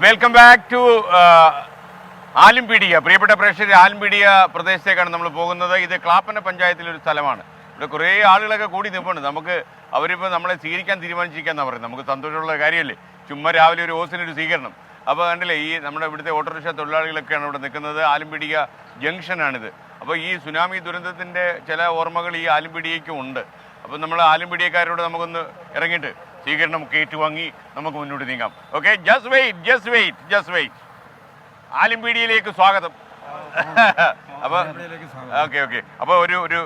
Welcome back to ആലമ്പീഡിയ. പ്രിയപ്പെട്ട പ്രേക്ഷകർ, ആലമ്പീഡിയ പ്രദേശത്തേക്കാണ് നമ്മൾ പോകുന്നത്. ഇത് ക്ലാപ്പന പഞ്ചായത്തിലൊരു സ്ഥലമാണ്. ഇവിടെ കുറേ ആളുകളൊക്കെ കൂടി നിൽപ്പുണ്ട്. നമുക്ക് അവരിപ്പോൾ നമ്മളെ സ്വീകരിക്കാൻ തീരുമാനിച്ചിരിക്കാന്നാണ് പറയുന്നത്. നമുക്ക് സന്തോഷമുള്ള കാര്യമല്ലേ, ചുമ്മാ രാവിലെ ഒരു ഓസിനൊരു സ്വീകരണം. അപ്പോൾ കണ്ടില്ലേ, ഈ നമ്മുടെ ഇവിടുത്തെ ഓട്ടോറിക്ഷ തൊഴിലാളികളൊക്കെയാണ് ഇവിടെ നിൽക്കുന്നത്. ആലമ്പീഡിയ ജംഗ്ഷനാണിത്. അപ്പോൾ ഈ സുനാമി ദുരന്തത്തിൻ്റെ ചില ഓർമ്മകൾ ഈ ആലമ്പീഡിയയ്ക്കും ഉണ്ട്. അപ്പോൾ നമ്മൾ ആലമ്പീഡിയക്കാരോട് നമുക്കൊന്ന് ഇറങ്ങിയിട്ട് സ്വീകരണം ഒക്കെ ഏറ്റുവാങ്ങി നമുക്ക് മുന്നോട്ട് നീങ്ങാം. Okay, just wait. ആലമ്പീഡിയയിലേക്ക് സ്വാഗതം. അപ്പോൾ ഓക്കെ അപ്പോൾ ഒരു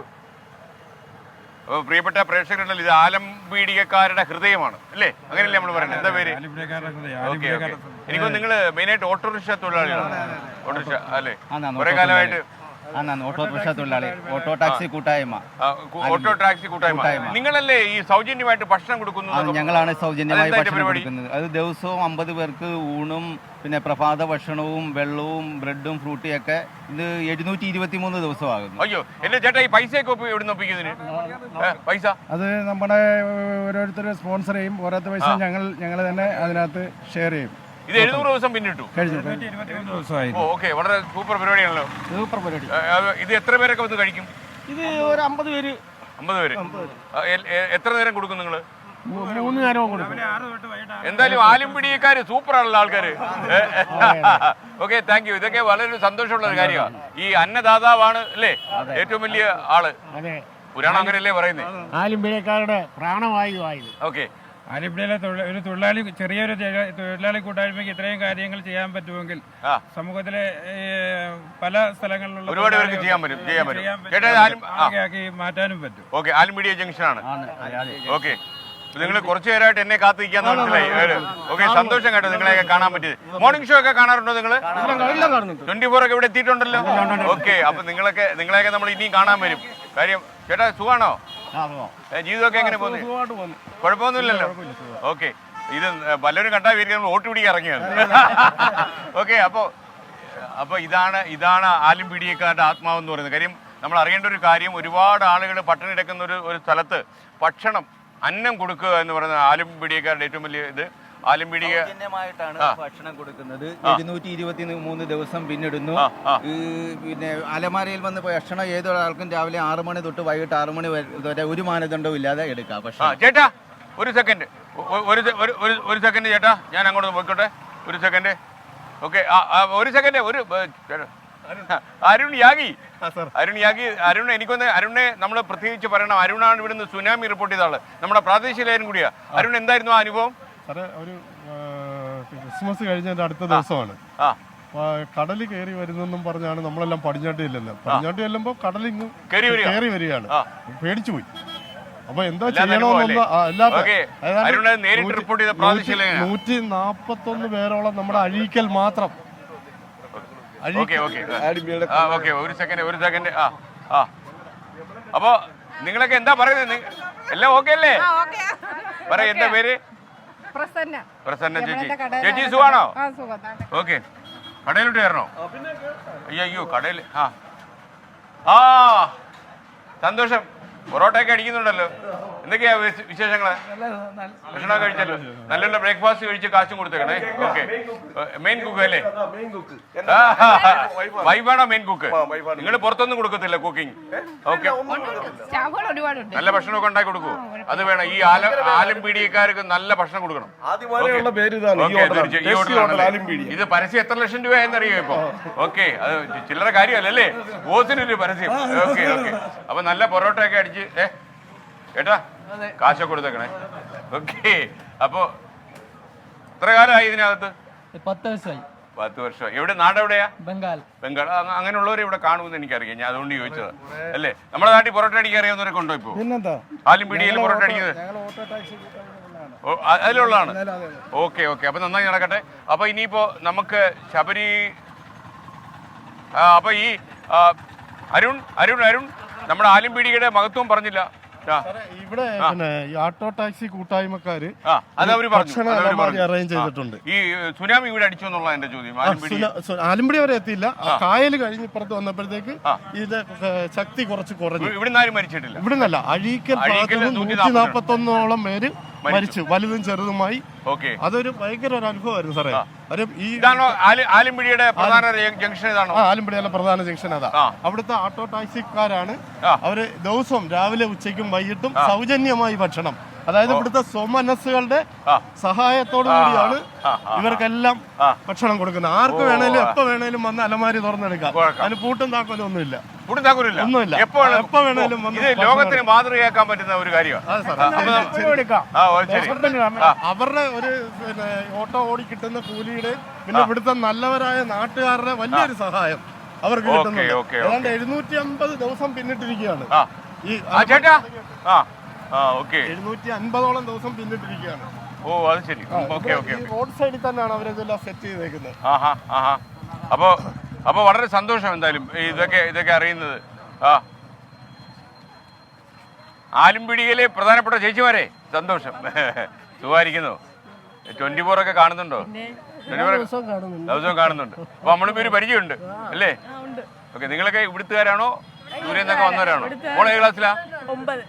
പ്രിയപ്പെട്ട പ്രേക്ഷകരുണ്ടല്ലോ, ഇത് ആലമ്പീഡിയക്കാരുടെ ഹൃദയമാണ് അല്ലേ, അങ്ങനെയല്ലേ നമ്മൾ പറയുന്നത്? എന്താ പേര്? ഓക്കെ. എനിക്കൊന്ന് നിങ്ങൾ മെയിനായിട്ട് ഓട്ടോറിക്ഷ തൊഴിലാളികളാണ്. ഓട്ടോറിക്ഷ അല്ലേ, കുറെ കാലമായിട്ട് ഓട്ടോറിക്ഷ തൊഴിലാളി, ഓട്ടോ ടാക്സി കൂട്ടായ്മ. നിങ്ങളല്ലേ ഈ സൗജന്യമായിട്ട് ഭക്ഷണം കൊടുക്കുന്നത്? ഞങ്ങളാണ് സൗജന്യമായി ഭക്ഷണം കൊടുക്കുന്നത്. അത് ദിവസവും 50 പേർക്ക് ഊണും പിന്നെ പ്രഭാത ഭക്ഷണവും വെള്ളവും ബ്രെഡും ഫ്രൂട്ടിയും ഒക്കെ. ഇത് 723 ദിവസമാകുന്നു. അയ്യോ എന്റെ ചേട്ടാ, ഈ പൈസയൊക്കെ എവിടെ ഒപ്പിക്കുന്നതിന് പൈസ? അത് നമ്മുടെ ഓരോരുത്തർ സ്പോൺസർ ചെയ്യും. ഓരോരുത്തർ പൈസ ഞങ്ങൾ തന്നെ അതിനകത്ത് ഷെയർ ചെയ്യും. ഇത് 700 ദിവസം പിന്നിട്ടു. ഓക്കെ, വളരെ സൂപ്പർ പരിപാടിയാണല്ലോ. സൂപ്പർ പരിപാടി. ഇത് എത്ര പേരൊക്കെ വന്ന് കഴിക്കും? ഇത് ഒരു 50 പേര്. 50 പേര്. എത്ര നേരം കൊടുക്കും നിങ്ങൾ? 3 നേരവും കൊടുക്കും. എന്തായാലും ആലമ്പീഡിയക്കാര് സൂപ്പർ ആണല്ലോ ആൾക്കാര്. Okay, thank U. ഇതൊക്കെ വളരെ സന്തോഷമുള്ള ഒരു കാര്യമാണ്. ഈ അന്നദാതാവാണ് അല്ലേ ഏറ്റവും വലിയ ആള്. പുരാണം അങ്ങനെയല്ലേ പറയുന്നത്? ആലമ്പീഡിയക്കാരുടെ പ്രാണവായുവായത്. ഓക്കെ, ആലപ്പുഴയിലെ ഒരു തൊഴിലാളി, ചെറിയൊരു തൊഴിലാളി കൂട്ടായ്മയ്ക്ക് ഇത്രയും കാര്യങ്ങൾ ചെയ്യാൻ പറ്റുമെങ്കിൽ സമൂഹത്തിലെ പല സ്ഥലങ്ങളിലുള്ള ഒരുപാട് പേർക്ക് ചെയ്യാൻ പറ്റും. മാറ്റാനും പറ്റും. ഓക്കെ, ആലമ്പീഡിയ ജംഗ്ഷൻ ആണ്. ഓക്കെ, നിങ്ങൾ കുറച്ചു നേരമായിട്ട് എന്നെ കാത്തിരിക്കാൻ മനസ്സിലായി. ഓക്കെ, സന്തോഷം കേട്ടോ നിങ്ങളെയൊക്കെ കാണാൻ പറ്റിയത്. മോർണിംഗ് ഷോ ഒക്കെ കാണാറുണ്ടോ നിങ്ങൾ? 24 ഒക്കെ ഇവിടെ എത്തിയിട്ടുണ്ടല്ലോ. ഓക്കെ, അപ്പൊ നിങ്ങളെയൊക്കെ നമ്മൾ ഇനിയും കാണാൻ വരും. കാര്യം ചേട്ടാ, സുഖാണോ? ജീവിതമൊക്കെ എങ്ങനെ പോകുന്നു? കുഴപ്പമൊന്നുമില്ലല്ലോ. ഓക്കെ, ഇത് പലരും കണ്ടാൽ വീട്ടിൽ വോട്ട് പിടിക്കാൻ ഇറങ്ങിയാണ്. ഓക്കെ, അപ്പോൾ ഇതാണ് ആലമ്പീഡിയക്കാരുടെ ആത്മാവെന്ന് പറയുന്നത്. കാര്യം നമ്മൾ അറിയേണ്ട ഒരു കാര്യം, ഒരുപാട് ആളുകൾ പട്ടിണി കിടക്കുന്ന ഒരു സ്ഥലത്ത് ഭക്ഷണം, അന്നം കൊടുക്കുക എന്ന് പറയുന്നത് ആലമ്പീഡിയക്കാരുടെ ഏറ്റവും വലിയ ഇത്. സൗജന്യമായിട്ടാണ് ഭക്ഷണം കൊടുക്കുന്നത്. 723 ദിവസം പിന്നിടുന്നു. പിന്നെ അലമാരയിൽ വന്ന് ഭക്ഷണം ഏതൊരാൾക്കും രാവിലെ 6 മണി തൊട്ട് വൈകിട്ട് 6 മണി വരെ ഒരു മാനദണ്ഡവും ഇല്ലാതെ എടുക്കാം. പക്ഷേ ചേട്ടാ, ഒരു സെക്കൻഡ് ചേട്ടാ, ഞാൻ അങ്ങോട്ട് പോയിക്കോട്ടെ. ഒരു സെക്കൻഡ്. ഓക്കെ, ഒരു സെക്കൻഡ്. അരുൺ യാഗി, എനിക്കൊന്ന് അരുണിനെ നമ്മൾ പ്രത്യേകിച്ച് പറയണം. അരുണാണ് ഇവിടുന്ന് സുനാമി റിപ്പോർട്ട് ചെയ്ത ആള്, നമ്മുടെ പ്രാദേശിക ലേഖനം കൂടിയാ. അരുൺ, എന്തായിരുന്നു ആ അനുഭവം? സാറേ, ഒരു ക്രിസ്മസ് കഴിഞ്ഞതിന്റെ അടുത്ത ദിവസമാണ്. കടൽ കയറി വരുന്നെന്നും പറഞ്ഞാണ് നമ്മളെല്ലാം പടിഞ്ഞാട്ടി ചെല്ലുന്നത്. പടിഞ്ഞാട്ടി ചെല്ലുമ്പോൾ കടലിങ് കയറി വരികയാണ്. പേടിച്ചു പോയി. അപ്പൊ എന്താ ചെയ്യണമെന്നുള്ള 141 പേരോളം നമ്മുടെ അഴീക്കൽ മാത്രം. ഒരു സെക്കൻഡ്. അപ്പോ നിങ്ങളൊക്കെ എന്താ പറയുന്നത്? എല്ലാം ഓക്കെ അല്ലേ? പറയാ, എന്താ പേര്? പ്രസന്ന ചേച്ചി. സുഖാണോ? ഓക്കെ, കടയിലോട്ട് കയറണോ? അയ്യോ, കടയിൽ. സന്തോഷം. പൊറോട്ടയൊക്കെ അടിക്കുന്നുണ്ടല്ലോ. എന്തൊക്കെയാ വിശേഷങ്ങള്? ഭക്ഷണം കഴിച്ചല്ലോ, നല്ല ബ്രേക്ക്ഫാസ്റ്റ് കഴിച്ച് കാശും കൊടുത്തേക്കണേ. ഓക്കെ, മെയിൻ കുക്ക് അല്ലേ? വൈഫാണോ മെയിൻ കുക്ക്? നിങ്ങൾ പുറത്തൊന്നും കൊടുക്കത്തില്ല കുക്കിംഗ്? ഓക്കെ, നല്ല ഭക്ഷണമൊക്കെ ഉണ്ടാക്കി കൊടുക്കൂ. അത് വേണം. ഈ ആലമ്പീഡിയക്കാർക്ക് നല്ല ഭക്ഷണം കൊടുക്കണം. ഇത് പരസ്യം എത്ര ലക്ഷം രൂപ എന്നറിയോ ഇപ്പൊ? ഓക്കെ, അത് ചില്ലറ കാര്യമല്ലേ, ബോസിനൊരു പരസ്യം. ഓക്കെ, അപ്പൊ നല്ല പൊറോട്ടയൊക്കെ അടിച്ച് കേട്ടാ കാശൊക്കെ കൊടുത്തേക്കണേ. ഓക്കെ, അപ്പൊ എത്ര കാലമായി ഇതിനകത്ത്? 10 വർഷമായി. എവിടെ? നാടെവിടെയാ? ബംഗാൾ. അങ്ങനെയുള്ളവരെ ഇവിടെ കാണുമെന്ന് എനിക്കറിയാം. ഞാൻ അതുകൊണ്ട് ചോദിച്ചത് അല്ലേ. നമ്മുടെ നാട്ടിൽ പൊറോട്ട അടിക്കാൻ അറിയാവുന്നവരൊക്കെ ഉണ്ടോ ഇപ്പൊ? ആലമ്പീഡിയയിൽ പൊറോട്ട അടിക്കുന്നത് അതിലുള്ളതാണ്. ഓക്കെ, അപ്പൊ നന്നായി നടക്കട്ടെ. അപ്പൊ ഇനിയിപ്പോ നമുക്ക് ശബരി, അപ്പൊ ഈ അരുൺ നമ്മുടെ ആലമ്പീഡിയയുടെ മഹത്വം പറഞ്ഞില്ല. ഇവിടെ ഓട്ടോ ടാക്സി കൂട്ടായ്മക്കാര് അറേഞ്ച് ചെയ്തിട്ടുണ്ട്. ഈ സുനാമി ഇവിടെ അടിച്ചു എന്നുള്ള എന്റെ ചോദ്യം. ആലമ്പുഴ വരെ എത്തിയില്ല. കായൽ കഴിഞ്ഞ് ഇപ്പുറത്ത് വന്നപ്പോഴത്തേക്ക് ഇത് ശക്തി കുറച്ച് കുറഞ്ഞു. ഇവിടുന്ന് ആരും മരിച്ചിട്ടില്ല. ഇവിടുന്നല്ല, അഴീക്കൽ 141 പേര് മരിച്ചു, വലുതും ചെറുതുമായി. ഓക്കെ, അതൊരു ഭയങ്കര ഒരു അനുഭവമായിരുന്നു സാറേ. ഇതാണോ ആലിമ്പിടിയുടെ പ്രധാന ജംഗ്ഷൻ? ഇതാണോ ആലിമ്പിടിയുടെ പ്രധാന ജംഗ്ഷൻ? അതാ. അവിടുത്തെ ഓട്ടോ ടാക്സിക്കാരാണ്. അവര് ദിവസവും രാവിലെ ഉച്ചയ്ക്കും വൈകിട്ടും സൗജന്യമായി ഭക്ഷണം, അതായത് ഇവിടുത്തെ സ്വമനസ്സുകളുടെ സഹായത്തോടു കൂടിയാണ് ഇവർക്കെല്ലാം ഭക്ഷണം കൊടുക്കുന്നത്. ആർക്ക് വേണേലും എപ്പോ വേണേലും വന്ന് അലമാരി തുറന്നെടുക്കാം. അതിന് പൂട്ടും താക്കോലും ഒന്നുമില്ല, ഒന്നുമില്ല. എപ്പോ വേണേലും വന്ന് ലോകത്തിന് മാതൃകയാക്കാൻ പറ്റുന്ന ഒരു കാര്യമാണ്. അവരുടെ ഒരു ഓട്ടോ ഓടി കിട്ടുന്ന കൂലിയുടെ, പിന്നെ ഇവിടുത്തെ നല്ലവരായ നാട്ടുകാരുടെ വലിയൊരു സഹായം അവർക്ക് കിട്ടുന്നുണ്ട്. ഏതാണ്ട് 750 ദിവസം പിന്നിട്ടിരിക്കുകയാണ് ഈ 750ഓളം ദിവസം പിന്നിട്ടിരിക്കുകയാണ്. ഓ, അത് ശരി. റോഡ് സൈഡിൽ തന്നെയാണ് അവരിതെല്ലാം സെറ്റ് ചെയ്തേക്കുന്നത്. അപ്പൊ വളരെ സന്തോഷം എന്തായാലും ഇതൊക്കെ അറിയുന്നത്. ആലിമ്പിടിയിലെ പ്രധാനപ്പെട്ട ചേച്ചിമാരെ സന്തോഷം. സുഖമായിരിക്കുന്നു? 24 ഒക്കെ കാണുന്നുണ്ടോ? 24 ദിവസവും കാണുന്നുണ്ട്. അപ്പൊ നമ്മളിപ്പോ ഒരു പരിചയമുണ്ട് അല്ലേ? ഓക്കെ, നിങ്ങളൊക്കെ ഇവിടുത്തുകാരാണോ ദൂരെ നിന്നൊക്കെ വന്നവരാണോ? മോളെ ഏത് ക്ലാസ്സിലാ?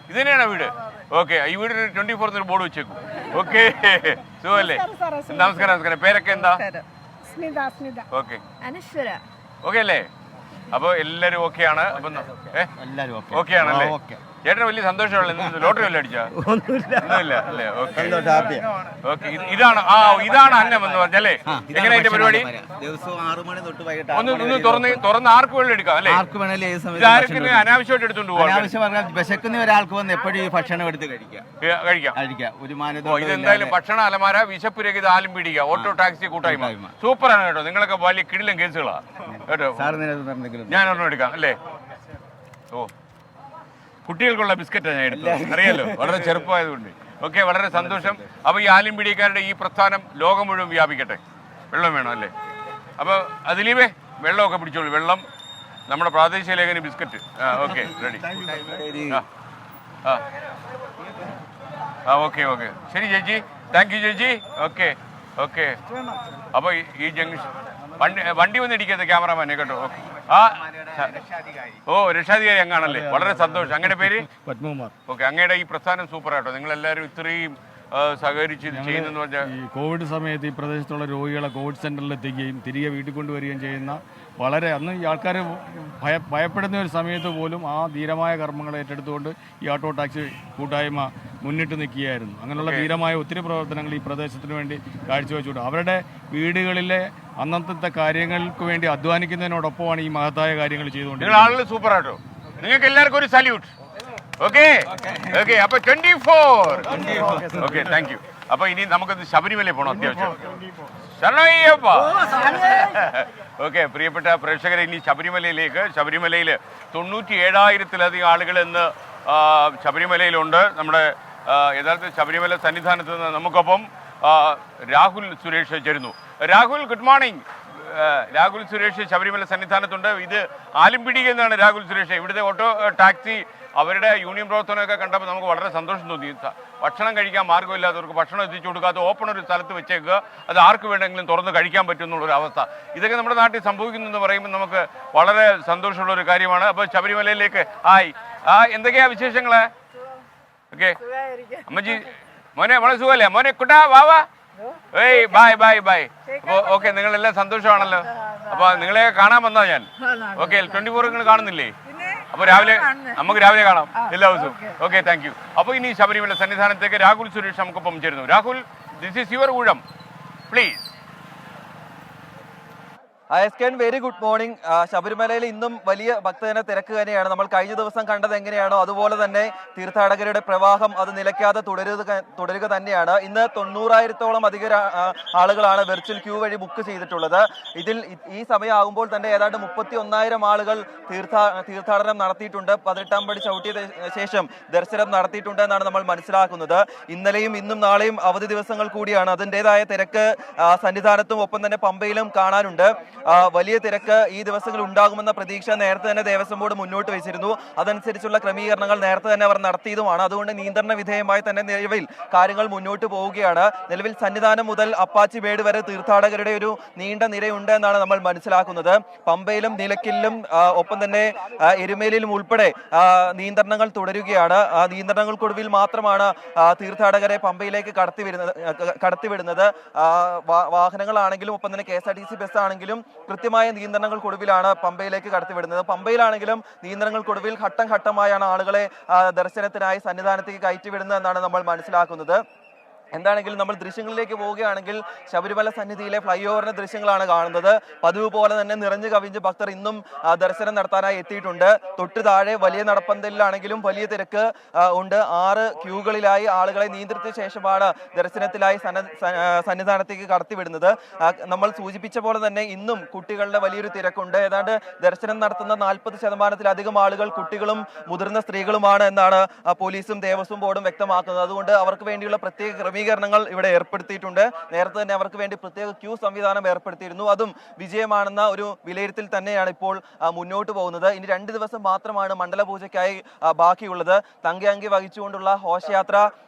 ഇത് തന്നെയാണോ വീട്? ഓക്കെ, ഈ വീട് 24 ഒരു ബോർഡ് വെച്ചേക്കും. ഓക്കെ, സുഖമല്ലേ? നമസ്കാരം. പേരൊക്കെ എന്താ? ഓക്കെ, ഓക്കെ അല്ലേ? അപ്പൊ എല്ലാരും ഓക്കെയാണ്. ഓക്കെ ആണല്ലേ? ചേട്ടന് വലിയ സന്തോഷമുള്ള ലോട്ടറി വല്ല അടിച്ചാ? ഒന്നുമില്ല അല്ലേ? ഓക്കെ, ഇതാണ് അന്നം എന്ന് പറഞ്ഞല്ലേ? എങ്ങനെ അതിന്റെ പരിപാടി? ദിവസവും 6 മണി തൊട്ട് വൈകിട്ട് ഒന്ന് തുറന്ന് ആർക്ക് വേണമെങ്കിലും എടുക്കാം അല്ലേ? ആർക്ക് വേണേലും ഏത് സമയത്ത് അനാവശ്യമായിട്ട് എടുത്തോണ്ട് പോകാം. അനാവശ്യം പറഞ്ഞാൽ വിശക്കുന്ന ഒരാൾക്ക് വന്ന് എപ്പോഴും ഈ ഭക്ഷണം എടുത്ത് കഴിക്കാം. ഒരു ഇതെന്തായാലും ഭക്ഷണ അലമാര, വിശപ്പ് രഹിത ആലിമ്പിടിക്കുക, ഓട്ടോ ടാക്സി കൂട്ടായ്മ. സൂപ്പറാണ് കേട്ടോ. നിങ്ങളൊക്കെ വലിയ കിടിലൻ കേസുകളാ കേട്ടോ. ഞാൻ ഒരെണ്ണം എടുക്കാം അല്ലേ? ഓ, കുട്ടികൾക്കുള്ള ബിസ്ക്കറ്റാണ് ഞാൻ എടുത്തത്, അറിയാലോ, വളരെ ചെറുപ്പമായതുകൊണ്ട്. ഓക്കെ, വളരെ സന്തോഷം. അപ്പോൾ ഈ ആലിമ്പിടിക്കാരുടെ ഈ പ്രസ്ഥാനം ലോകം മുഴുവൻ വ്യാപിക്കട്ടെ. വെള്ളം വേണം അല്ലേ? അപ്പോൾ ദിലീപേ, വെള്ളമൊക്കെ പിടിച്ചോളൂ. വെള്ളം, നമ്മുടെ പ്രാദേശിക ലേഖന ബിസ്ക്കറ്റ്. Okay, ready. ഓക്കെ, ശരി ചേച്ചി, താങ്ക് യു ചേച്ചി. ഓക്കെ. അപ്പോൾ ഈ ജംഗ്ഷൻ വണ്ടി വന്ന് ഇടിക്കരുത് ക്യാമറമാനെ കേട്ടോ. ഓ, രക്ഷാധികാരി അങ്ങാണല്ലേ? വളരെ സന്തോഷം. അങ്ങയുടെ പേര്? പത്മകുമാർ. ഓക്കെ, അങ്ങയുടെ ഈ പ്രസ്ഥാനം സൂപ്പർ ആട്ടോ. നിങ്ങളെല്ലാവരും ഇത്രയും സഹകരിച്ച് ചെയ്യുന്നെന്ന് പറഞ്ഞാൽ ഈ കോവിഡ് സമയത്ത് ഈ പ്രദേശത്തുള്ള രോഗികളെ കോവിഡ് സെന്ററിൽ എത്തിക്കുകയും തിരികെ വീട്ടിൽ കൊണ്ടുവരികയും ചെയ്യുന്ന വളരെ, അന്ന് ഈ ആൾക്കാർ ഭയപ്പെടുന്ന ഒരു സമയത്ത് പോലും ആ ധീരമായ കർമ്മങ്ങൾ ഏറ്റെടുത്തുകൊണ്ട് ഈ ഓട്ടോ ടാക്സി കൂട്ടായ്മ മുന്നിട്ട് നിൽക്കുകയായിരുന്നു. അങ്ങനെയുള്ള ധീരമായ ഒത്തിരി പ്രവർത്തനങ്ങൾ ഈ പ്രദേശത്തിന് വേണ്ടി കാഴ്ചവെച്ചുകൊണ്ട് അവരുടെ വീടുകളിലെ അന്നത്തെ കാര്യങ്ങൾക്ക് വേണ്ടി അധ്വാനിക്കുന്നതിനോടൊപ്പമാണ് ഈ മഹത്തായ കാര്യങ്ങൾ ചെയ്തുകൊണ്ട്. ആളുകൾ സൂപ്പർ ആട്ടോ. നിങ്ങൾക്ക് എല്ലാവർക്കും ഒരു സല്യൂട്ട്. ഓക്കെ, അപ്പൊ 24. Okay, thank U. അപ്പൊ ഇനി നമുക്കത് ശബരിമലയിൽ പോകണം അത്യാവശ്യം. ശരണയ്യപ്പ. ഓക്കെ, പ്രിയപ്പെട്ട പ്രേക്ഷകരെ, ഇനി ശബരിമലയിൽ 97,000-ലധികം ആളുകൾ ഇന്ന് ശബരിമലയിലുണ്ട്. നമ്മുടെ യഥാർത്ഥ ശബരിമല സന്നിധാനത്ത് നിന്ന് നമുക്കൊപ്പം രാഹുൽ സുരേഷ് ചേരുന്നു. Rahul, good morning. രാഹുൽ സുരേഷ് ശബരിമല സന്നിധാനത്തുണ്ട്. ഇത് ആലിമ്പിടി എന്നാണ് രാഹുൽ സുരേഷ്. ഇവിടുത്തെ ഓട്ടോ ടാക്സി അവരുടെ യൂണിയൻ പ്രവർത്തനമൊക്കെ കണ്ടപ്പോൾ നമുക്ക് വളരെ സന്തോഷം തോന്നി. ഭക്ഷണം കഴിക്കാൻ മാർഗ്ഗമില്ലാത്തവർക്ക് ഭക്ഷണം എത്തിച്ചു കൊടുക്കാതെ ഓപ്പൺ ഒരു സ്ഥലത്ത് വെച്ചേക്കുക, അത് ആർക്ക് വേണമെങ്കിലും തുറന്ന് കഴിക്കാൻ പറ്റും എന്നുള്ളൊരു അവസ്ഥ. ഇതൊക്കെ നമ്മുടെ നാട്ടിൽ സംഭവിക്കുന്നു പറയുമ്പോൾ നമുക്ക് വളരെ സന്തോഷമുള്ള ഒരു കാര്യമാണ്. അപ്പോൾ ശബരിമലയിലേക്ക് എന്തൊക്കെയാ വിശേഷങ്ങള്? ഓക്കെ, അമ്മജി, മോനെ വളരെ സുഖമല്ലേ? മോനെ കുട്ടാ വാവാ. ഏയ് ബൈ. അപ്പോൾ ഓക്കെ, നിങ്ങളെല്ലാം സന്തോഷമാണല്ലോ. അപ്പോൾ നിങ്ങളെ കാണാൻ വന്നാ ഞാൻ. ഓക്കെ, 24 നിങ്ങൾ കാണുന്നില്ലേ? അപ്പോൾ നമുക്ക് രാവിലെ കാണാം എല്ലാ ദിവസവും. Okay, thank you. അപ്പോൾ ഇനി ശബരിമല സന്നിധാനത്തേക്ക് രാഹുൽ സുരേഷ് നമുക്കൊപ്പം ചേരുന്നു. രാഹുൽ, ദിസ് ഈസ് യുവർ ഊഴം, പ്ലീസ്. എസ്കേൻ, വെരി ഗുഡ് മോർണിംഗ്. ശബരിമലയിൽ ഇന്നും വലിയ ഭക്തജന തിരക്ക് തന്നെയാണ്. നമ്മൾ കഴിഞ്ഞ ദിവസം കണ്ടത് എങ്ങനെയാണോ അതുപോലെ തന്നെ തീർത്ഥാടകരുടെ പ്രവാഹം അത് നിലയ്ക്കാതെ തുടരുക തന്നെയാണ്. ഇന്ന് 90,000-ഓളം അധികം ആളുകളാണ് വെർച്വൽ ക്യൂ വഴി ബുക്ക് ചെയ്തിട്ടുള്ളത്. ഇതിൽ ഈ സമയമാകുമ്പോൾ തന്നെ ഏതാണ്ട് 31,000 ആളുകൾ തീർത്ഥാടനം നടത്തിയിട്ടുണ്ട്. 18 പടി ചവിട്ടിയ ശേഷം ദർശനം നടത്തിയിട്ടുണ്ട് എന്നാണ് നമ്മൾ മനസ്സിലാക്കുന്നത്. ഇന്നലെയും ഇന്നും നാളെയും അവധി ദിവസങ്ങൾ കൂടിയാണ്. അതിൻ്റെതായ തിരക്ക് സന്നിധാനത്തും ഒപ്പം തന്നെ പമ്പയിലും കാണാനുണ്ട്. വലിയ തിരക്ക് ഈ ദിവസങ്ങളിൽ ഉണ്ടാകുമെന്ന പ്രതീക്ഷ നേരത്തെ തന്നെ ദേവസ്വം ബോർഡ് മുന്നോട്ട് വെച്ചിരുന്നു. അതനുസരിച്ചുള്ള ക്രമീകരണങ്ങൾ നേരത്തെ തന്നെ അവർ നടത്തിയതുമാണ്. അതുകൊണ്ട് നിയന്ത്രണ വിധേയമായി തന്നെ നിലവിൽ കാര്യങ്ങൾ മുന്നോട്ട് പോവുകയാണ്. നിലവിൽ സന്നിധാനം മുതൽ അപ്പാച്ചി മേട് വരെ തീർത്ഥാടകരുടെ ഒരു നീണ്ട നിരയുണ്ട് എന്നാണ് നമ്മൾ മനസ്സിലാക്കുന്നത്. പമ്പയിലും നിലയ്ക്കലിലും ഒപ്പം തന്നെ എരുമേലിയിലും ഉൾപ്പെടെ നിയന്ത്രണങ്ങൾ തുടരുകയാണ്. നിയന്ത്രണങ്ങൾക്കൊടുവിൽ മാത്രമാണ് തീർത്ഥാടകരെ പമ്പയിലേക്ക് കടത്തിവിടുന്നത്. വാഹനങ്ങളാണെങ്കിലും ഒപ്പം തന്നെ KSRTC ബസ് ആണെങ്കിലും കൃത്യമായ നിയന്ത്രണങ്ങൾക്കൊടുവിലാണ് പമ്പയിലേക്ക് കടത്തിവിടുന്നത്. പമ്പയിലാണെങ്കിലും നിയന്ത്രണങ്ങൾക്കൊടുവിൽ ഘട്ടം ഘട്ടമായാണ് ആളുകളെ ദർശനത്തിനായി സന്നിധാനത്തേക്ക് കയറ്റിവിടുന്നത് എന്നാണ് നമ്മൾ മനസ്സിലാക്കുന്നത്. എന്താണെങ്കിലും നമ്മൾ ദൃശ്യങ്ങളിലേക്ക് പോവുകയാണെങ്കിൽ ശബരിമല സന്നിധിയിലെ ഫ്ലൈ ഓവറിന്റെ ദൃശ്യങ്ങളാണ് കാണുന്നത്. പതിവ് പോലെ തന്നെ നിറഞ്ഞു കവിഞ്ഞ് ഭക്തർ ഇന്നും ദർശനം നടത്താനായി എത്തിയിട്ടുണ്ട്. തൊട്ടു താഴെ വലിയ നടപ്പന്തലിലാണെങ്കിലും വലിയ തിരക്ക് ഉണ്ട്. 6 ക്യൂകളിലായി ആളുകളെ നിയന്ത്രിച്ച ശേഷമാണ് ദർശനത്തിലായി സന്നിധാനത്തേക്ക് കടത്തിവിടുന്നത്. നമ്മൾ സൂചിപ്പിച്ച പോലെ തന്നെ ഇന്നും കുട്ടികളുടെ വലിയൊരു തിരക്കുണ്ട്. ഏതാണ്ട് ദർശനം നടത്തുന്ന 40% ആളുകൾ കുട്ടികളും മുതിർന്ന സ്ത്രീകളുമാണ് എന്നാണ് പോലീസും ദേവസ്വം ബോർഡും വ്യക്തമാക്കുന്നത്. അതുകൊണ്ട് അവർക്ക് വേണ്ടിയുള്ള പ്രത്യേക ക്രമീകരണങ്ങൾ ഇവിടെ ഏർപ്പെടുത്തിയിട്ടുണ്ട്. നേരത്തെ തന്നെ അവർക്ക് വേണ്ടി പ്രത്യേക ക്യൂ സംവിധാനം ഏർപ്പെടുത്തിയിരുന്നു. അതും വിജയമാണെന്ന ഒരു വിലയിരുത്തൽ തന്നെയാണ് ഇപ്പോൾ മുന്നോട്ട് പോകുന്നത്. ഇനി 2 ദിവസം മാത്രമാണ് മണ്ഡലപൂജയ്ക്കായി ബാക്കിയുള്ളത്. തങ്കയങ്കി വഹിച്ചുകൊണ്ടുള്ള ഘോഷയാത്ര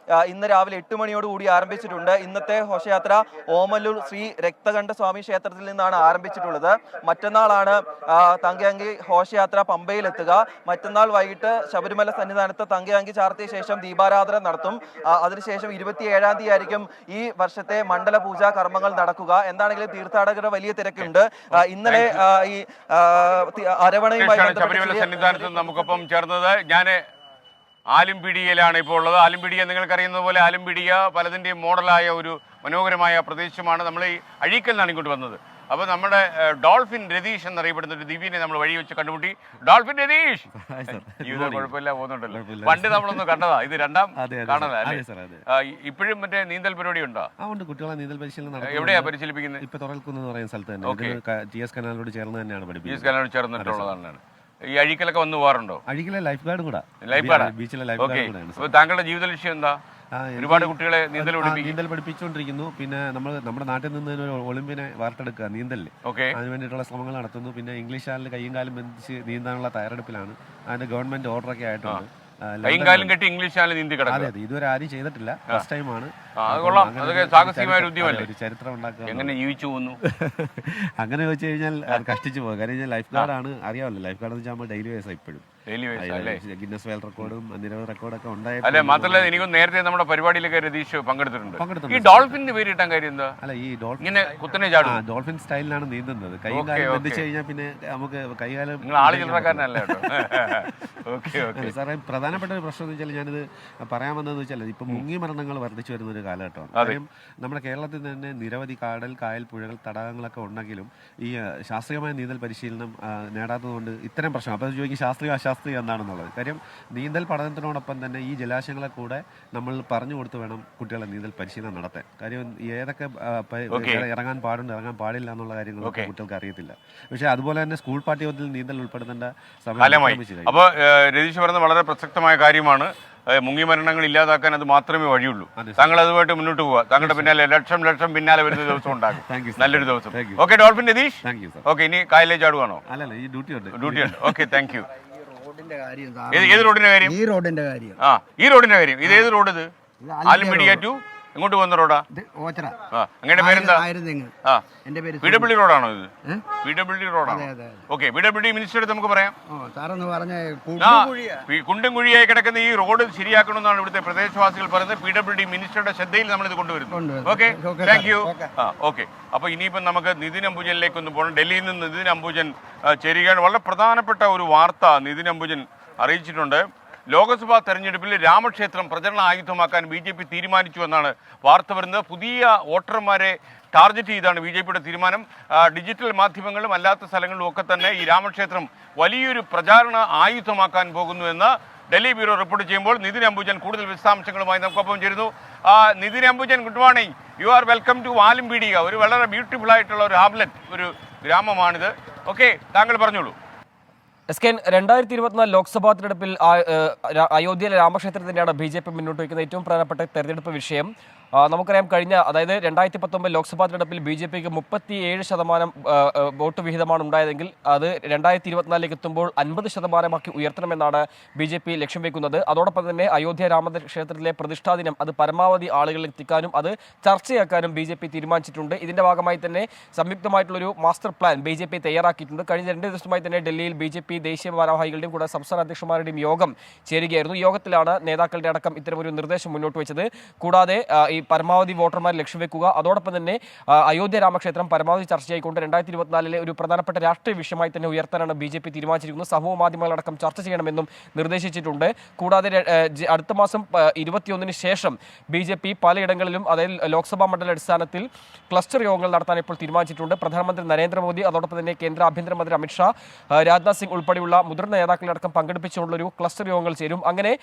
ഇന്ന് രാവിലെ 8 മണിയോടുകൂടി ആരംഭിച്ചിട്ടുണ്ട്. ഇന്നത്തെ ഘോഷയാത്ര ഓമല്ലൂർ ശ്രീ രക്തകണ്ഠ സ്വാമി ക്ഷേത്രത്തിൽ നിന്നാണ് ആരംഭിച്ചിട്ടുള്ളത്. മറ്റന്നാളാണ് തങ്കയങ്കി ഘോഷയാത്ര പമ്പയിലെത്തുക. മറ്റന്നാൾ വൈകിട്ട് ശബരിമല സന്നിധാനത്ത് തങ്കയങ്കി ചാർത്തിയ ശേഷം ദീപാരാധന നടത്തും. അതിനുശേഷം 27-ാം തീയതി ആയിരിക്കും ഈ വർഷത്തെ മണ്ഡല പൂജാ കർമ്മങ്ങൾ നടക്കുക. എന്താണെങ്കിലും തീർത്ഥാടകരുടെ വലിയ തിരക്കുണ്ട്. ഇന്നലെ ഈ അരവണയുമായി ശബരിമല സന്നിധാനത്ത് നമുക്കൊപ്പം ചേർന്നത് ഞാൻ ആലമ്പിടിയയിലാണ് ഇപ്പോൾ ഉള്ളത്. ആലമ്പിടിയ നിങ്ങൾക്കറിയുന്നത് പോലെ ആലമ്പിടിയ പലതിൻ്റെയും മോഡലായ ഒരു മനോഹരമായ പ്രദേശമാണ്. നമ്മൾ ഈ അഴീക്കൽ നിന്നാണ് ഇങ്ങോട്ട് വന്നത്. അപ്പോൾ നമ്മുടെ ഡോൾഫിൻ രതീഷ് എന്നറിയപ്പെടുന്ന ഒരു ദിവ്യനെ നമ്മൾ വഴി വെച്ച് കണ്ടുമുട്ടി. ഡോൾഫിൻ രതീഷ്, ജീവിതം കുഴപ്പമില്ല പോകുന്നുണ്ടല്ലോ. പണ്ട് നമ്മളൊന്ന് കണ്ടതാ, ഇത് രണ്ടാം കാണതാ അല്ലേ? ഇപ്പോഴും മറ്റേ നീന്തൽ പരിപാടി ഉണ്ടോ? കുട്ടികളെ നീന്തൽ പരിശീലനം എവിടെയാ പരിശീലിപ്പിക്കുന്നത്? ഇപ്പൊ തുറൽക്കുന്ന് എന്ന് പറയുന്ന സ്ഥലത്ത് തന്നെ TS കനാലിനോട് ചേർന്ന് തന്നെയാണ് പഠിപ്പിക്കുന്നത്. TS കനാലിനോട് ചേർന്നിട്ടുള്ളതാണ്. ഈ അഴീക്കലൊക്കെ വന്ന് പോകാറുണ്ടോ? അഴീക്കലെ ലൈഫ് ഗാർഡും കൂടെ, ലൈഫ് ഗാർഡ്, ബീച്ചിലെ ലൈഫ് ഗാർഡ് കൂടെയാണ്. താങ്കളുടെ ജീവിത ലക്ഷ്യം എന്താ? ഒരുപാട് കുട്ടികളെ നീന്തൽ പഠിപ്പിച്ചുകൊണ്ടിരിക്കുന്നു. പിന്നെ നമ്മുടെ നാട്ടിൽ നിന്ന് ഒരു ഒളിമ്പിനെ വാർത്തെടുക്കുക നീന്തലിൽ, അതിന് വേണ്ടിയിട്ടുള്ള ശ്രമങ്ങൾ നടത്തുന്നു. പിന്നെ ഇംഗ്ലീഷ് ചാനലിൽ കയ്യും കാലും ബന്ധിച്ച് നീന്താനുള്ള തയ്യാറെടുപ്പിലാണ്. അതിന്റെ ഗവൺമെന്റ് ഓർഡറൊക്കെ ആയിട്ടുണ്ട്. കൈകാലം കെട്ടി ഇംഗ്ലീഷ് ചാനൽ നീന്തി കിടക്കുക. അതെ, ഇതുവരെ ആരും ചെയ്തിട്ടില്ല, ഫസ്റ്റ് ടൈമാണ്. ഒരു ചരിത്രം ഉണ്ടാക്കുക. എങ്ങനെ ജീവിച്ചു പോകുന്നു അങ്ങനെ ചോദിച്ചു കഴിഞ്ഞാൽ കഷ്ടിച്ചു പോകും. കാരണം ലൈഫ് ഗാർഡാണ്, അറിയാമല്ലോ. ലൈഫ് ഗാർഡ് എന്ന് വെച്ചാൽ നമ്മൾ ഡെയിലി വേസ് ഇപ്പോഴും ഗിന്നസ് വേൾഡ് റെക്കോർഡും നിരവധി റെക്കോർഡൊക്കെ ഉണ്ടായി. അല്ലെ, മാത്രമല്ല എനിക്ക് നേരത്തെ നമ്മുടെ പരിപാടിയിലൊക്കെ രതീഷ് പങ്കെടുത്തിട്ടുണ്ട്. ഈ ഡോൾഫിന്റെ പേര് ഇട്ടാൻ കാര്യം എന്താ? അല്ല, ഈ ഇങ്ങനെ കുത്തനെ ചാടും ഡോൾഫിൻ സ്റ്റൈലിലാണ് നീന്തുന്നത്. കൈയും കാലം ബന്ധിച്ചു കഴിഞ്ഞാൽ പിന്നെ നമുക്ക് കൈകാലം. നിങ്ങൾ ആള് ചില്ലറക്കാരനല്ല കേട്ടോ. സാറേ, പ്രധാനപ്പെട്ട ഒരു പ്രശ്നം എന്ന് വെച്ചാൽ ഞാനിത് പറയാൻ വന്നതെന്ന് വെച്ചാൽ ഇപ്പൊ മുങ്ങി മരണങ്ങൾ വർദ്ധിച്ചു വരുന്ന ഒരു കാലഘട്ടമാണ്. കാര്യം നമ്മുടെ കേരളത്തിൽ തന്നെ നിരവധി കായൽ, പുഴകൾ, തടാകങ്ങളൊക്കെ ഉണ്ടെങ്കിലും ഈ ശാസ്ത്രീയമായ നീന്തൽ പരിശീലനം നേടാത്തതുകൊണ്ട് ഇത്തരം പ്രശ്നം. അപ്പോൾ ചോദിക്കും ശാസ്ത്രീയ അശാസ്ത്രീയ എന്താണെന്നുള്ളത്. കാര്യം നീന്തൽ പഠനത്തിനോടൊപ്പം തന്നെ ഈ ജലാശയങ്ങളെ കൂടെ നമ്മൾ പറഞ്ഞു കൊടുത്ത് വേണം കുട്ടികളെ നീന്തൽ പരിശീലനം നടത്താൻ. കാര്യം ഏതൊക്കെ ഇറങ്ങാൻ പാടുണ്ട്, ഇറങ്ങാൻ പാടില്ല എന്നുള്ള കാര്യങ്ങളൊക്കെ കുട്ടികൾക്ക് അറിയത്തില്ല. പക്ഷേ അതുപോലെ തന്നെ സ്കൂൾ പാഠ്യപദ്ധതിയിൽ നീന്തൽ ഉൾപ്പെടുത്തേണ്ട സമയം. അപ്പോൾ രതീഷ് പറഞ്ഞത് വളരെ പ്രസക്തമായ കാര്യമാണ്. മുങ്ങി മരണങ്ങൾ ഇല്ലാതാക്കാൻ അത് മാത്രമേ വഴിയുള്ളൂ. താങ്കൾ അതുമായിട്ട് മുന്നോട്ട് പോവുക. താങ്കളുടെ പിന്നാലെ ലക്ഷം പിന്നാലെ വരുന്ന ദിവസം ഉണ്ടാകും. നല്ലൊരു ദിവസം. Okay dolphin Ratheesh. ഓക്കെ, ഇനി കായലിലേക്ക് ചാടുവാണോ? അല്ലല്ല, ഈ ഡ്യൂട്ടി ഉണ്ട്. Okay, thank U. ഏത് റോഡിന്റെ കാര്യം? ഈ റോഡിന്റെ കാര്യം. ഇത് ഏത് റോഡ്? ഇത് ആലമ്പിടിയ ടു എങ്ങോട്ട് പോകുന്ന റോഡാ? അങ്ങനെ പേരെന്താ? PWD റോഡാണോ ഇത്? PWD റോഡാണോ? ഓക്കെ, PWD മിനിസ്റ്റർ നമുക്ക് പറയാം. കുണ്ടും കുഴിയായി കിടക്കുന്ന ഈ റോഡ് ശരിയാക്കണമെന്നാണ് ഇവിടുത്തെ പ്രദേശവാസികൾ പറയുന്നത്. PWD മിനിസ്റ്ററുടെ ശ്രദ്ധയിൽ നമ്മൾ ഇത് കൊണ്ടുവരുന്നു. Okay, thank U. ഓക്കെ, അപ്പൊ ഇനിയിപ്പം നമുക്ക് നിതിൻ അംബുജനിലേക്ക് ഒന്ന് പോകണം. ഡൽഹിയിൽ നിന്ന് നിതിൻ അംബുജൻ ചേരുകയാണ്. വളരെ പ്രധാനപ്പെട്ട ഒരു വാർത്ത നിതിൻ അംബുജൻ അറിയിച്ചിട്ടുണ്ട്. ലോക്സഭാ തെരഞ്ഞെടുപ്പിൽ രാമക്ഷേത്രം പ്രചരണ ആയുധമാക്കാൻ BJP തീരുമാനിച്ചു എന്നാണ് വാർത്ത വരുന്നത്. പുതിയ വോട്ടർമാരെ ടാർഗറ്റ് ചെയ്താണ് BJPയുടെ തീരുമാനം. ഡിജിറ്റൽ മാധ്യമങ്ങളിലും അല്ലാത്ത സ്ഥലങ്ങളിലും ഒക്കെ തന്നെ ഈ രാമക്ഷേത്രം വലിയൊരു പ്രചാരണ ആയുധമാക്കാൻ പോകുന്നു എന്ന് ഡൽഹി ബ്യൂറോ റിപ്പോർട്ട് ചെയ്യുമ്പോൾ നിതിൻ അംബുജൻ കൂടുതൽ വിശദാംശങ്ങളുമായി നമുക്കൊപ്പം ചേരുന്നു. Nithin Ambujan, good morning. You are welcome to ആലമ്പിടിയ. ഒരു വളരെ ബ്യൂട്ടിഫുൾ ആയിട്ടുള്ള ഒരു ഹാംലെറ്റ്, ഒരു ഗ്രാമമാണിത്. ഓക്കെ, താങ്കൾ പറഞ്ഞോളൂ. SKN 2024 ലോക്സഭാ തെരഞ്ഞെടുപ്പിൽ അയോധ്യയിലെ രാമക്ഷേത്രത്തിൻ്റെയാണ് BJP മുന്നോട്ട് വയ്ക്കുന്ന ഏറ്റവും പ്രധാനപ്പെട്ട തെരഞ്ഞെടുപ്പ് വിഷയം. നമുക്കറിയാം അതായത് 2019 ലോക്സഭാ തെരഞ്ഞെടുപ്പിൽ BJPക്ക് 37% വോട്ട് വിഹിതമാണ് ഉണ്ടായതെങ്കിൽ അത് 2024 എത്തുമ്പോൾ 50% ഉയർത്തണമെന്നാണ് BJP ലക്ഷ്യം വെക്കുന്നത്. അതോടൊപ്പം തന്നെ അയോധ്യ രാമക്ഷേത്രത്തിലെ പ്രതിഷ്ഠാ ദിനം അത് പരമാവധി ആളുകളിൽ എത്തിക്കാനും അത് ചർച്ചയാക്കാനും BJP തീരുമാനിച്ചിട്ടുണ്ട്. ഇതിന്റെ ഭാഗമായി തന്നെ സംയുക്തമായിട്ടുള്ളൊരു മാസ്റ്റർ പ്ലാൻ BJP തയ്യാറാക്കിയിട്ടുണ്ട്. കഴിഞ്ഞ 2 ദിവസമായി തന്നെ ഡൽഹിയിൽ BJP ദേശീയ ഭാരവാഹികളുടെയും കൂടെ സംസ്ഥാന അധ്യക്ഷന്മാരുടെയും യോഗം ചേരുകയായിരുന്നു. യോഗത്തിലാണ് നേതാക്കളുടെ അടക്കം ഇത്തരമൊരു നിർദ്ദേശം മുന്നോട്ട് വെച്ചത്. കൂടാതെ ഈ പരമാവധി വോട്ടർമാർ ലക്ഷ്യം വെക്കുക, അതോടൊപ്പം തന്നെ അയോധ്യ രാമക്ഷേത്രം പരമാവധി ചർച്ചയായിക്കൊണ്ട് 2024 ഒരു പ്രധാനപ്പെട്ട രാഷ്ട്രീയ വിഷയമായി തന്നെ ഉയർത്താനാണ് BJP തീരുമാനിച്ചിരിക്കുന്നത്. സമൂഹ മാധ്യമങ്ങളടക്കം ചർച്ച ചെയ്യണമെന്നും നിർദ്ദേശിച്ചിട്ടുണ്ട്. കൂടാതെ അടുത്ത മാസം 21 ശേഷം BJP പലയിടങ്ങളിലും അതായത് ലോക്സഭാ മണ്ഡല അടിസ്ഥാനത്തിൽ ക്ലസ്റ്റർ യോഗങ്ങൾ നടത്താൻ ഇപ്പോൾ തീരുമാനിച്ചിട്ടുണ്ട്. പ്രധാനമന്ത്രി നരേന്ദ്രമോദി, അതോടൊപ്പം തന്നെ കേന്ദ്ര ആഭ്യന്തരമന്ത്രി അമിത്ഷാ, രാജ്നാഥ് സിംഗ് ഉൾപ്പെടെയുള്ള മുതിർന്ന നേതാക്കളടക്കം പങ്കെടുപ്പിച്ചുകൊണ്ടുള്ളൊരു ക്ലസ്റ്റർ യോഗങ്ങൾ ചേരും. അങ്ങനെ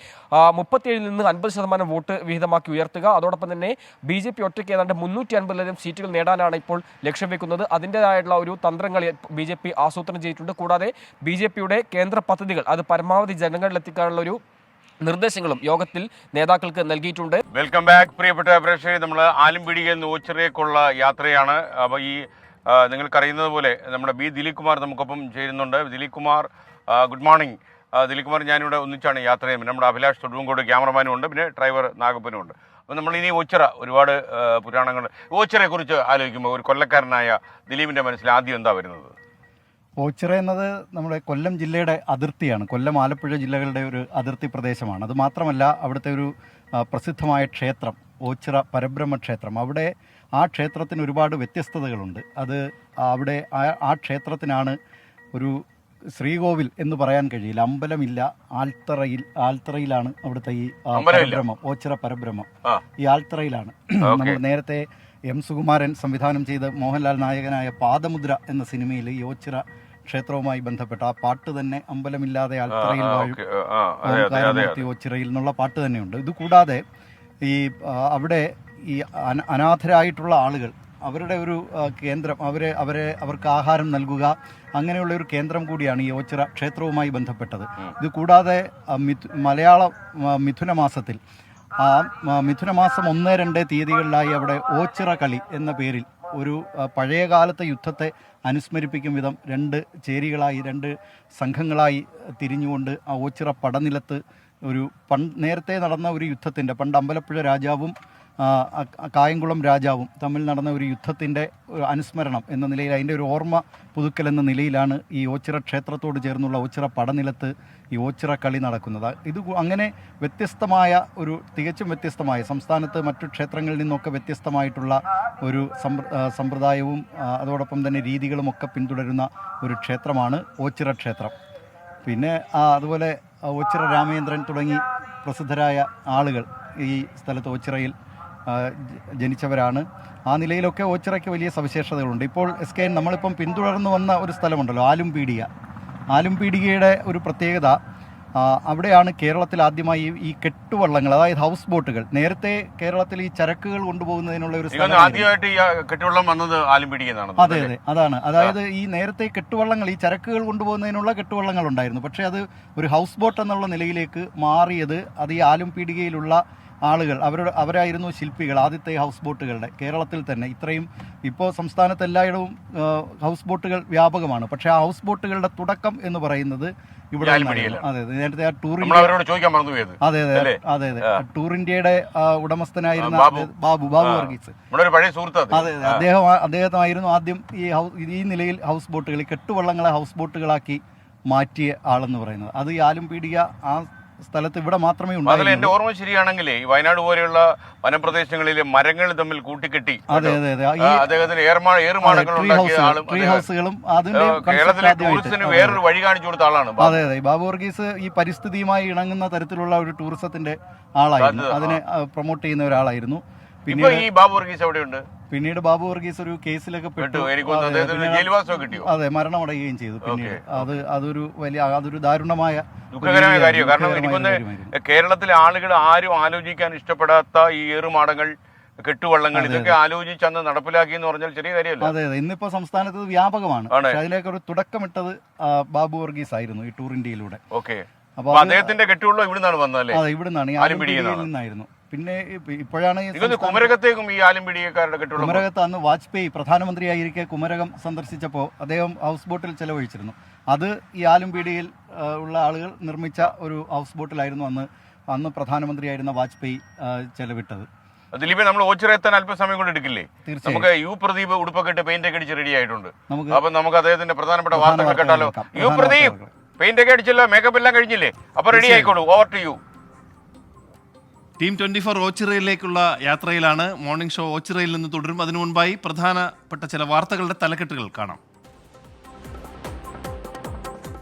37 നിന്ന് 50% വോട്ട് വിഹിതമാക്കി ഉയർത്തുക. അതോടൊപ്പം തന്നെ BJP ഒറ്റയ്ക്ക് ഏതാണ്ട് 350 സീറ്റുകൾ നേടാനാണ് ഇപ്പോൾ ലക്ഷ്യം വെക്കുന്നത്. അതിൻ്റെതായിട്ടുള്ള ഒരു തന്ത്രങ്ങൾ BJP ആസൂത്രണം ചെയ്തിട്ടുണ്ട്. കൂടാതെ BJPയുടെ കേന്ദ്ര പദ്ധതികൾ അത് പരമാവധി ജനങ്ങളിലെത്തിക്കാനുള്ള ഒരു നിർദ്ദേശങ്ങളും യോഗത്തിൽ നേതാക്കൾക്ക് നൽകിയിട്ടുണ്ട്. വെൽക്കം ബാക്ക് പ്രിയപ്പെട്ട പ്രേക്ഷകരെ. നമ്മൾ ആലമ്പീടികയിൽ നിന്ന് ഓച്ചിറയിലേക്കുള്ള യാത്രയാണ്. അപ്പോൾ ഈ നിങ്ങൾക്കറിയുന്നത് പോലെ നമ്മുടെ ദിലീപ് കുമാർ നമുക്കൊപ്പം ചേരുന്നുണ്ട്. Dileep Kumar, good morning. ദിലീപ് കുമാർ ഞാനിവിടെ ഒന്നിച്ചാണ് യാത്ര ചെയ്യുന്നത്. നമ്മുടെ അഭിലാഷ് തൊടുവങ്കോട് ക്യാമറമാനും ഉണ്ട്, പിന്നെ ഡ്രൈവർ നാഗപ്പനും ഉണ്ട്. അപ്പോൾ നമ്മൾ ഇനി ഓച്ചിറ ഒരുപാട് പുരാണങ്ങൾ ഓച്ചിറയെക്കുറിച്ച് ആലോചിക്കുമ്പോൾ ഒരു കൊല്ലക്കാരനായ ദിലീപിൻ്റെ മനസ്സിൽ ആദ്യം എന്താ വരുന്നത്? ഓച്ചിറ എന്നത് നമ്മുടെ കൊല്ലം ജില്ലയുടെ അതിർത്തിയാണ്. കൊല്ലം ആലപ്പുഴ ജില്ലകളുടെ ഒരു അതിർത്തി പ്രദേശമാണ്. അത് മാത്രമല്ല അവിടുത്തെ ഒരു പ്രസിദ്ധമായ ക്ഷേത്രം ഓച്ചിറ പരബ്രഹ്മ ക്ഷേത്രം, അവിടെ ആ ക്ഷേത്രത്തിന് ഒരുപാട് വ്യത്യസ്തതകളുണ്ട്. അത് അവിടെ ആ ക്ഷേത്രത്തിനാണ് ഒരു ശ്രീകോവിൽ എന്ന് പറയാൻ കഴിയില്ല, അമ്പലമില്ല. ആൽത്തറയിലാണ് അവിടുത്തെ ഈ പരബ്രഹ്മം, ഓച്ചിറ പരബ്രഹ്മം ഈ ആൽത്തറയിലാണ്. നമ്മൾ നേരത്തെ M. സുകുമാരൻ സംവിധാനം ചെയ്ത് മോഹൻലാൽ നായകനായ പാദമുദ്ര എന്ന സിനിമയിൽ ഈ ഓച്ചിറ ക്ഷേത്രവുമായി ബന്ധപ്പെട്ട ആ പാട്ട് തന്നെ അമ്പലമില്ലാതെ ആൽത്തറയിൽ വാഴും ഓംകാരമൂർത്തി ഓച്ചിറയിൽ എന്നുള്ള പാട്ട് തന്നെയുണ്ട്. ഇതുകൂടാതെ ഈ അവിടെ ഈ അനാഥരായിട്ടുള്ള ആളുകൾ അവരുടെ ഒരു കേന്ദ്രം, അവർക്ക് ആഹാരം നൽകുക, അങ്ങനെയുള്ള ഒരു കേന്ദ്രം കൂടിയാണ് ഈ ഓച്ചിറ ക്ഷേത്രവുമായി ബന്ധപ്പെട്ടത്. ഇത് കൂടാതെ മിഥുന മാസത്തിൽ മിഥുനമാസം 1-2 തീയതികളിലായി അവിടെ ഓച്ചിറ കളി എന്ന പേരിൽ ഒരു പഴയകാലത്തെ യുദ്ധത്തെ അനുസ്മരിപ്പിക്കും വിധം 2 ചേരികളായി 2 സംഘങ്ങളായി തിരിഞ്ഞുകൊണ്ട് ആ ഓച്ചിറ പടനിലത്ത് ഒരു നേരത്തെ നടന്ന ഒരു യുദ്ധത്തിൻ്റെ, പണ്ട് അമ്പലപ്പുഴ രാജാവും കായംകുളം രാജാവും തമ്മിൽ നടന്ന ഒരു യുദ്ധത്തിൻ്റെ അനുസ്മരണം എന്ന നിലയിൽ, അതിൻ്റെ ഒരു ഓർമ്മ പുതുക്കൽ എന്ന നിലയിലാണ് ഈ ഓച്ചിറ ക്ഷേത്രത്തോട് ചേർന്നുള്ള ഓച്ചിറ പടനിലത്ത് ഈ ഓച്ചിറ കളി നടക്കുന്നത്. ഇത് അങ്ങനെ തികച്ചും വ്യത്യസ്തമായ സംസ്ഥാനത്ത് മറ്റു ക്ഷേത്രങ്ങളിൽ നിന്നൊക്കെ വ്യത്യസ്തമായിട്ടുള്ള ഒരു സമ്പ്രദായവും അതോടൊപ്പം തന്നെ രീതികളുമൊക്കെ പിന്തുടരുന്ന ഒരു ക്ഷേത്രമാണ് ഓച്ചിറ ക്ഷേത്രം. പിന്നെ അതുപോലെ ഓച്ചിറ രാമേന്ദ്രൻ തുടങ്ങി പ്രസിദ്ധരായ ആളുകൾ ഈ സ്ഥലത്ത് ഓച്ചിറയിൽ ജനിച്ചവരാണ്. ആ നിലയിലൊക്കെ ഓച്ചിറയ്ക്ക് വലിയ സവിശേഷതകളുണ്ട്. ഇപ്പോൾ SKN നമ്മളിപ്പം പിന്തുടർന്നു വന്ന ഒരു സ്ഥലമുണ്ടല്ലോ, ആലുംപീടികയുടെ ഒരു പ്രത്യേകത, അവിടെയാണ് കേരളത്തിൽ ആദ്യമായി ഈ കെട്ടുവള്ളങ്ങൾ, അതായത് ഹൗസ് ബോട്ടുകൾ. നേരത്തെ കേരളത്തിൽ ഈ ചരക്കുകൾ കൊണ്ടുപോകുന്നതിനുള്ള ഒരു അതെ അതാണ്. അതായത് ഈ നേരത്തെ കെട്ടുവള്ളങ്ങൾ, ഈ ചരക്കുകൾ കൊണ്ടുപോകുന്നതിനുള്ള കെട്ടുവള്ളങ്ങൾ ഉണ്ടായിരുന്നു. പക്ഷേ അത് ഒരു ഹൗസ് ബോട്ട് എന്നുള്ള നിലയിലേക്ക് മാറിയത് അത് ഈ ആലുംപീടികയിലുള്ള ആളുകൾ, അവരായിരുന്നു ശില്പികൾ ആദ്യത്തെ ഹൗസ് ബോട്ടുകളുടെ. കേരളത്തിൽ തന്നെ ഇത്രയും ഇപ്പോൾ സംസ്ഥാനത്ത് എല്ലായിടവും ഹൗസ് ബോട്ടുകൾ വ്യാപകമാണ്. പക്ഷേ ആ ഹൗസ് ബോട്ടുകളുടെ തുടക്കം എന്ന് പറയുന്നത് ഇവിടെ. അതെ, നേരത്തെ ആ ടൂർ ടൂർ ഇന്ത്യയുടെ ഉടമസ്ഥനായിരുന്ന ബാബു വർഗീസ്, അതെ അദ്ദേഹമായിരുന്നു ആദ്യം ഈ നിലയിൽ ഹൗസ് ബോട്ടുകൾ, കെട്ടുവള്ളങ്ങളെ ഹൗസ് ബോട്ടുകളാക്കി മാറ്റിയ ആളെന്ന് പറയുന്നത്. അത് ഈ ആലുംപീടിക ആ സ്ഥലത്ത് ഇവിടെ മാത്രമേ ഉണ്ടാകൂ. എന്റെ ഓർമ്മ ശരിയാണെങ്കിൽ ഈ വയനാട് പോലെയുള്ള വനപ്രദേശങ്ങളിലെ മരങ്ങൾ തമ്മിൽ കൂട്ടിക്കെട്ടി അദ്ദേഹത്തിന് ട്രീ ഹൗസുകളും വേറൊരു വഴി കാണിച്ചു കൊടുത്ത ആളാണ്. അതെ, ബാബു വർഗീസ് ഈ പരിസ്ഥിതിയുമായി ഇണങ്ങുന്ന തരത്തിലുള്ള ഒരു ടൂറിസത്തിന്റെ ആളായിരുന്നു, അതിനെ പ്രൊമോട്ട് ചെയ്യുന്ന ഒരാളായിരുന്നു. പിന്നെ ഈ ബാബു വർഗീസ് എവിടെയുണ്ട്? പിന്നീട് ബാബു വർഗീസ് ഒരു കേസിലൊക്കെ പെട്ടു, അതെ, മരണമടയുകയും ചെയ്തു. പിന്നീട് അതൊരു ദാരുണമായ ദുഃഖകരമായ കാര്യമാണ്. കാരണം എനിക്കൊന്ന് കേരളത്തിലെ ആളുകൾ ആരും ആലോചിക്കാൻ ഇഷ്ടപ്പെടാത്ത ഈ ഏറുമാടങ്ങൾ, കെട്ടുവള്ളങ്ങൾ, ഇതൊക്കെ ആലോചിച്ച് അന്ന് നടപ്പിലാക്കി എന്ന് പറഞ്ഞാൽ ചെറിയ കാര്യമല്ല. അതെ, ഇന്നിപ്പോ സംസ്ഥാനത്ത് വ്യാപകമാണ്. അതിലേക്ക് ഒരു തുടക്കമിട്ടത് ബാബു വർഗീസ് ആയിരുന്നു ഈ ടൂർ ഇന്ത്യയിലൂടെ. ഓക്കെ, അപ്പൊ അദ്ദേഹത്തിന്റെ കെട്ടുവള്ളം ഇവിടുന്നാണ് വന്നതല്ലേ? അതെ, ഇവിടുന്നാണ്, ആലുംപീടികയിൽ നിന്നായിരുന്നു. പിന്നെ ഇപ്പോഴാണ് കുമരകത്തേക്കും ഈ ആലമ്പിടിയക്കാരുടെ കെട്ടിടം. കുമരകത്ത് അന്ന് വാജ്പേയി പ്രധാനമന്ത്രിയായിരിക്കെ കുമരകം സന്ദർശിച്ചപ്പോൾ അദ്ദേഹം ഹൗസ് ബോട്ടിൽ ചെലവഴിച്ചിരുന്നു. അത് ഈ ആലമ്പിടിയിൽ ഉള്ള ആളുകൾ നിർമ്മിച്ച ഒരു ഹൗസ് ബോട്ടിലായിരുന്നു അന്ന് പ്രധാനമന്ത്രിയായിരുന്ന വാജ്പേയി ചെലവിട്ടത്. ദിലീപ്, നമ്മൾ ഓച്ചിറ എത്താൻ അല്പസമയം കൊണ്ട് എടുക്കില്ലേ? നമുക്ക് യു പ്രദീപ് ഉടുപ്പൊക്കെ ഇട്ട് പെയിന്റ് ഒക്കെ അടിച്ച് റെഡി ആയിട്ടുണ്ട്. അപ്പൊ നമുക്ക് അദ്ദേഹത്തിന്റെ പ്രധാനപ്പെട്ട വാർത്തകൾ കേട്ടാലോ? യു പ്രദീപ്, പെയിന്റ് ഒക്കെ അടിച്ചല്ലോ, മേക്കപ്പ് എല്ലാം കഴിഞ്ഞില്ലേ? അപ്പൊ റെഡി ആയിക്കോളൂ. Over to you. ടീം 24 ഓച്ചിറയിലേക്കുള്ള യാത്രയിലാണ്. മോർണിംഗ് ഷോ ഓച്ചിറയിൽ നിന്ന് തുടരും. അതിനു മുൻപായി പ്രധാനപ്പെട്ട ചില വാർത്തകളുടെ തലക്കെട്ടുകൾ കാണാം.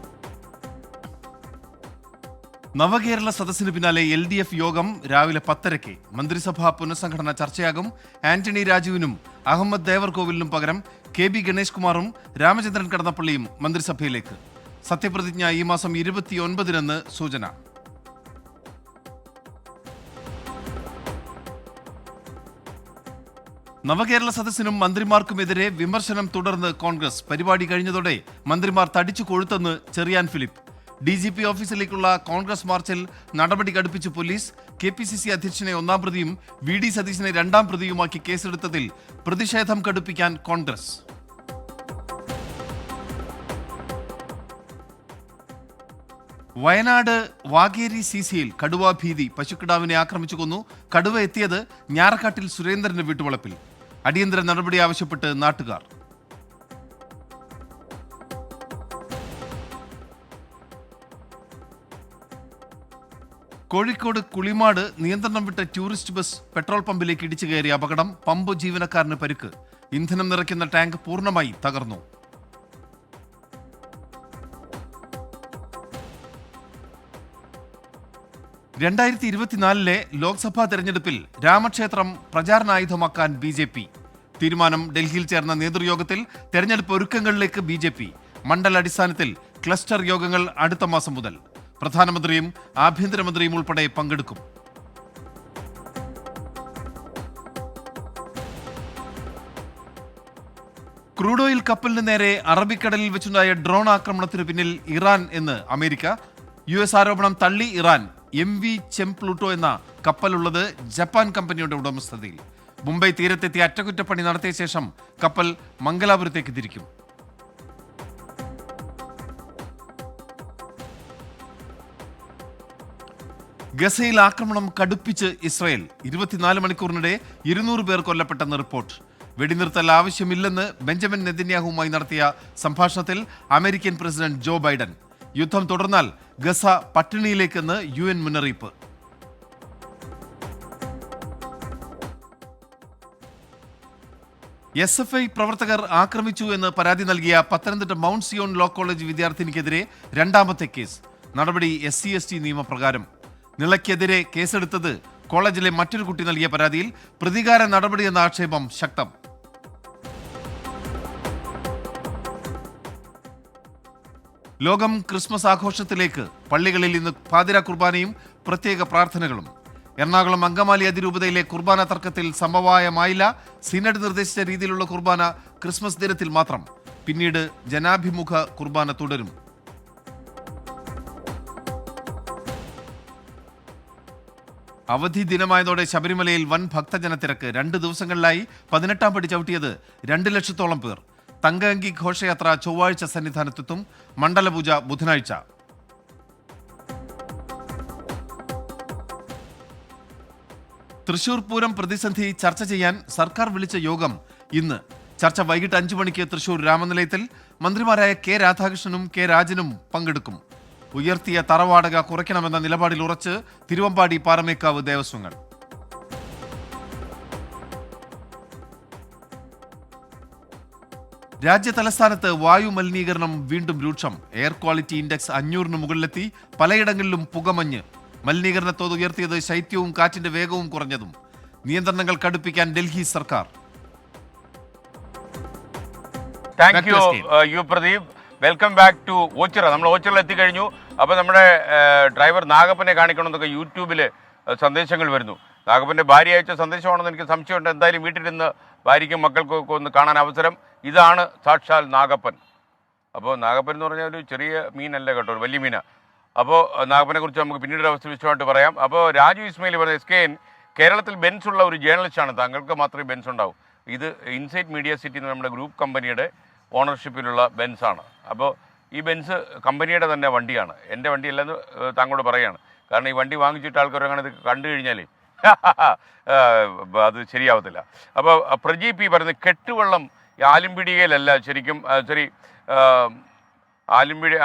നവകേരള സദസ്സിന് പിന്നാലെ LDF യോഗം രാവിലെ 10:00. മന്ത്രിസഭാ പുനഃസംഘടന ചർച്ചയാകും. ആന്റണി രാജുവിനും അഹമ്മദ് ദേവർകോവിലിനും പകരം KB ഗണേഷ് കുമാറും രാമചന്ദ്രൻ കടന്നപ്പള്ളിയും മന്ത്രിസഭയിലേക്ക്. സത്യപ്രതിജ്ഞ ഈ മാസം 29-നെന്ന് സൂചന. നവകേരള സദസ്സിനും മന്ത്രിമാർക്കുമെതിരെ വിമർശനം തുടർന്ന് കോൺഗ്രസ്. പരിപാടി കഴിഞ്ഞതോടെ മന്ത്രിമാർ തടിച്ചു കൊഴുത്തെന്ന് ചെറിയാൻ ഫിലിപ്പ്. DGP ഓഫീസിലേക്കുള്ള കോൺഗ്രസ് മാർച്ചിൽ നടപടി കടുപ്പിച്ച് പോലീസ്. KPCC അധ്യക്ഷനെ 1-ാം പ്രതിയും VD സതീശനെ 2-ാം പ്രതിയുമാക്കി കേസെടുത്തതിൽ പ്രതിഷേധം കടുപ്പിക്കാൻ കോൺഗ്രസ്. വയനാട് വാഗേരി CCയിൽ കടുവാഭീതി. പശുക്കിടാവിനെ ആക്രമിച്ചു കൊന്നു. കടുവ എത്തിയത് ഞാറക്കാട്ടിൽ സുരേന്ദ്രന്റെ വീട്ടുവളപ്പിൽ. അടിയന്തര നടപടി ആവശ്യപ്പെട്ട് നാട്ടുകാർ. കോഴിക്കോട് കുളിമാട് നിയന്ത്രണം വിട്ട ടൂറിസ്റ്റ് ബസ് പെട്രോൾ പമ്പിലേക്ക് ഇടിച്ചു കയറി അപകടം. പമ്പ് ജീവനക്കാരന് പരിക്ക്. ഇന്ധനം നിറയ്ക്കുന്ന ടാങ്ക് പൂർണ്ണമായി തകർന്നു. രണ്ടായിരത്തി 2024 ലോക്സഭാ തെരഞ്ഞെടുപ്പിൽ രാമക്ഷേത്രം പ്രചാരണായുധമാക്കാൻ BJP തീരുമാനം. ഡൽഹിയിൽ ചേർന്ന നേതൃയോഗത്തിൽ തെരഞ്ഞെടുപ്പ് ഒരുക്കങ്ങളിലേക്ക് BJP. മണ്ഡലാടിസ്ഥാനത്തിൽ ക്ലസ്റ്റർ യോഗങ്ങൾ അടുത്ത മാസം മുതൽ. പ്രധാനമന്ത്രിയും ആഭ്യന്തരമന്ത്രിയും ഉൾപ്പെടെ പങ്കെടുക്കും. ക്രൂഡ് ഓയിൽ കപ്പലിന് നേരെ അറബിക്കടലിൽ വെച്ചുണ്ടായ ഡ്രോൺ ആക്രമണത്തിന് പിന്നിൽ ഇറാൻ എന്ന് അമേരിക്ക. US ആരോപണം തള്ളി ഇറാൻ. MV ചെംപ്ലൂട്ടോ എന്ന കപ്പലുള്ളത് ജപ്പാൻ കമ്പനിയുടെ ഉടമസ്ഥതയിൽ. മുംബൈ തീരത്തെത്തി അറ്റകുറ്റപ്പണി നടത്തിയ ശേഷം കപ്പൽ മംഗലാപുരത്തേക്ക് തിരിക്കും. ഗസയിൽ ആക്രമണം കടുപ്പിച്ച് ഇസ്രായേൽ. 24 മണിക്കൂറിനിടെ 200 പേർ കൊല്ലപ്പെട്ടെന്ന് റിപ്പോർട്ട്. വെടിനിർത്തൽ ആവശ്യമില്ലെന്ന് ബെഞ്ചമിൻ നെതന്യാഹുവുമായി നടത്തിയ സംഭാഷണത്തിൽ അമേരിക്കൻ പ്രസിഡന്റ് ജോ ബൈഡൻ. യുദ്ധം തുടർന്നാൽ ഗസ പട്ടിണിയിലേക്കെന്ന് UN മുന്നറിയിപ്പ്. SFI പ്രവർത്തകർ ആക്രമിച്ചു എന്ന് പരാതി നൽകിയ Pathanamthitta Mount Zion law college വിദ്യാർത്ഥിനിക്കെതിരെ 2ാമത്തെ കേസ്. നടപടി SC/ST നിയമപ്രകാരം. നിളയ്ക്കെതിരെ കേസെടുത്തത് കോളേജിലെ മറ്റൊരു കുട്ടി നൽകിയ പരാതിയിൽ. പ്രതികാര നടപടിയെന്ന ആക്ഷേപം ശക്തം. ലോകം ക്രിസ്മസ് ആഘോഷത്തിലേക്ക്. പള്ളികളിൽ ഇന്ന് പാതിര കുർബാനയും പ്രത്യേക പ്രാർത്ഥനകളും. എറണാകുളം അങ്കമാലി അതിരൂപതയിലെ കുർബാന തർക്കത്തിൽ സമവായമായില്ല. സിനഡ് നിർദ്ദേശിച്ച രീതിയിലുള്ള കുർബാന ക്രിസ്മസ് ദിനത്തിൽ മാത്രം. പിന്നീട് ജനാഭിമുഖ കുർബാന തുടരും. അവധി ദിനമായതോടെ ശബരിമലയിൽ വൻ ഭക്തജനത്തിരക്ക്. 2 ദിവസങ്ങളിലായി 18ാം പടി ചവിട്ടിയത് 2 ലക്ഷത്തോളം പേർ. തങ്കഅങ്കി ഘോഷയാത്ര ചൊവ്വാഴ്ച സന്നിധാനത്തെത്തും. മണ്ഡലപൂജ ബുധനാഴ്ച. തൃശൂർ പൂരം പ്രതിസന്ധി ചർച്ച ചെയ്യാൻ സർക്കാർ വിളിച്ച യോഗം ഇന്ന്. ചർച്ച വൈകിട്ട് 5 മണിക്ക് തൃശൂർ രാമനിലയത്തിൽ. മന്ത്രിമാരായ K രാധാകൃഷ്ണനും K രാജനും പങ്കെടുക്കും. ഉയർത്തിയ തറവാടക കുറയ്ക്കണമെന്ന നിലപാടിൽ ഉറച്ച് തിരുവമ്പാടി പാറമേക്കാവ് ദേവസ്വങ്ങൾ. രാജ്യ തലസ്ഥാനത്ത് വായു മലിനീകരണം വീണ്ടും രൂക്ഷം. എയർ ക്വാളിറ്റി ഇൻഡെക്സ് 500-ന് മുകളിലെത്തി. പലയിടങ്ങളിലും പുകമഞ്ഞ്. മലിനീകരണ തോത് ഉയർത്തിയത് ശൈത്യവും കാറ്റിന്റെ വേഗവും കുറഞ്ഞതും. നിയന്ത്രണങ്ങൾ കടുപ്പിക്കാൻ ഡൽഹി സർക്കാർ. Thank you Pradeep. Welcome back to Ochira. നമ്മൾ ഓച്ചിറയിൽ എത്തിക്കഴിഞ്ഞു. അപ്പോൾ നമ്മുടെ ഡ്രൈവർ നാഗപ്പനെ കാണിക്കണമെന്നൊക്കെ യൂട്യൂബിൽ സന്ദേശങ്ങൾ വരുന്നു. നാഗപ്പൻ്റെ ഭാര്യ അയച്ച സന്ദേശമാണെന്ന് എനിക്ക് സംശയമുണ്ട്. എന്തായാലും വീട്ടിലിരുന്ന് ഭാര്യയ്ക്കും മക്കൾക്കൊക്കെ ഒന്ന് കാണാൻ അവസരം. ഇതാണ് സാക്ഷാൽ നാഗപ്പൻ. അപ്പോൾ നാഗപ്പൻ എന്ന് പറഞ്ഞാൽ ഒരു ചെറിയ മീനല്ല കേട്ടോ, ഒരു വലിയ മീനാണ്. അപ്പോൾ നാഗപ്പനെ കുറിച്ച് നമുക്ക് പിന്നീട് അവസ്ഥ വിശദമായിട്ട് പറയാം. അപ്പോൾ രാജു ഇസ്മയിൽ പറഞ്ഞ SKN കേരളത്തിൽ ബെൻസ് ഉള്ള ഒരു ജേർണലിസ്റ്റാണ്, താങ്കൾക്ക് മാത്രമേ ബെൻസ് ഉണ്ടാവൂ. ഇത് ഇൻസൈറ്റ് മീഡിയ സിറ്റി എന്ന് നമ്മുടെ ഗ്രൂപ്പ് കമ്പനിയുടെ ഓണർഷിപ്പിലുള്ള ബെൻസാണ്. അപ്പോൾ ഈ ബെൻസ് കമ്പനിയുടെ തന്നെ വണ്ടിയാണ്, എൻ്റെ വണ്ടിയല്ലെന്ന് താങ്കളോട് പറയുകയാണ്. കാരണം ഈ വണ്ടി വാങ്ങിച്ചിട്ട് ആൾക്കാർ അങ്ങനെ ഇത് കണ്ടു കഴിഞ്ഞാൽ അത് ശരിയാവത്തില്ല. അപ്പോൾ പ്രജീപ് ഈ പറയുന്നത് കെട്ടുവെള്ളം ആലുംപിടികയിലല്ല ശരിക്കും, ആലുംപിടിയിൽ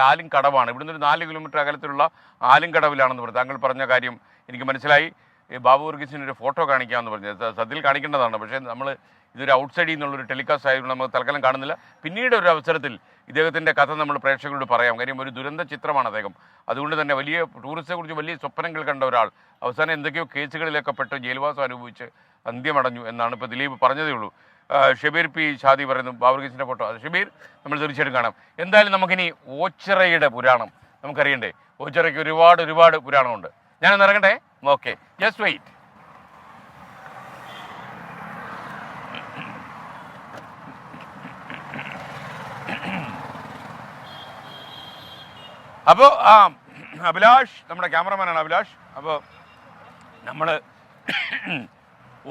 ആലും കടവാണ്. ഇവിടുന്ന് ഒരു 4 കിലോമീറ്റർ അകലത്തിലുള്ള ആലും കടവിലാണെന്ന് പറഞ്ഞു. താങ്കൾ പറഞ്ഞ കാര്യം എനിക്ക് മനസ്സിലായി. ബാബു വർഗീസിന് ഒരു ഫോട്ടോ കാണിക്കാമെന്ന് പറഞ്ഞത് സത്യത്തിൽ കാണിക്കേണ്ടതാണ്, പക്ഷേ നമ്മൾ ഇതൊരു ഔട്ട്സൈഡിൽ നിന്നുള്ളൊരു ടെലികാസ്റ്റ് ആയതുകൊണ്ട് നമുക്ക് തൽക്കാലം കാണുന്നില്ല. പിന്നീട് ഒരു അവസരത്തിൽ ഇദ്ദേഹത്തിൻ്റെ കഥ നമ്മൾ പ്രേക്ഷകരോട് പറയാം. കാര്യം ഒരു ദുരന്ത ചിത്രമാണ് അദ്ദേഹം. അതുകൊണ്ട് തന്നെ വലിയ ടൂറിസ്റ്റെ കുറിച്ച് വലിയ സ്വപ്നങ്ങൾ കണ്ട ഒരാൾ അവസാനം എന്തൊക്കെയോ കേസുകളിലൊക്കെ പെട്ട് ജയിൽവാസം അനുഭവിച്ച് അന്ത്യമടഞ്ഞു എന്നാണ് ഇപ്പോൾ ദിലീപ് പറഞ്ഞതേ ഉള്ളൂ. ഷബീർ പി ഷാദി പറയുന്നു ബാബുർഗീസിൻ്റെ ഫോട്ടോ. അത് ഷബീർ നമ്മൾ തീർച്ചയായിട്ടും കാണാം. എന്തായാലും നമുക്കിനി ഓച്ചിറയുടെ പുരാണം നമുക്കറിയണ്ടേ. ഓച്ചിറയ്ക്ക് ഒരുപാട് പുരാണമുണ്ട്. ഞാനൊന്ന് ഇറങ്ങട്ടെ. Okay, just wait. അപ്പോൾ അഭിലാഷ് നമ്മുടെ ക്യാമറമാനാണ് അഭിലാഷ്. അപ്പോൾ നമ്മൾ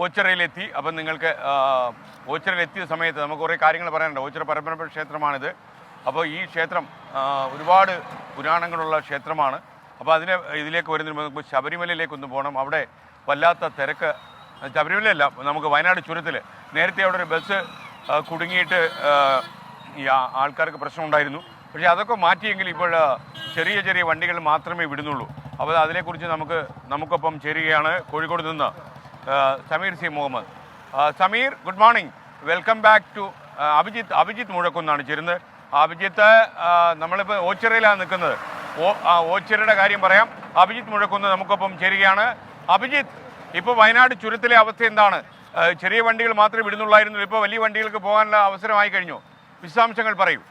ഓച്ചിറയിലെത്തി. അപ്പം നിങ്ങൾക്ക് ഓച്ചിറയിലെത്തിയ സമയത്ത് നമുക്ക് കുറേ കാര്യങ്ങൾ പറയാനുണ്ട്. ഓച്ചിറ പരമ്പരാഗത ക്ഷേത്രമാണിത്. അപ്പോൾ ഈ ക്ഷേത്രം ഒരുപാട് പുരാണങ്ങളുള്ള ക്ഷേത്രമാണ്. അപ്പോൾ ഇതിലേക്ക് വരുന്നതിന് മുമ്പ് ശബരിമലയിലേക്ക് ഒന്ന് പോകണം. അവിടെ വല്ലാത്ത തിരക്ക്. ശബരിമലയല്ല, നമുക്ക് വയനാട് ചുരത്തിൽ നേരത്തെ അവിടെ ഒരു ബസ് കുടുങ്ങിയിട്ട് ഈ ആൾക്കാർക്ക് പ്രശ്നമുണ്ടായിരുന്നു. പക്ഷേ അതൊക്കെ മാറ്റിയെങ്കിൽ ഇപ്പോൾ ചെറിയ വണ്ടികൾ മാത്രമേ വിടുന്നുള്ളൂ. അപ്പോൾ അതിനെക്കുറിച്ച് നമുക്കൊപ്പം ചേരുകയാണ് കോഴിക്കോട് നിന്ന് Sameer C Muhammad. Sameer, good morning. Welcome back to Abhijith മുഴക്കുന്നാണ് ചേരുന്നത്. അഭിജിത്ത്, നമ്മളിപ്പോൾ ഓച്ചിറയിലാണ് നിൽക്കുന്നത്. ഓച്ചിറയുടെ കാര്യം പറയാം. അഭിജിത്ത് മുഴക്കുന്ന് നമുക്കൊപ്പം ചേരുകയാണ്. അഭിജിത്ത്, ഇപ്പോൾ വയനാട് ചുരത്തിലെ അവസ്ഥ എന്താണ്? ചെറിയ വണ്ടികൾ മാത്രമേ വിടുന്നുള്ളായിരുന്നു, ഇപ്പോൾ വലിയ വണ്ടികൾക്ക് പോകാനുള്ള അവസരമായി കഴിഞ്ഞു. വിശദാംശങ്ങൾ പറയൂ.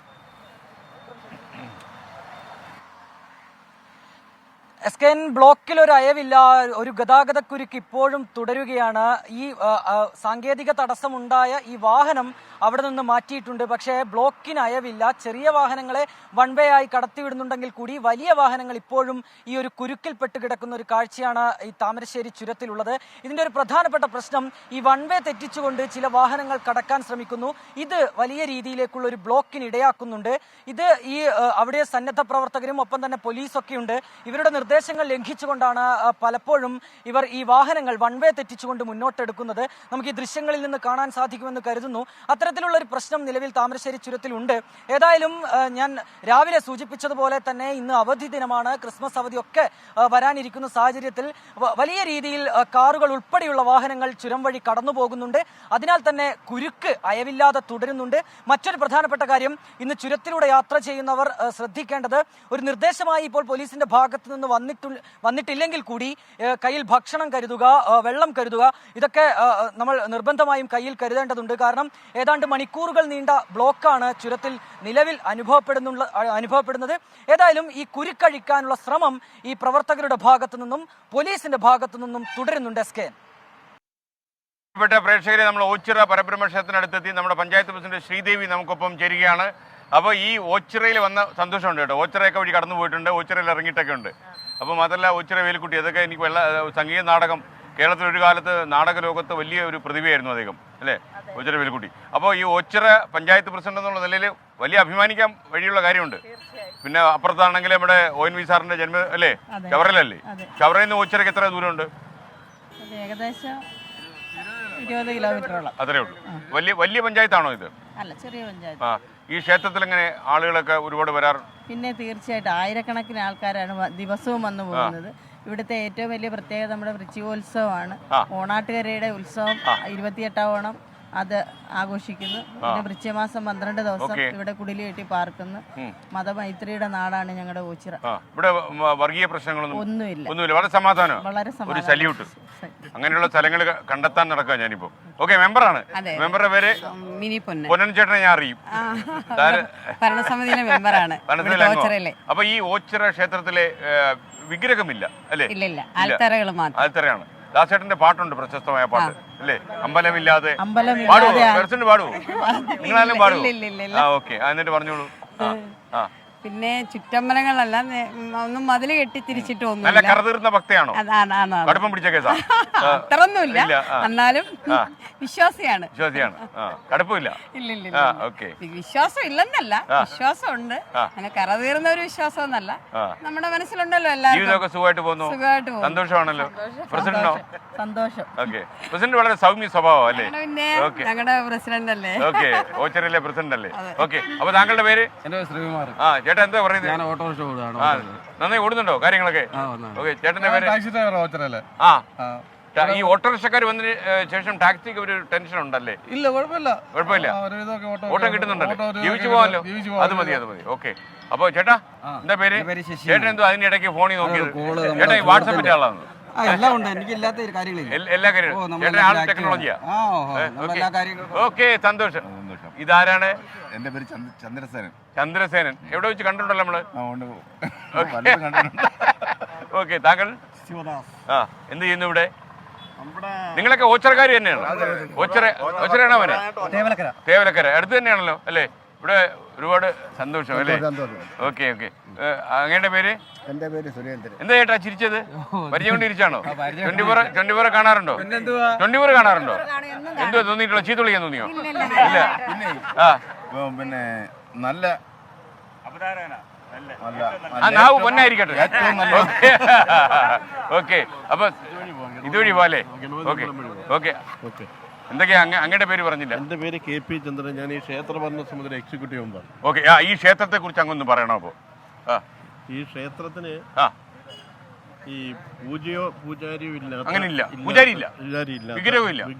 എസ്കെൻ, ബ്ലോക്കിൽ ഒരു അയവില്ല. ഒരു ഗതാഗതക്കുരുക്ക് ഇപ്പോഴും തുടരുകയാണ്. ഈ സാങ്കേതിക തടസ്സമുണ്ടായ ഈ വാഹനം അവിടെ നിന്ന് മാറ്റിയിട്ടുണ്ട്. പക്ഷേ ബ്ലോക്കിന് അയവില്ല. ചെറിയ വാഹനങ്ങളെ വൺ വേ ആയി കടത്തിവിടുന്നുണ്ടെങ്കിൽ കൂടി വലിയ വാഹനങ്ങൾ ഇപ്പോഴും ഈ ഒരു കുരുക്കിൽപ്പെട്ട് കിടക്കുന്ന ഒരു കാഴ്ചയാണ് ഈ താമരശ്ശേരി ചുരത്തിലുള്ളത്. ഇതിന്റെ ഒരു പ്രധാനപ്പെട്ട പ്രശ്നം ഈ വൺ വേ തെറ്റിച്ചുകൊണ്ട് ചില വാഹനങ്ങൾ കടക്കാൻ ശ്രമിക്കുന്നു. ഇത് വലിയ രീതിയിലേക്കുള്ള ഒരു ബ്ലോക്കിന് ഇടയാക്കുന്നുണ്ട്. ഇത് ഈ അവിടെ സന്നദ്ധ പ്രവർത്തകരും ഒപ്പം തന്നെ പോലീസൊക്കെ ഉണ്ട്. ഇവരുടെ നിർദ്ദേശങ്ങൾ ലംഘിച്ചുകൊണ്ടാണ് പലപ്പോഴും ഇവർ ഈ വാഹനങ്ങൾ വൺ വേ തെറ്റിച്ചുകൊണ്ട് മുന്നോട്ടെടുക്കുന്നത്. നമുക്ക് ഈ ദൃശ്യങ്ങളിൽ നിന്ന് കാണാൻ സാധിക്കുമെന്ന് കരുതുന്നു. അത്തരത്തിലുള്ള ഒരു പ്രശ്നം നിലവിൽ താമരശ്ശേരി ചുരത്തിലുണ്ട്. ഏതായാലും ഞാൻ രാവിലെ സൂചിപ്പിച്ചതുപോലെ തന്നെ ഇന്ന് അവധി ദിനമാണ്. ക്രിസ്മസ് അവധിയൊക്കെ വരാനിരിക്കുന്ന സാഹചര്യത്തിൽ വലിയ രീതിയിൽ കാറുകൾ ഉൾപ്പെടെയുള്ള വാഹനങ്ങൾ ചുരം വഴി കടന്നു പോകുന്നുണ്ട്. അതിനാൽ തന്നെ കുരുക്ക് അയവില്ലാതെ തുടരുന്നുണ്ട്. മറ്റൊരു പ്രധാനപ്പെട്ട കാര്യം, ഇന്ന് ചുരത്തിലൂടെ യാത്ര ചെയ്യുന്നവർ ശ്രദ്ധിക്കേണ്ടത്, ഒരു നിർദ്ദേശമായി ഇപ്പോൾ പോലീസിന്റെ ഭാഗത്ത് നിന്ന് വന്നിട്ടില്ലെങ്കിൽ കൂടി കയ്യിൽ ഭക്ഷണം കരുതുക, വെള്ളം കരുതുക, ഇതൊക്കെ നമ്മൾ നിർബന്ധമായും കയ്യിൽ കരുതേണ്ടതുണ്ട്. കാരണം ഏതാണ്ട് മണിക്കൂറുകൾ നീണ്ട ബ്ലോക്കാണ് ചുരത്തിൽ നിലവിൽ അനുഭവപ്പെടുന്നത്. ഏതായാലും ഈ കുരുക്കഴിക്കാനുള്ള ശ്രമം ഈ പ്രവർത്തകരുടെ ഭാഗത്തു നിന്നും പോലീസിന്റെ ഭാഗത്തു നിന്നും തുടരുന്നുണ്ട്. എസ്കെൻ, പ്രേക്ഷകരെ, നമ്മൾ ഓച്ചിറ പരബ്രഹ്മ ക്ഷേത്രത്തിനടുത്തെത്തി. നമ്മുടെ പഞ്ചായത്ത് പ്രസിഡന്റ് ശ്രീദേവി നമുക്കൊപ്പം ചേരുകയാണ്. അപ്പോൾ ഈ ഓച്ചിറയിൽ വന്ന സന്തോഷമുണ്ട് കേട്ടോ. ഓച്ചിറയൊക്കെ വഴി കടന്നു പോയിട്ടുണ്ട്, ഓച്ചിറയിൽ ഇറങ്ങിയിട്ടൊക്കെ ഉണ്ട്. അപ്പോൾ മാത്രമല്ല ഓച്ചിറ വേലിക്കുട്ടി, അതൊക്കെ എനിക്ക് സംഗീത നാടകം, കേരളത്തിൽ ഒരു കാലത്ത് നാടക ലോകത്ത് വലിയ ഒരു പ്രതിഭയായിരുന്നു അദ്ദേഹം, അല്ലേ, ഓച്ചിറ വേലിക്കുട്ടി. അപ്പോൾ ഈ ഓച്ചിറ പഞ്ചായത്ത് പ്രസിഡന്റ് എന്നുള്ള നിലയിൽ വലിയ അഭിമാനിക്കാൻ വഴിയുള്ള കാര്യമുണ്ട്. പിന്നെ അപ്പുറത്താണെങ്കിൽ നമ്മുടെ ONV സാറിന്റെ ജന്മ അല്ലേ, ചവറയിലല്ലേ. ചവറയിൽ നിന്ന് ഓച്ചിറയ്ക്ക് എത്ര ദൂരമുണ്ട്? ഏകദേശം 20 കിലോമീറ്ററോളം. അത്രേ ഉള്ളൂ. വലിയ പഞ്ചായത്താണോ ഇത്? അല്ല, ചെറിയ പഞ്ചായത്ത്. ഈ ക്ഷേത്രത്തിൽ എങ്ങനെ ആളുകളൊക്കെ ഒരുപാട് വരാറ്? പിന്നെ തീർച്ചയായിട്ടും ആയിരക്കണക്കിന് ആൾക്കാരാണ് ദിവസവും വന്നു പോകുന്നത്. ഇവിടുത്തെ ഏറ്റവും വലിയ പ്രത്യേകത നമ്മുടെ വൃശ്ചികോത്സവമാണ്. ഓണാട്ടുകരയുടെ ഉത്സവം 28ാം ഓണം അത് ആഘോഷിക്കുന്നു. പിന്നെ വൃശ്ചികമാസം 12 ദിവസം ഇവിടെ കുടില് കെട്ടി പാർക്കുന്നു. മതമൈത്രിയുടെ നാടാണ് ഞങ്ങളുടെ ഓച്ചിറ. ഇവിടെ വർഗീയ പ്രശ്നങ്ങളൊന്നും ഒന്നുമില്ല. വളരെ സമാധാനം. വളരെ ഒരു സല്യൂട്ട്. അങ്ങനെയുള്ള സ്ഥലങ്ങൾ കണ്ടെത്താൻ നടക്കുക ഞാനിപ്പോ. ഓക്കെ, മെമ്പറാണ്. മെമ്പറുടെ പേര് പൊന്നൻ ചേട്ടനെ ഞാൻ അറിയും. ഭരണസമിതിയിലെ മെമ്പറാണ്. അപ്പൊ ഈ ഓച്ചിറ ക്ഷേത്രത്തിലെ വിഗ്രഹമില്ല അല്ലേ? ആൽത്തറയാണ്. ദാസേട്ടന്റെ പാട്ടുണ്ട്, പ്രശസ്തമായ പാട്ട് അല്ലേ, അമ്പലമില്ലാതെ. പാടുവോ? പാടുവോ? നിങ്ങളാലും പാടുവോ? ഓക്കെ, എന്നിട്ട് പറഞ്ഞോളൂ. പിന്നെ ചുറ്റമ്പലങ്ങളല്ല ഒന്നും മതില് കെട്ടി നല്ല തിരിച്ചിട്ടൊന്നുമില്ല. കറതീർന്ന ഭക്തയാണോ? കടുപ്പം പിടിച്ച കേസാ? അത്രയൊന്നുമില്ല, എന്നാലും വിശ്വാസിയാണ്. വിശ്വാസിയാണ്. കടുപ്പമില്ല. ഇല്ല ഓക്കെ. വിശ്വാസം ഇല്ലെന്നല്ല, വിശ്വാസമുണ്ട്. അങ്ങനെ കറതീർന്ന ഒരു വിശ്വാസം എന്നല്ല, നമ്മുടെ മനസ്സിലുണ്ടല്ലോ എല്ലാവരും. ജീവിതമൊക്കെ സുഖമായിട്ട് പോകുന്നു. സന്തോഷമാണല്ലോ. പ്രസിഡന്റിനോ? സന്തോഷം. ഓക്കെ. പ്രസിഡന്റ് വളരെ സൗമ്യ സ്വഭാവം അല്ലേ? പിന്നെ ഞങ്ങളുടെ പ്രസിഡന്റ് അല്ലേ? ഓക്കെ. ഓച്ചറിലെ പ്രസിഡന്റ് അല്ലേ? ഓക്കെ. അപ്പൊ താങ്കളുടെ പേര്? എൻ്റെ ശ്രീകുമാർ. ചേട്ടാ എന്താ പറയുന്നത്? ഞാൻ ഓട്ടോറിക്ഷ ഓടുകയാണ്. നന്നായി ഓടുന്നുണ്ടോ കാര്യങ്ങളൊക്കെ? ഓക്കെ. ചേട്ടന്റെ പേര്? ടാക്സി ഡ്രൈവർ ഓച്ചറല്ലേ. ഈ ഓട്ടോറിക്ഷക്കാർ വന്നതിന് ശേഷം ടാക്സിക്ക് ഒരു ടെൻഷൻ ഉണ്ടല്ലേ? ഇല്ല, കുഴപ്പമില്ല. ഓട്ടം കിട്ടുന്നുണ്ടല്ലോ, ജീവിച്ചു പോകാമല്ലോ. അത് മതി. ഓക്കെ. അപ്പൊ ചേട്ടാ എന്താ പേര്? ചേട്ടൻ എന്തോ അതിന്റെ ഇടയ്ക്ക് ഫോണിൽ നോക്കിയത്? ചേട്ടാ ഈ വാട്സാപ്പിന്റെ ആളാണ്? എല്ലാം ഉണ്ട്, എനിക്ക് ഇല്ലാത്ത കാര്യങ്ങളില്ല. എല്ലാ കാര്യങ്ങളും ചേട്ടൻ ആൾ ടെക്നോളജിയാ. ഓക്കെ, സന്തോഷം. ഇതാരാണ്? എന്റെ പേര് ചന്ദ്രസേനൻ. ചന്ദ്രസേനൻ. എവിടെ വെച്ച് കണ്ടിട്ടുണ്ടല്ലോ നമ്മള്? ഓക്കെ. താങ്കൾ? എന്ത് ചെയ്യുന്നു ഇവിടെ? നിങ്ങളൊക്കെ ഓച്ചറക്കാർ തന്നെയാണ്? ഓച്ചറയാണോ അവനെ? തേവലക്കര അടുത്ത് തന്നെയാണല്ലോ അല്ലേ? ഇവിടെ ഒരുപാട് സന്തോഷം അല്ലേ? ഓക്കെ. അങ്ങയുടെ പേര്? എന്റെ പേര് സുരേന്ദ്രൻ. എന്താ ചേട്ടാ ചിരിച്ചത്? പരിചയം കൊണ്ട് ഇരിച്ചാണോ? 24 കാണാറുണ്ടോ? 24 കാണാറുണ്ടോ? എന്തുവാ തോന്നിയിട്ടുള്ള? ചീത്ത വിളിക്കാൻ തോന്നിയോ? ഇല്ല. പിന്നെ നല്ല നാവ് പൊന്നായിരിക്കട്ടെ. ഓക്കെ. അപ്പൊ ഇതുവഴി പോലെ. ഓക്കെ. എന്തൊക്കെയാ അങ്ങയുടെ പേര് പറഞ്ഞില്ല? എന്റെ പേര് KP ചന്ദ്രൻ. ഞാൻ ഈ ക്ഷേത്ര ഭരണ സമിതിയുടെ എക്സിക്യൂട്ടീവ് മെമ്പർ. ഓക്കെ. ഈ ക്ഷേത്രത്തെ കുറിച്ച് അങ്ങൊന്ന് പറയണോ? അപ്പോ ഈ ക്ഷേത്രത്തിന് ഈ പൂജയോ പൂജാരിയോ ഇല്ല. അങ്ങനെയില്ല. പൂജാരിയില്ല, വിഗ്രഹവും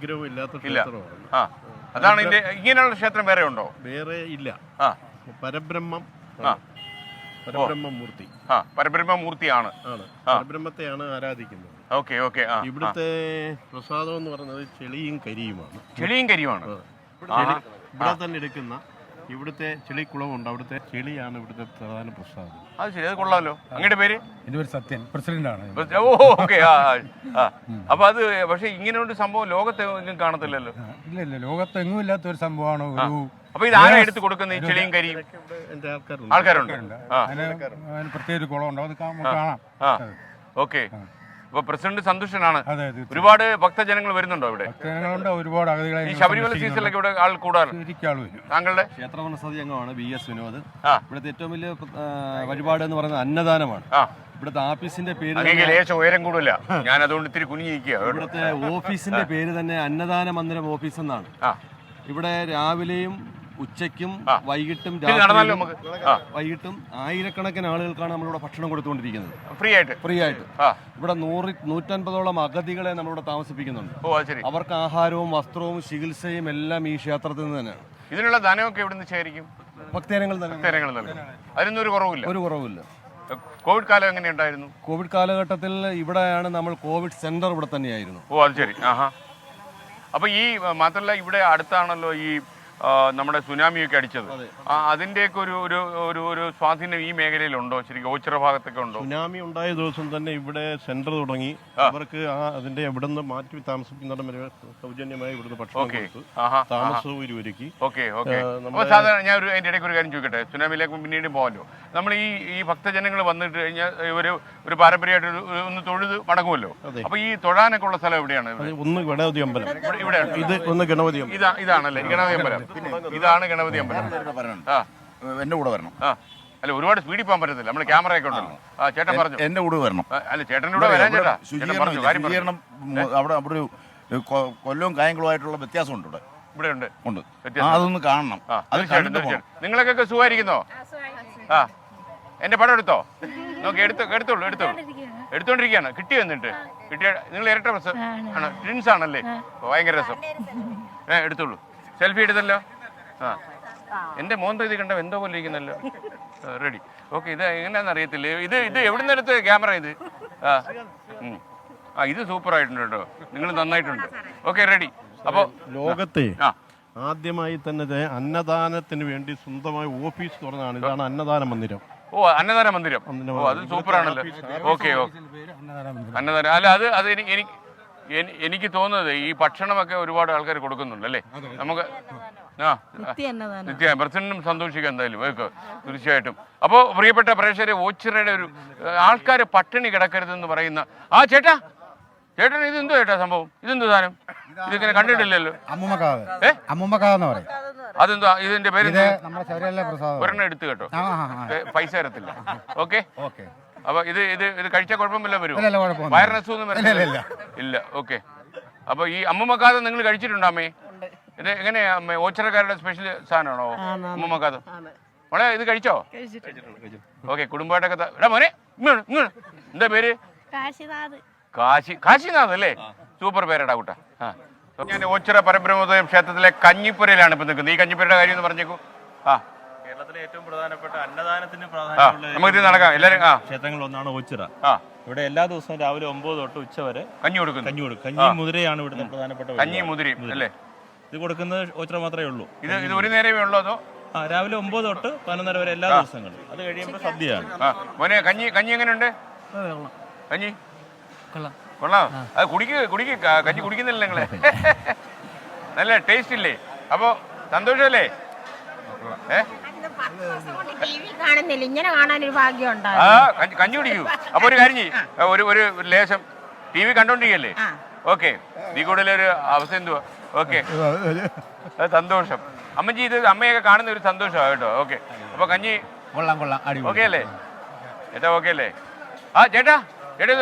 ഇല്ലാത്ത ക്ഷേത്രമാണ്. അതാണ് ഇങ്ങനെയുള്ള ക്ഷേത്രം വേറെ ഉണ്ടോ? വേറെ ഇല്ല. പരബ്രഹ്മമൂർത്തി. പരബ്രഹ്മമൂർത്തിയാണ്. പരബ്രഹ്മത്തെയാണ് ആരാധിക്കുന്നത്. ഓക്കെ. ഇവിടുത്തെ പ്രസാദം എന്ന് പറയുന്നത് ചെളിയും കരിയുമാണ്. ഇവിടെ തന്നെ എടുക്കുന്ന ഇവിടുത്തെ ചെളിക്കുളമുണ്ട്, അവിടുത്തെ ചെളിയാണ് ഇവിടുത്തെ പ്രധാന പ്രസാദം. അത് ശരി, അത് കൊള്ളാമല്ലോ. അങ്ങയുടെ പേര്? എൻ്റെ പേര് സത്യൻ, പ്രസിഡന്റ് ആണ്. ഓക്കെ. അപ്പൊ അത് പക്ഷെ ഇങ്ങനെ ഒരു സംഭവം ലോകത്തെ ഒന്നും കാണത്തില്ലല്ലോ. ഇല്ല, ലോകത്തെങ്ങും ഇല്ലാത്ത ഒരു സംഭവമാണ്. അപ്പൊ ഇത് ആരാ എടുത്ത് കൊടുക്കുന്നത് ഈ ചെളിയും കരിയും? ആൾക്കാരുണ്ട്. അതിന് പ്രത്യേക ഒരു കുളം ഉണ്ട്, അത് കാണാം. ഓക്കെ. അപ്പൊ പ്രസിഡന്റ് സന്തുഷ്ടനാണ്. ഒരുപാട് ഭക്തജനങ്ങൾ വരുന്നുണ്ടോ ഇവിടെ? ഒരുപാട് ആളുകളെ. ഈ ശബരിമല സീസണിലൊക്കെ ഇവിടെ ആൾ കൂടാറ്? താങ്കളുടെ? ക്ഷേത്രഭരണ സമിതി അംഗമാണ് BS വിനോദ്. ഇവിടുത്തെ ഏറ്റവും വലിയ വഴിപാട് എന്ന് പറയുന്നത് അന്നദാനമാണ്. ഇവിടുത്തെ ഓഫീസിന്റെ പേര് ലേശം ഉയരം കൂടില്ല, ഞാൻ അതുകൊണ്ട് ഇത്തിരി കുനിഞ്ഞിരിക്കുക. ഇവിടുത്തെ ഓഫീസിന്റെ പേര് തന്നെ അന്നദാന മന്ദിരം ഓഫീസ് എന്നാണ്. ഇവിടെ രാവിലെയും ഉച്ചയ്ക്കും വൈകിട്ടും വൈകിട്ടും ആയിരക്കണക്കിന് ആളുകൾക്കാണ് നമ്മളിവിടെ ഭക്ഷണം കൊടുത്തുകൊണ്ടിരിക്കുന്നത്. ഫ്രീ ആയിട്ട്. ഇവിടെ 150ഓളം അഗതികളെ നമ്മളിവിടെ താമസിപ്പിക്കുന്നുണ്ട്. അവർക്ക് ആഹാരവും വസ്ത്രവും ചികിത്സയും എല്ലാം ഈ ക്ഷേത്രത്തിൽ നിന്ന് തന്നെയാണ്. ഇതിനുള്ള ധനമൊക്കെ ഇവിടെ നിന്ന് ശേഖരിക്കും. ഭക്തജനങ്ങൾ അതിനൊന്നും ഒരു കുറവില്ല. കോവിഡ് കാലം എങ്ങനെയുണ്ടായിരുന്നു? കോവിഡ് കാലഘട്ടത്തിൽ ഇവിടെയാണ് നമ്മൾ കോവിഡ് സെന്റർ ഇവിടെ തന്നെയായിരുന്നു. അത് ശരി. അപ്പൊ ഈ മാത്രമല്ല ഇവിടെ അടുത്താണല്ലോ ഈ നമ്മുടെ സുനാമിയൊക്കെ അടിച്ചത്. അതിന്റെയൊക്കെ ഒരു സ്വാധീനം ഈ മേഖലയിലുണ്ടോ? ശരിക്കും ഓച്ചിറ ഭാഗത്തൊക്കെ ഉണ്ടോ? സുനാമി ഉണ്ടായ ദിവസം തന്നെ ഇവിടെ സെന്റർ തുടങ്ങി. അവർക്ക് അതിന്റെ എവിടെ നിന്ന് മാറ്റി താമസിക്കുന്നിടം വരെ സൗജന്യമായി ഇവിടുന്ന് ഭക്ഷണം കൊടുത്തു, താമസ സൗകര്യം ഒരുക്കി. ഓക്കെ. സാധാരണ ഞാൻ അതിന്റെ ഇടയ്ക്ക് ഒരു കാര്യം ചോദിക്കട്ടെ, സുനാമിയിലേക്ക് പിന്നീട് പോകാമല്ലോ. നമ്മൾ ഈ ഭക്തജനങ്ങൾ വന്നിട്ട് കഴിഞ്ഞാൽ ഒരു പാരമ്പര്യമായിട്ട് ഒന്ന് തൊഴുത് മടങ്ങുമല്ലോ. അപ്പൊ ഈ തൊഴാനൊക്കെ ഉള്ള സ്ഥലം എവിടെയാണ്? ഒന്ന് ഗണപതി അമ്പലം. ഇത് ഒന്ന് ഗണപതി അമ്പലം. ഇതാണല്ലേ ഗണപതി അമ്പലം? ഇതാണ് ഗണപതി അമ്പലം. എന്റെ കൂടെ വരണം. അല്ല, ഒരുപാട് സ്പീഡിൽ പോകാൻ പറ്റത്തില്ല, നമ്മൾ ക്യാമറ ഒക്കെ ഉണ്ടല്ലോ. ചേട്ടൻ പറഞ്ഞു എന്റെ കൂടെ വരണം. അല്ല, ചേട്ടൻ്റെ കൂടെ വരാൻ ചേട്ടാ. ശുചീകരണം അവിടെ ഒരു കൊല്ലവും കായംകുളമായിട്ടുള്ള വ്യത്യാസമുണ്ട് ഇവിടെ ഉണ്ട്. അതൊന്ന് കാണണം. നിങ്ങളൊക്കെ സുഖമായിരിക്കുന്നോ? എന്റെ പടം എടുത്തോ? നോക്കി എടുത്തോണ്ടിരിക്കുകയാണ്. കിട്ടി വന്നിട്ട് നിങ്ങൾ ഇരട്ട ബസ് ആണോ? ട്വിൻസ് ആണല്ലേ? ഭയങ്കര രസം. എടുത്തോളൂ. സെൽഫി എടുത്തല്ലോ. എന്റെ മോന്ത ഇത് കണ്ട എന്തോ പോലെ ഇരിക്കുന്നല്ലോ. റെഡി. ഓക്കെ. ഇത് എങ്ങനെയാണെന്ന് അറിയത്തില്ല. ഇത് എവിടെ നിന്ന് എടുത്ത് ക്യാമറ? ഇത് സൂപ്പർ ആയിട്ടുണ്ട് കേട്ടോ. നിങ്ങൾ നന്നായിട്ടുണ്ട്. Okay, ready. അപ്പോൾ ലോകത്തെ ആദ്യമായി തന്നെ അന്നദാനത്തിന് വേണ്ടി സ്വന്തമായി ഓഫീസ് തുറന്നാണ്. ഇതാണ് അന്നദാന മന്ദിരം. അന്നദാന മന്ദിരം. അത് സൂപ്പർ ആണല്ലോ. ഓക്കെ. അന്നദാനം. അല്ല, അത് എനിക്ക് തോന്നുന്നത് ഈ ഭക്ഷണമൊക്കെ ഒരുപാട് ആൾക്കാർ കൊടുക്കുന്നുണ്ട് അല്ലേ? നമുക്ക് നിത്യ പ്രസിഡന്റും സന്തോഷിക്കുക എന്തായാലും തീർച്ചയായിട്ടും. അപ്പോൾ പ്രിയപ്പെട്ട പ്രേക്ഷകരെ, ഓച്ചിറയുടെ ഒരു ആൾക്കാർ പട്ടിണി കിടക്കരുതെന്ന് പറയുന്ന ചേട്ടാ ഇതെന്തോ ചേട്ടാ സംഭവം? ഇതെന്തോ സാധനം? ഇതിങ്ങനെ കണ്ടിട്ടില്ലല്ലോ. അമ്മുമ്മക്കാവെന്ന് പറയും. അതെന്തോ ഇതിന്റെ പേര്? ഒരെണ്ണം എടുത്ത് കേട്ടോ, പൈസ തരത്തില്ല. ഓക്കെ. അപ്പൊ ഇത് കഴിച്ചാൽ കുഴപ്പമില്ല വരും? വയറിനസുഖം വരുന്നില്ല? ഇല്ല. ഓക്കെ. അപ്പൊ ഈ അമ്മുമ്മക്കാതെ നിങ്ങൾ കഴിച്ചിട്ടുണ്ടോ അമ്മേ? ഇത് എങ്ങനെയാ അമ്മേ? ഓച്ചിറക്കാരുടെ സ്പെഷ്യൽ സാധനമാണോ അമ്മുമ്മക്കാതെ? മോളെ ഇത് കഴിച്ചോ? ഓക്കെ. കുടുംബമായിട്ടൊക്കെ മോനെ എന്താ പേര്? കാശിനാഥ് അല്ലേ? സൂപ്പർ പേരാടാ കൂട്ടാ. ഞാൻ ഓച്ചിറ പരബ്രഹ്മോദയം ക്ഷേത്രത്തിലെ കഞ്ഞിപ്പുരയിലാണ് ഇപ്പൊ നിൽക്കുന്നത്. ഈ കഞ്ഞിപ്പുരയുടെ കാര്യം ഒന്ന് പറഞ്ഞേക്കൂ. കേരളത്തിലെ ഏറ്റവും പ്രധാനപ്പെട്ട അന്നദാനത്തിന് നമുക്ക് ഇത് നടക്കാം. എല്ലാവരും ക്ഷേത്രങ്ങളിൽ ഒന്നാണ് ഓച്ചിറ. ഇവിടെ എല്ലാ ദിവസവും രാവിലെ 9 തൊട്ട് ഉച്ച വരെ കഞ്ഞി കൊടുക്കും. കഞ്ഞി മുതിരയാണ് ഇവിടുത്തെ പ്രധാനപ്പെട്ട കഞ്ഞി മുതിരയും അല്ലേ? ഇത് കൊടുക്കുന്നത് ഓച്ചിറ മാത്രമേ ഉള്ളൂ. ഇത് ഒരു നേരമേ ഉള്ളൂ അതോ? രാവിലെ 9 തൊട്ട് 11:30 വരെ എല്ലാ ദിവസങ്ങളും. അത് കഴിയുമ്പോൾ സദ്യയാണ്. മോനെ കഞ്ഞി എങ്ങനെയുണ്ട്? കഞ്ഞി കൊള്ളാം. അത് കുടിക്ക് കഞ്ഞി കുടിക്കുന്നില്ല നിങ്ങളെ? നല്ല ടേസ്റ്റ് ഇല്ലേ? അപ്പൊ സന്തോഷമല്ലേ? കാണുന്നില്ല, ഇങ്ങനെ കാണാനൊരു ഭാഗ്യം കഞ്ഞി കുടിക്കൂ. അപ്പൊ ഒരു കാര്യം ചെയ്യും, ഒരു ലേശം TV കണ്ടോണ്ടിരിക്കല്ലേ? ഓക്കെ. നീ കൂടുതലൊരു അവസ്ഥ എന്തുവാ? ഓക്കെ, സന്തോഷം. അമ്മജി ഇത് അമ്മയൊക്കെ കാണുന്ന ഒരു സന്തോഷമാണ് കേട്ടോ. ഓക്കെ. അപ്പൊ കഞ്ഞി ഓക്കെ അല്ലേ ചേട്ടാ? ഓക്കെ അല്ലേ? ചേട്ടാ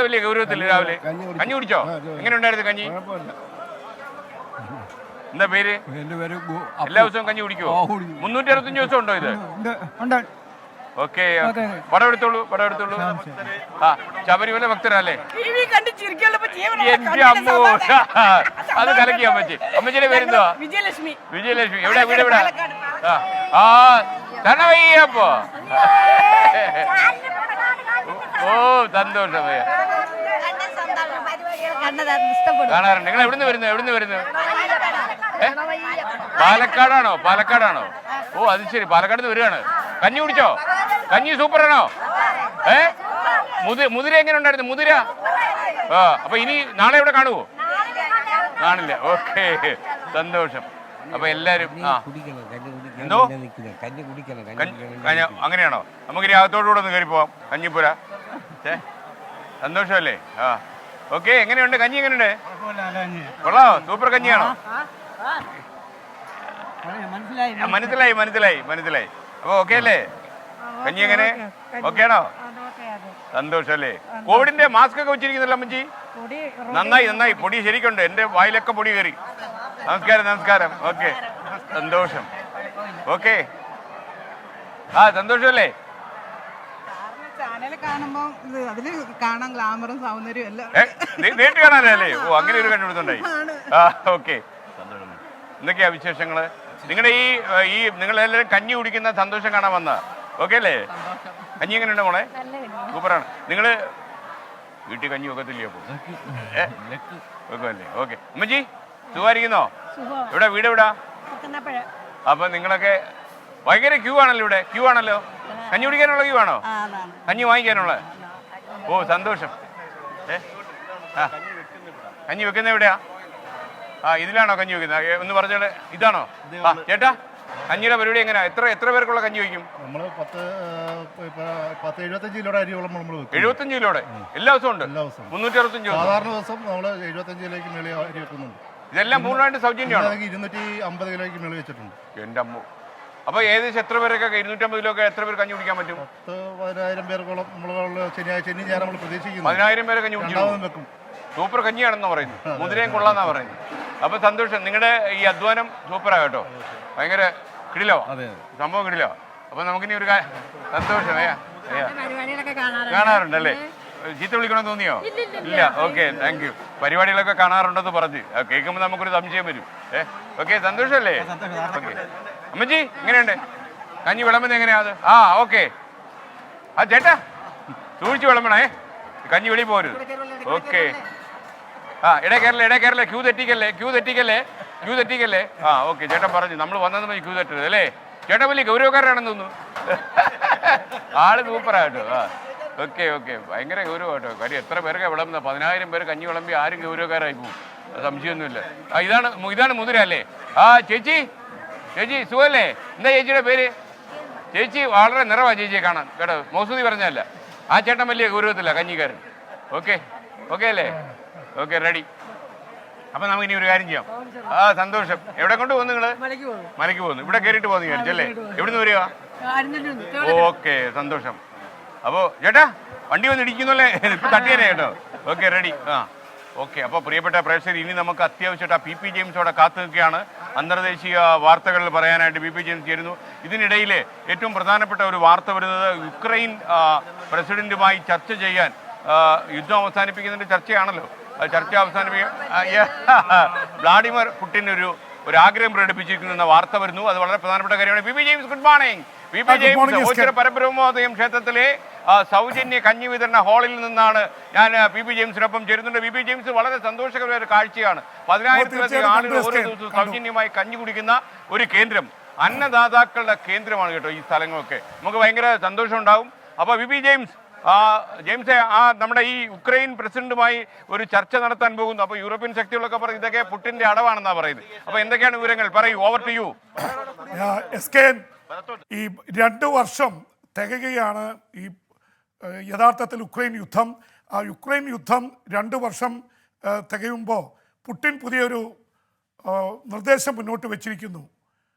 വലിയ ഗൗരവത്തില്ല രാവിലെ കഞ്ഞി കുടിച്ചോ? എങ്ങനെ ഉണ്ടായിരുന്നു കഞ്ഞി? എന്താ പേര്? എല്ലാ ദിവസവും കഞ്ഞി കുടിക്കുവോ? 365 ദിവസം ഉണ്ടോ ഇത്? ഓക്കെ. പടം എടുത്തോളൂ. ശബരിമല ഭക്തരല്ലേ? എന്റെ അമ്മോ, അത് കലക്കി അമ്മച്ചി. അമ്മച്ചിയുടെ പേരെന്തുവാ? വിജയലക്ഷ്മി. എവിടെ വീട്? എവിടെ? തണവയ്യപ്പോ. ഓ സന്തോഷം. കാണാറുണ്ട്. നിങ്ങൾ എവിടുന്ന് വരുന്നു? പാലക്കാടാണോ? ഓ അത് ശരി, പാലക്കാട് നിന്ന് വരികയാണ്. കഞ്ഞി കുടിച്ചോ? കഞ്ഞി സൂപ്പറാണോ? മുതിര എങ്ങനെ ഉണ്ടായിരുന്നു? മുതിര അപ്പൊ ഇനി നാളെ ഇവിടെ കാണുവോ? കാണില്ല. ഓക്കെ, സന്തോഷം. അപ്പൊ എല്ലാരും എന്തോ അങ്ങനെയാണോ? നമുക്ക് ഇനി അകത്തോടുകൂടെ ഒന്ന് കയറി പോവാം. കഞ്ഞിപ്പുര സന്തോഷമല്ലേ? ഓക്കെ. എങ്ങനെയുണ്ട് കഞ്ഞി? എങ്ങനെയുണ്ട്? കൊള്ളാമോ? സൂപ്പർ കഞ്ഞിയാണോ? മനസ്സിലായി. അപ്പൊ ഓക്കെ അല്ലേ? കഞ്ഞി എങ്ങനെ? ഓക്കെ ആണോ? സന്തോഷം അല്ലേ? കോവിഡിന്റെ മാസ്ക് ഒക്കെ വെച്ചിരിക്കുന്നല്ലോ അമ്മച്ചി? നന്നായി. പൊടി ശരിക്കുണ്ട്. എന്റെ വായിലൊക്കെ പൊടി കയറി. നമസ്കാരം. ഓക്കെ, സന്തോഷം. ഓക്കെ. സന്തോഷമല്ലേ? നേരിട്ട് കാണാനല്ലേ? ഓ അങ്ങനെ ഒരു കണ്ടുപിടുത്തുണ്ടായി. ഓക്കെ. എന്തൊക്കെയാ വിശേഷങ്ങള്? നിങ്ങളുടെ ഈ നിങ്ങളെല്ലാവരും കഞ്ഞി കുടിക്കുന്ന സന്തോഷം കാണാൻ വന്ന ഓക്കെ അല്ലേ? കഞ്ഞി എങ്ങനെയുണ്ട് മോളെ? സൂപ്പറാണ്. നിങ്ങള് വീട്ടിൽ കഞ്ഞി വെക്കത്തില്ലേ? അപ്പൊ വെക്കുമല്ലേ? ഓക്കെ. അമ്മച്ചി സുഖമായിരിക്കുന്നോ? ഇവിടെ വീട് എവിടാ? അപ്പൊ നിങ്ങളൊക്കെ ഭയങ്കര ക്യൂ ആണല്ലോ. കഞ്ഞി കുടിക്കാനുള്ള ക്യൂ ആണോ? കഞ്ഞി വാങ്ങിക്കാനുള്ള? ഓ സന്തോഷം. കഞ്ഞി വെക്കുന്ന എവിടെയാ? ഇതിലാണോ കഞ്ഞി വെക്കുന്നത്? ഒന്ന് പറഞ്ഞോളെ. ഇതാണോ? ചേട്ടാ കഞ്ഞിയുടെ പരിപാടി എങ്ങനെയാ? എത്ര പേർക്കുള്ള കഞ്ഞി വയ്ക്കും? 75 കിലോയുടെ അരിയോളം നമ്മൾ വെക്കും. 75 കിലോയുടെ എല്ലാ ദിവസവും ഉണ്ട്? 365 സാധാരണ ദിവസം നമ്മൾ 75 കിലോയ്ക്ക് മേളിൽ അരി വെക്കുന്നുണ്ട്. ഇതെല്ലാം പൂർണ്ണമായിട്ട് സൗജന്യമാണ്? 250 കിലോയ്ക്ക് മേളിൽ വെച്ചിട്ടുണ്ട്. എന്റെ അമ്മ. അപ്പൊ ഏകദേശം എത്ര പേരൊക്കെ 250 കിലോ ഒക്കെ എത്ര പേര് കഞ്ഞി കുടിക്കാൻ പറ്റും? 10,000 പേർക്കോളം നമ്മൾ ശനി ഞാൻ നമ്മൾ പ്രതീക്ഷിക്കുന്നു. 10,000 പേരെ കഞ്ഞി കുടിക്കും. സൂപ്പർ കഞ്ഞിയാണെന്ന് പറയുന്നു. മുതിരയും കൊള്ളാന്നാ പറയുന്നത്. അപ്പൊ സന്തോഷം. നിങ്ങളുടെ ഈ അധ്വാനം സൂപ്പറാ കേട്ടോ. ഭയങ്കര കിടിലോ സംഭവം, കിടിലോ. അപ്പൊ നമുക്കിനി ഒരു സന്തോഷം. കാണാറുണ്ടല്ലേ? ചീത്ത വിളിക്കണമെന്ന് തോന്നിയോ? ഇല്ല. Okay, thank U. പരിപാടികളൊക്കെ കാണാറുണ്ടെന്ന് പറഞ്ഞ് കേൾക്കുമ്പോൾ നമുക്കൊരു സംശയം വരും. ഓക്കെ, സന്തോഷമല്ലേ? ഓക്കെ. അമ്മച്ചി എങ്ങനെയുണ്ട് കഞ്ഞി? വിളമ്പുന്നത് എങ്ങനെയാ അത്? ഓക്കെ. ചേട്ടാ സൂക്ഷിച്ച് വിളമ്പണേ, കഞ്ഞി വെളി പോരുത്. ഓക്കെ. ഇടേ കയറല്ലേ. ക്യൂ തെറ്റിക്കല്ലേ. ഓക്കെ. ചേട്ടൻ പറഞ്ഞു നമ്മൾ വന്നത് മതി ക്യൂ തെറ്റരുത് അല്ലേ? ചേട്ടൻ വലിയ ഗൗരവക്കാരാണെന്ന് തോന്നുന്നു. ആള് സൂപ്പറാട്ടോ. ഓക്കെ. ഭയങ്കര ഗൗരവം കേട്ടോ. കാര്യം എത്ര പേരൊക്കെ വിളമ്പുന്നത്? 10,000 പേര് കഞ്ഞി വിളമ്പി ആരും ഗൗരവക്കാരായി പോകും, സംശയമൊന്നുമില്ല. ഇതാണ് മുതിര അല്ലേ? ചേച്ചി ചേച്ചി സുഖല്ലേ? എന്താ ചേച്ചിയുടെ പേര്? ചേച്ചി വളരെ നിറവാ ചേച്ചിയെ കാണാൻ കേട്ടോ. മൗസൂദി പറഞ്ഞല്ല, ആ ചേട്ടൻ വലിയ ഗൗരവത്തില്ല, കഞ്ഞിക്കാരൻ. ഓക്കെ ഓക്കെ അല്ലേ? Okay ready. അപ്പൊ നമുക്ക് ഇനി ഒരു കാര്യം ചെയ്യാം. സന്തോഷം. എവിടെ കൊണ്ട് പോകുന്നു നിങ്ങള്? മലയ്ക്ക് പോകുന്നു. ഇവിടെ കയറിയിട്ട് പോകുന്നു വിചാരിച്ചല്ലേ? എവിടുന്ന് വരിക? ഓക്കെ സന്തോഷം. അപ്പോ ചേട്ടാ വണ്ടി വന്ന് ഇടിക്കുന്നല്ലേ? ഇപ്പൊ തട്ടിയല്ലേ കേട്ടോ. Okay ready. ഓക്കെ. അപ്പോൾ പ്രിയപ്പെട്ട പ്രേക്ഷകർ, ഇനി നമുക്ക് അത്യാവശ്യമായിട്ട് ആ PP ജെയിംസോടെ കാത്തു നിൽക്കുകയാണ്. അന്തർദേശീയ വാർത്തകൾ പറയാനായിട്ട് PP ജെയിംസ് ചേരുന്നു. ഇതിനിടയിൽ ഏറ്റവും പ്രധാനപ്പെട്ട ഒരു വാർത്ത വരുന്നത് യുക്രൈൻ പ്രസിഡന്റുമായി ചർച്ച ചെയ്യാൻ, യുദ്ധം അവസാനിപ്പിക്കുന്നതിൻ്റെ ചർച്ചയാണല്ലോ, ചർച്ച അവസാനിപ്പിക്കാൻ വ്ളാഡിമിർ പുടിൻ ഒരു ആഗ്രഹം പ്രകടിപ്പിച്ചിരിക്കുന്ന വാർത്ത വരുന്നു. അത് വളരെ പ്രധാനപ്പെട്ട കാര്യമാണ്. PP James, good morning. PP James, Ochira പരബ്രഹ്മോദയം ക്ഷേത്രത്തിലെ സൗജന്യ കഞ്ഞി വിതരണ ഹാളിൽ നിന്നാണ് ഞാൻ PP ജെയിംസിനൊപ്പം ചേരുന്നുണ്ട്. PP ജെയിംസ്, വളരെ സന്തോഷകരമായ ഒരു കാഴ്ചയാണ്. 10,000-ലധികം ആളുകൾ ഓരോ ദിവസവും സൗജന്യമായി കഞ്ഞി കുടിക്കുന്ന ഒരു കേന്ദ്രം, അന്നദാതാക്കളുടെ കേന്ദ്രമാണ് കേട്ടോ ഈ സ്ഥലങ്ങളൊക്കെ. നമുക്ക് ഭയങ്കര സന്തോഷം ഉണ്ടാവും. അപ്പോൾ PP ജെയിംസ്, ജെയിംസെ, നമ്മുടെ ഈ യുക്രൈൻ പ്രസിഡന്റുമായി ഒരു ചർച്ച നടത്താൻ പോകുന്നു. അപ്പോൾ യൂറോപ്യൻ ശക്തികളൊക്കെ പറയും ഇതൊക്കെ പുടിന്റെ അടവാണെന്നാണ് പറയുന്നത്. അപ്പോൾ എന്തൊക്കെയാണ് വിവരങ്ങൾ? പറയൂ, ഓവർ ടു യു. ഈ 2 വർഷം തികയുകയാണ് ഈ യഥാർത്ഥത്തിൽ യുക്രൈൻ യുദ്ധം. ആ യുക്രൈൻ യുദ്ധം 2 വർഷം തികയുമ്പോൾ പുടിൻ പുതിയൊരു നിർദ്ദേശം മുന്നോട്ട് വച്ചിരിക്കുന്നു.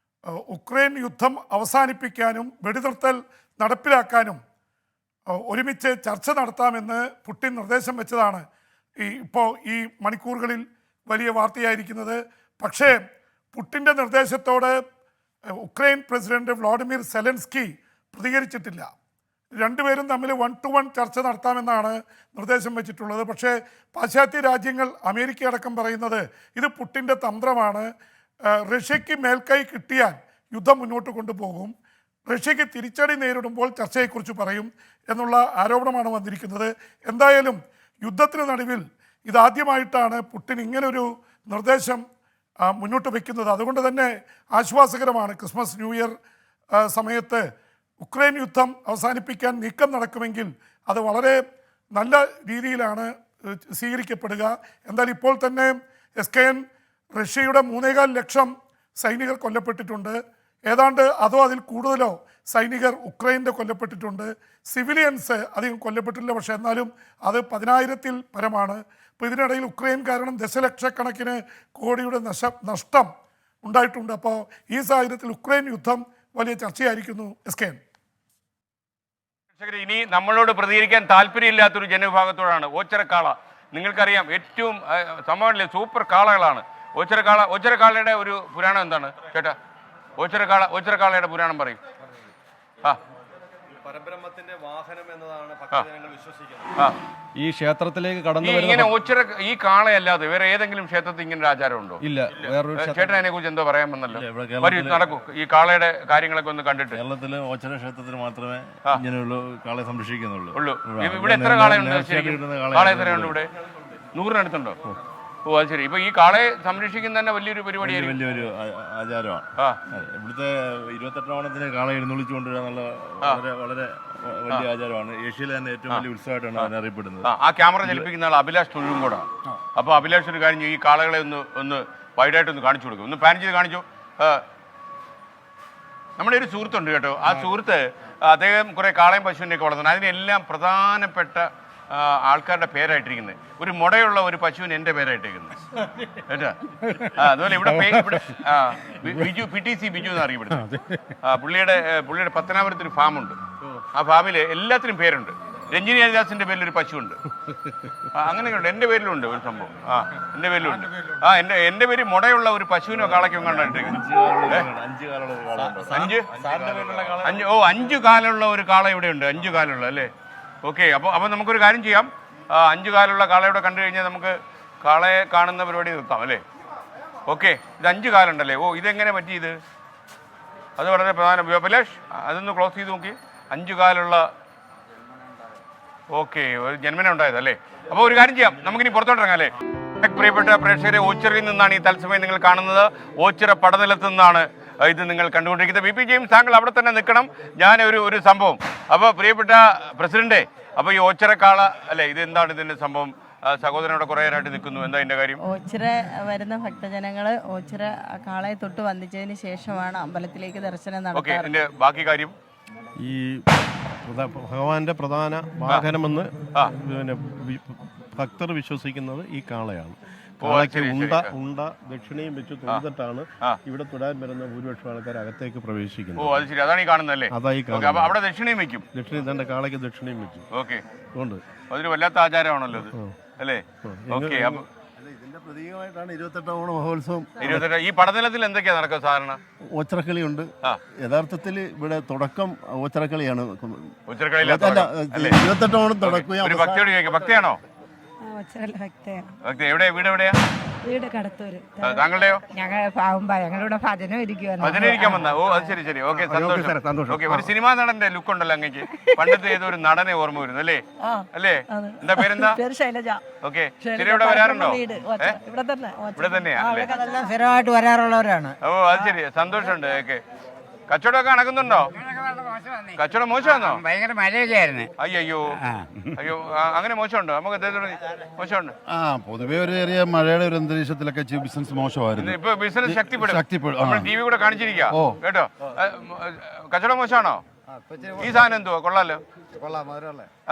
യുക്രൈൻ യുദ്ധം അവസാനിപ്പിക്കാനും വെടിനിർത്തൽ നടപ്പിലാക്കാനും ഒരുമിച്ച് ചർച്ച നടത്താമെന്ന് പുടിൻ നിർദ്ദേശം വെച്ചതാണ് ഇപ്പോൾ ഈ മണിക്കൂറുകളിൽ വലിയ വാർത്തയായിരിക്കുന്നത്. പക്ഷേ പുടിൻ്റെ നിർദ്ദേശത്തോട് ഉക്രൈൻ പ്രസിഡന്റ് വ്ളാഡിമിർ സെലൻസ്കി പ്രതികരിച്ചിട്ടില്ല. രണ്ടുപേരും തമ്മിൽ 1-to-1 ചർച്ച നടത്താമെന്നാണ് നിർദ്ദേശം വെച്ചിട്ടുള്ളത്. പക്ഷേ പാശ്ചാത്യ രാജ്യങ്ങൾ, അമേരിക്ക അടക്കം പറയുന്നത് ഇത് പുടിൻ്റെ തന്ത്രമാണ്. റഷ്യയ്ക്ക് മേൽക്കൈ കിട്ടിയാൽ യുദ്ധം മുന്നോട്ട് കൊണ്ടുപോകും, റഷ്യയ്ക്ക് തിരിച്ചടി നേരിടുമ്പോൾ ചർച്ചയെക്കുറിച്ച് പറയും എന്നുള്ള ആരോപണമാണ് വന്നിരിക്കുന്നത്. എന്തായാലും യുദ്ധത്തിന് നടുവിൽ ഇതാദ്യമായിട്ടാണ് പുടിൻ ഇങ്ങനൊരു നിർദ്ദേശം മുന്നോട്ട് വയ്ക്കുന്നത്. അതുകൊണ്ട് തന്നെ ആശ്വാസകരമാണ്. ക്രിസ്മസ് ന്യൂ ഇയർ സമയത്ത് ഉക്രൈൻ യുദ്ധം അവസാനിപ്പിക്കാൻ നീക്കം നടക്കുമെങ്കിൽ അത് വളരെ നല്ല രീതിയിലാണ് സ്വീകരിക്കപ്പെടുക. എന്തായാലും ഇപ്പോൾ തന്നെ SKN റഷ്യയുടെ 3.25 ലക്ഷം സൈനികർ കൊല്ലപ്പെട്ടിട്ടുണ്ട്. ഏതാണ്ട് അതോ അതിൽ കൂടുതലോ സൈനികർ ഉക്രൈൻ്റെ കൊല്ലപ്പെട്ടിട്ടുണ്ട്. സിവിലിയൻസ് അധികം കൊല്ലപ്പെട്ടില്ല, പക്ഷേ എന്നാലും അത് 10,000-ൽ പരമാണ്. അപ്പോൾ ഇതിനിടയിൽ ഉക്രൈൻ കാരണം ദശലക്ഷക്കണക്കിന് കോടിയുടെ നഷ്ടം ഉണ്ടായിട്ടുണ്ട്. അപ്പോൾ ഈ സാഹചര്യത്തിൽ ഉക്രൈൻ യുദ്ധം വലിയ ചർച്ചയായിരിക്കുന്നു. SKN. ഇനി നമ്മളോട് പ്രതികരിക്കാൻ താല്പര്യമില്ലാത്തൊരു ജനവിഭാഗത്തോടാണ് ഓച്ചിറക്കാള. നിങ്ങൾക്കറിയാം, ഏറ്റവും സംഭവങ്ങളിലെ സൂപ്പർ കാളകളാണ് ഓച്ചിറക്കാളയുടെ ഒരു പുരാണം എന്താണ് ചേട്ടാ? ഓച്ചിറക്കാളയുടെ പുരാണം പറയും. പരബ്രഹ്മത്തിന്റെ വാഹനം എന്നതാണ് ഭക്തജനങ്ങൾ വിശ്വസിക്കുന്നത്. ഈ ക്ഷേത്രത്തിലേക്ക് കടന്നു ഇങ്ങനെ ഈ കാളയല്ലാതെ വേറെ ഏതെങ്കിലും ക്ഷേത്രത്തിൽ ഇങ്ങനെ ഒരു ആചാരം ഉണ്ടോ? ഇല്ല. വേറൊരു ചേട്ടൻ അതിനെ കുറിച്ച് എന്തോ പറയാൻ വന്നല്ലോ. നടക്കൂ, ഈ കാളയുടെ കാര്യങ്ങളൊക്കെ ഒന്ന് കണ്ടിട്ട്. കേരളത്തിലെ ഓച്ചിറ ക്ഷേത്രത്തിൽ മാത്രമേ ഇങ്ങനെയുള്ള കാളയെ സംരക്ഷിക്കുന്നുള്ളൂ. ഇവിടെ എത്ര കാളയുണ്ട്? കാള എത്രയുണ്ട് ഇവിടെ? 100-നടുത്തുണ്ടോ? ഓ അത് ശരി. ഇപ്പൊ ഈ കാളയെ സംരക്ഷിക്കുന്ന തന്നെ വലിയൊരു പരിപാടിയായിരിക്കും, വലിയൊരു ആചാരമാണ്. ഇവിടുത്തെ 28 ഓണത്തിന് കാള എഴുന്നള്ളിച്ചു കൊണ്ടുവരാന്നുള്ള വളരെ വലിയ ആചാരമാണ്. ഏഷ്യയിലെ തന്നെ ഏറ്റവും വലിയ ഉത്സവമായിട്ടാണ് അറിയപ്പെടുന്നത്. ആ ക്യാമറ ചലിപ്പിക്കുന്ന ആൾ അഭിലാഷ് തൊഴിലുംകൂടാണ്. അപ്പൊ അഭിലാഷ് ഒരു കാര്യം, ഈ കാളകളെ ഒന്ന് വൈഡായിട്ടൊന്ന് കാണിച്ചു കൊടുക്കും, ഒന്ന് പാൻ ചെയ്ത് കാണിച്ചു. നമ്മുടെ ഒരു സുഹൃത്തുണ്ട് കേട്ടോ. ആ സുഹൃത്ത് അദ്ദേഹം കുറെ കാളയും പശുവിനെയൊക്കെ വളർത്തുന്നത്. അതിനെല്ലാം പ്രധാനപ്പെട്ട ആൾക്കാരുടെ പേരായിട്ടിരിക്കുന്നത്. ഒരു മുടയുള്ള ഒരു പശുവിന് എൻ്റെ പേരായിട്ടിരിക്കുന്നത് കേട്ടോ. അതുപോലെ ഇവിടെ ബിജു, PTC ബിജു എന്ന് അറിയപ്പെടുന്നത്. പുള്ളിയുടെ പത്തനാപുരത്തൊരു ഫാമുണ്ട്. ആ ഫാമിൽ എല്ലാത്തിനും പേരുണ്ട്. രഞ്ജിനി ഹരിദാസിന്റെ പേരിലൊരു പശുവുണ്ട്. അങ്ങനെയുണ്ട്. എൻ്റെ പേരിലുണ്ട് ഒരു സംഭവം. എൻ്റെ പേരിലുണ്ട്. എൻ്റെ പേര് മുടയുള്ള ഒരു പശുവിനോ കാളയ്ക്കോ കണ്ടിട്ടിരിക്കുന്നത്. 5 കാലുള്ള ഒരു കാള ഇവിടെ ഉണ്ട്. 5 കാലുള്ള അല്ലേ? ഓക്കെ. അപ്പോൾ നമുക്കൊരു കാര്യം ചെയ്യാം. 5 കാലുള്ള കാളയുടെ കണ്ടു കഴിഞ്ഞാൽ നമുക്ക് കാളയെ കാണുന്ന പരിപാടി നിർത്താം അല്ലേ? ഓക്കെ. ഇത് 5 കാലുണ്ടല്ലേ? ഓ, ഇതെങ്ങനെ പറ്റിയത്? അത് വളരെ പ്രധാനം. അഭിലാഷ്, അതൊന്ന് ക്ലോസ് ചെയ്ത് നോക്കി. 5 കാലുള്ള, ഓക്കെ, ഒരു ജന്മന ഉണ്ടായതല്ലേ? അപ്പോൾ ഒരു കാര്യം ചെയ്യാം, നമുക്കിനി പുറത്തോട്ടിറങ്ങാം അല്ലേ? പ്രിയപ്പെട്ട പ്രേക്ഷകരെ, ഓച്ചിറയിൽ നിന്നാണ് ഈ തത്സമയം നിങ്ങൾ കാണുന്നത്. ഓച്ചിറ പടനിലത്ത് നിന്നാണ് ഇത് നിങ്ങൾ കണ്ടുകൊണ്ടിരിക്കുന്നത്. PP ജെയിംസ്, താങ്കൾ അവിടെ തന്നെ നിൽക്കണം. ഞാൻ ഒരു സംഭവം. അപ്പോൾ പ്രിയപ്പെട്ട പ്രസിഡന്റ്, അപ്പോൾ ഈ ഓച്ചിറക്കാള അല്ലേ, ഇത് എന്താണ് ഇതിൻ്റെ സംഭവം? സഹോദരനോട് കുറേ നേരമായിട്ട് നിൽക്കുന്നു. എന്താ അതിന്റെ കാര്യം? ഓച്ചിറ വരുന്ന ഭക്തജനങ്ങൾ ഓച്ചിറ കാളയെ തൊട്ട് വന്ദിച്ചതിന് ശേഷമാണ് അമ്പലത്തിലേക്ക് ദർശനം നടത്താറ്. ഇതിന്റെ ബാക്കി കാര്യം ഈ ഭഗവാന്റെ പ്രധാന വാഹനമെന്ന് പിന്നെ ഭക്തർ വിശ്വസിക്കുന്നത് ഈ കാളയാണ്. കാളയ്ക്ക് ഉണ്ട ദക്ഷിണയും വെച്ച് തൊഴുതിട്ടാണ് ഇവിടെ തൊടാൻ വരുന്ന ഭൂരിപക്ഷം ആൾക്കാർ അകത്തേക്ക് പ്രവേശിക്കുന്നത്. അത് ശരി, അതാണ് ഈ കാണുന്നല്ലേ? അതായി അവിടെ ദക്ഷിണയും വെക്കും. ദക്ഷിണയും തന്റെ കാളയ്ക്ക് ദക്ഷിണയും വെക്കും. ഓക്കെ, ഉണ്ട്. അതൊരു വല്ലാത്ത ആചാരമാണല്ലോ അത്, അല്ലേ? ഓക്കെ, ഇതിന്റെ പ്രതീകമായിട്ടാണ് 28 ഓണ മഹോത്സവം. ഈ പടനിലത്തിൽ എന്തൊക്കെയാ നടക്കുക സാധാരണ? ഓച്ചിറക്കളിയുണ്ട്. യഥാർത്ഥത്തിൽ ഇവിടെ തുടക്കം ഓച്ചിറക്കളിയാണ്. 28 ഓണം തുടക്കുകയാണ്. ഭക്തിയോട് ചോദിക്കാം, ഭക്തിയാണോ? എവിടെ വീട്? എവിടെയാ വീട്? കടത്തൂര്. താങ്കളുടെയോ? ഞങ്ങളുടെ ഭജന ഇരിക്കാൻ വന്ന. ഓ, അത് ശരി ശരി. ഓക്കെ, സന്തോഷം. ഓക്കെ, ഒരു സിനിമാ നടന്റെ ലുക്ക് ഉണ്ടല്ലോ അങ്ങേക്ക്. പണ്ടത്തെ ഏതോ ഒരു നടനെ ഓർമ്മ വരുന്നു അല്ലേ? അല്ലേ? എന്താ പേരെന്താ? ശൈലജ. ഓക്കെ, ശരി. ഇവിടെ വരാറുണ്ടോ? ഇവിടെ തന്നെയാ? സ്ഥിരമായിട്ട് വരാറുള്ളവരാണ്. ഓ, അത് ശരി, സന്തോഷമുണ്ട്. ഓക്കെ, കച്ചവടമൊക്കെ നടക്കുന്നുണ്ടോ? കച്ചവടം മോശമാണോ? ഭയങ്കര മഴയൊക്കെ ആയിരുന്നു. അയ്യോ, അങ്ങനെ മോശമുണ്ടോ? നമുക്ക് മോശമുണ്ട്. പൊതുവെ ഒരു ചെറിയ മഴയുടെ ഒരു അന്തരീക്ഷത്തിലൊക്കെ ബിസിനസ് മോശമായിരുന്നു. ഇപ്പൊ ബിസിനസ് ശക്തിപ്പെടും. നമ്മൾ ടി വി കൂടെ കാണിച്ചിരിക്കുക കേട്ടോ. കച്ചവടം മോശമാണോ? ഈ സാധനം എന്തുവാ? കൊള്ളാലോ.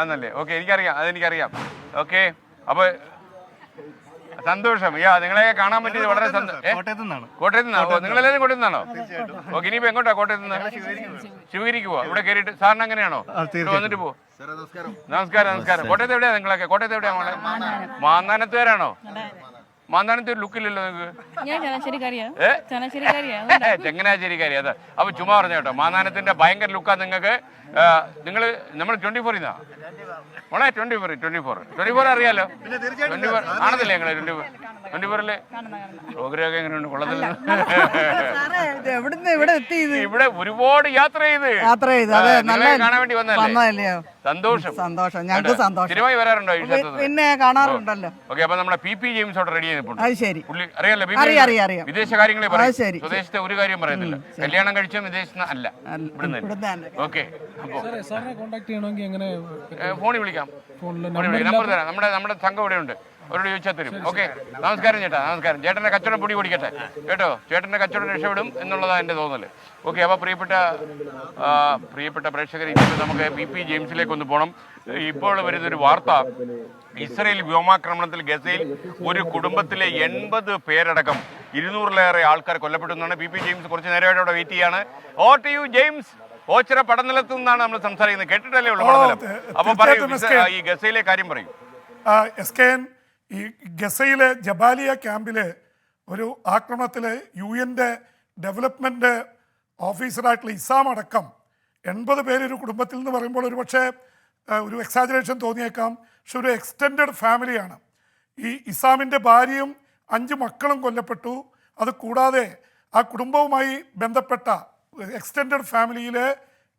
ആന്നല്ലേ? ഓക്കെ, അതെനിക്കറിയാം. ഓക്കെ, അപ്പൊ സന്തോഷം. നിങ്ങളെ കാണാൻ പറ്റിയത് വളരെ കോട്ടയത്ത് നിന്നാണോ? നിങ്ങളെല്ലാവരും കോട്ടയത്ത് നിന്നാണോ? ഓക്കെ, ഇനിയിപ്പോ എങ്ങോട്ടാ? കോട്ടയത്ത് നിന്ന് ശിവഗിരിക്ക് പോവാ. ഇവിടെ കയറിയിട്ട് സാറിന് അങ്ങനെയാണോ? വന്നിട്ട് പോ. നമസ്കാരം. കോട്ടയത്ത് എവിടെയാ നിങ്ങളൊക്കെ? കോട്ടയത്ത് എവിടെയാ മോളെ? മാന്നാനത്തുകാരാണോ? മാന്നാനത്ത് ഒരു ലുക്കില്ലല്ലോ നിങ്ങൾക്ക്. ചങ്ങനാശ്ശേരിക്കാരി. അതെ, അപ്പൊ ചുമ്മാ പറഞ്ഞ കേട്ടോ. മാന്നാനത്തിന്റെ ഭയങ്കര ലുക്കാ നിങ്ങൾക്ക്. നമ്മൾ 24 ഇന്നാ മോളെ? 24 അറിയാലോ? 24 ആണെന്നില്ലേ നിങ്ങള്? 24 പ്രോഗ്രാം എങ്ങനെയുണ്ട്? കൊള്ളത്തില്ല. ഇവിടെ ഒരുപാട് യാത്ര ചെയ്ത് കാണാൻ വേണ്ടി വന്നല്ലേ? സന്തോഷം. ഞങ്ങൾക്ക് സന്തോഷം. സ്ഥിരമായി വരാറുണ്ടോ? പിന്നെ കാണാറുണ്ടല്ലോ. ഓക്കെ, അപ്പൊ നമ്മുടെ പി ജെയിംസ് അവിടെ റെഡി ചെയ്തിട്ടുണ്ട്. പുള്ളി അറിയാലോ? അറിയാം. വിദേശ കാര്യങ്ങളെ പറയും, സ്വദേശത്തെ ഒരു കാര്യം പറയുന്നില്ല. കല്യാണം കഴിച്ച വിദേശത്ത് അല്ല, ഇവിടുന്ന്. ഓക്കെ, ഫോണിൽ വിളിക്കാം. നമ്പർ തരാം. നമ്മുടെ സംഘം ഇവിടെ ഉണ്ട്. അവരോട് ചോദിച്ചാൽ തരും. ഓക്കെ, നമസ്കാരം ചേട്ടാ. നമസ്കാരം. ചേട്ടന്റെ കച്ചവടം പൊടി പൊടിക്കട്ടെ കേട്ടോ. ചേട്ടന്റെ കച്ചവടം രക്ഷപ്പെടും എന്നുള്ളതാണ് എന്റെ തോന്നല്. ഓക്കെ, അപ്പൊ പ്രിയപ്പെട്ട പ്രേക്ഷകർ, ഇപ്പോൾ നമുക്ക് പി ജെയിംസിലേക്ക് ഒന്ന് പോകണം. ഇപ്പോൾ വരുന്നൊരു വാർത്ത, ഇസ്രയേൽ വ്യോമാക്രമണത്തിൽ ഗസയിൽ ഒരു കുടുംബത്തിലെ 80 പേരടക്കം 200-ലേറെ ആൾക്കാർ കൊല്ലപ്പെട്ടു എന്നാണ്. പി ജെയിംസ് കുറച്ച് നേരമായിട്ട് അവിടെ വെയിറ്റ് ചെയ്യാണ്. Over to you James. Ochira പടനിലത്ത് നിന്നാണ് നമ്മൾ സംസാരിക്കുന്നത്. കേട്ടിട്ടല്ലേ ഉള്ളൂ പടനിലം? അപ്പൊ പറയൂ, ഈ ഗസയിലെ കാര്യം പറയും. ഈ ഗസയിലെ ജബാലിയ ക്യാമ്പില് ഒരു ആക്രമണത്തിൽ UN ഡെവലപ്മെന്റ് ഓഫീസറായിട്ടുള്ള ഇസാം അടക്കം 80 പേര് ഒരു കുടുംബത്തിൽ നിന്ന് പറയുമ്പോൾ ഒരു പക്ഷേ ഒരു എക്സാജറേഷൻ തോന്നിയേക്കാം. പക്ഷെ ഒരു എക്സ്റ്റെൻഡഡ് ഫാമിലിയാണ്. ഈ ഇസാമിൻ്റെ ഭാര്യയും 5 മക്കളും കൊല്ലപ്പെട്ടു. അത് കൂടാതെ ആ കുടുംബവുമായി ബന്ധപ്പെട്ട എക്സ്റ്റെൻഡഡ് ഫാമിലിയിലെ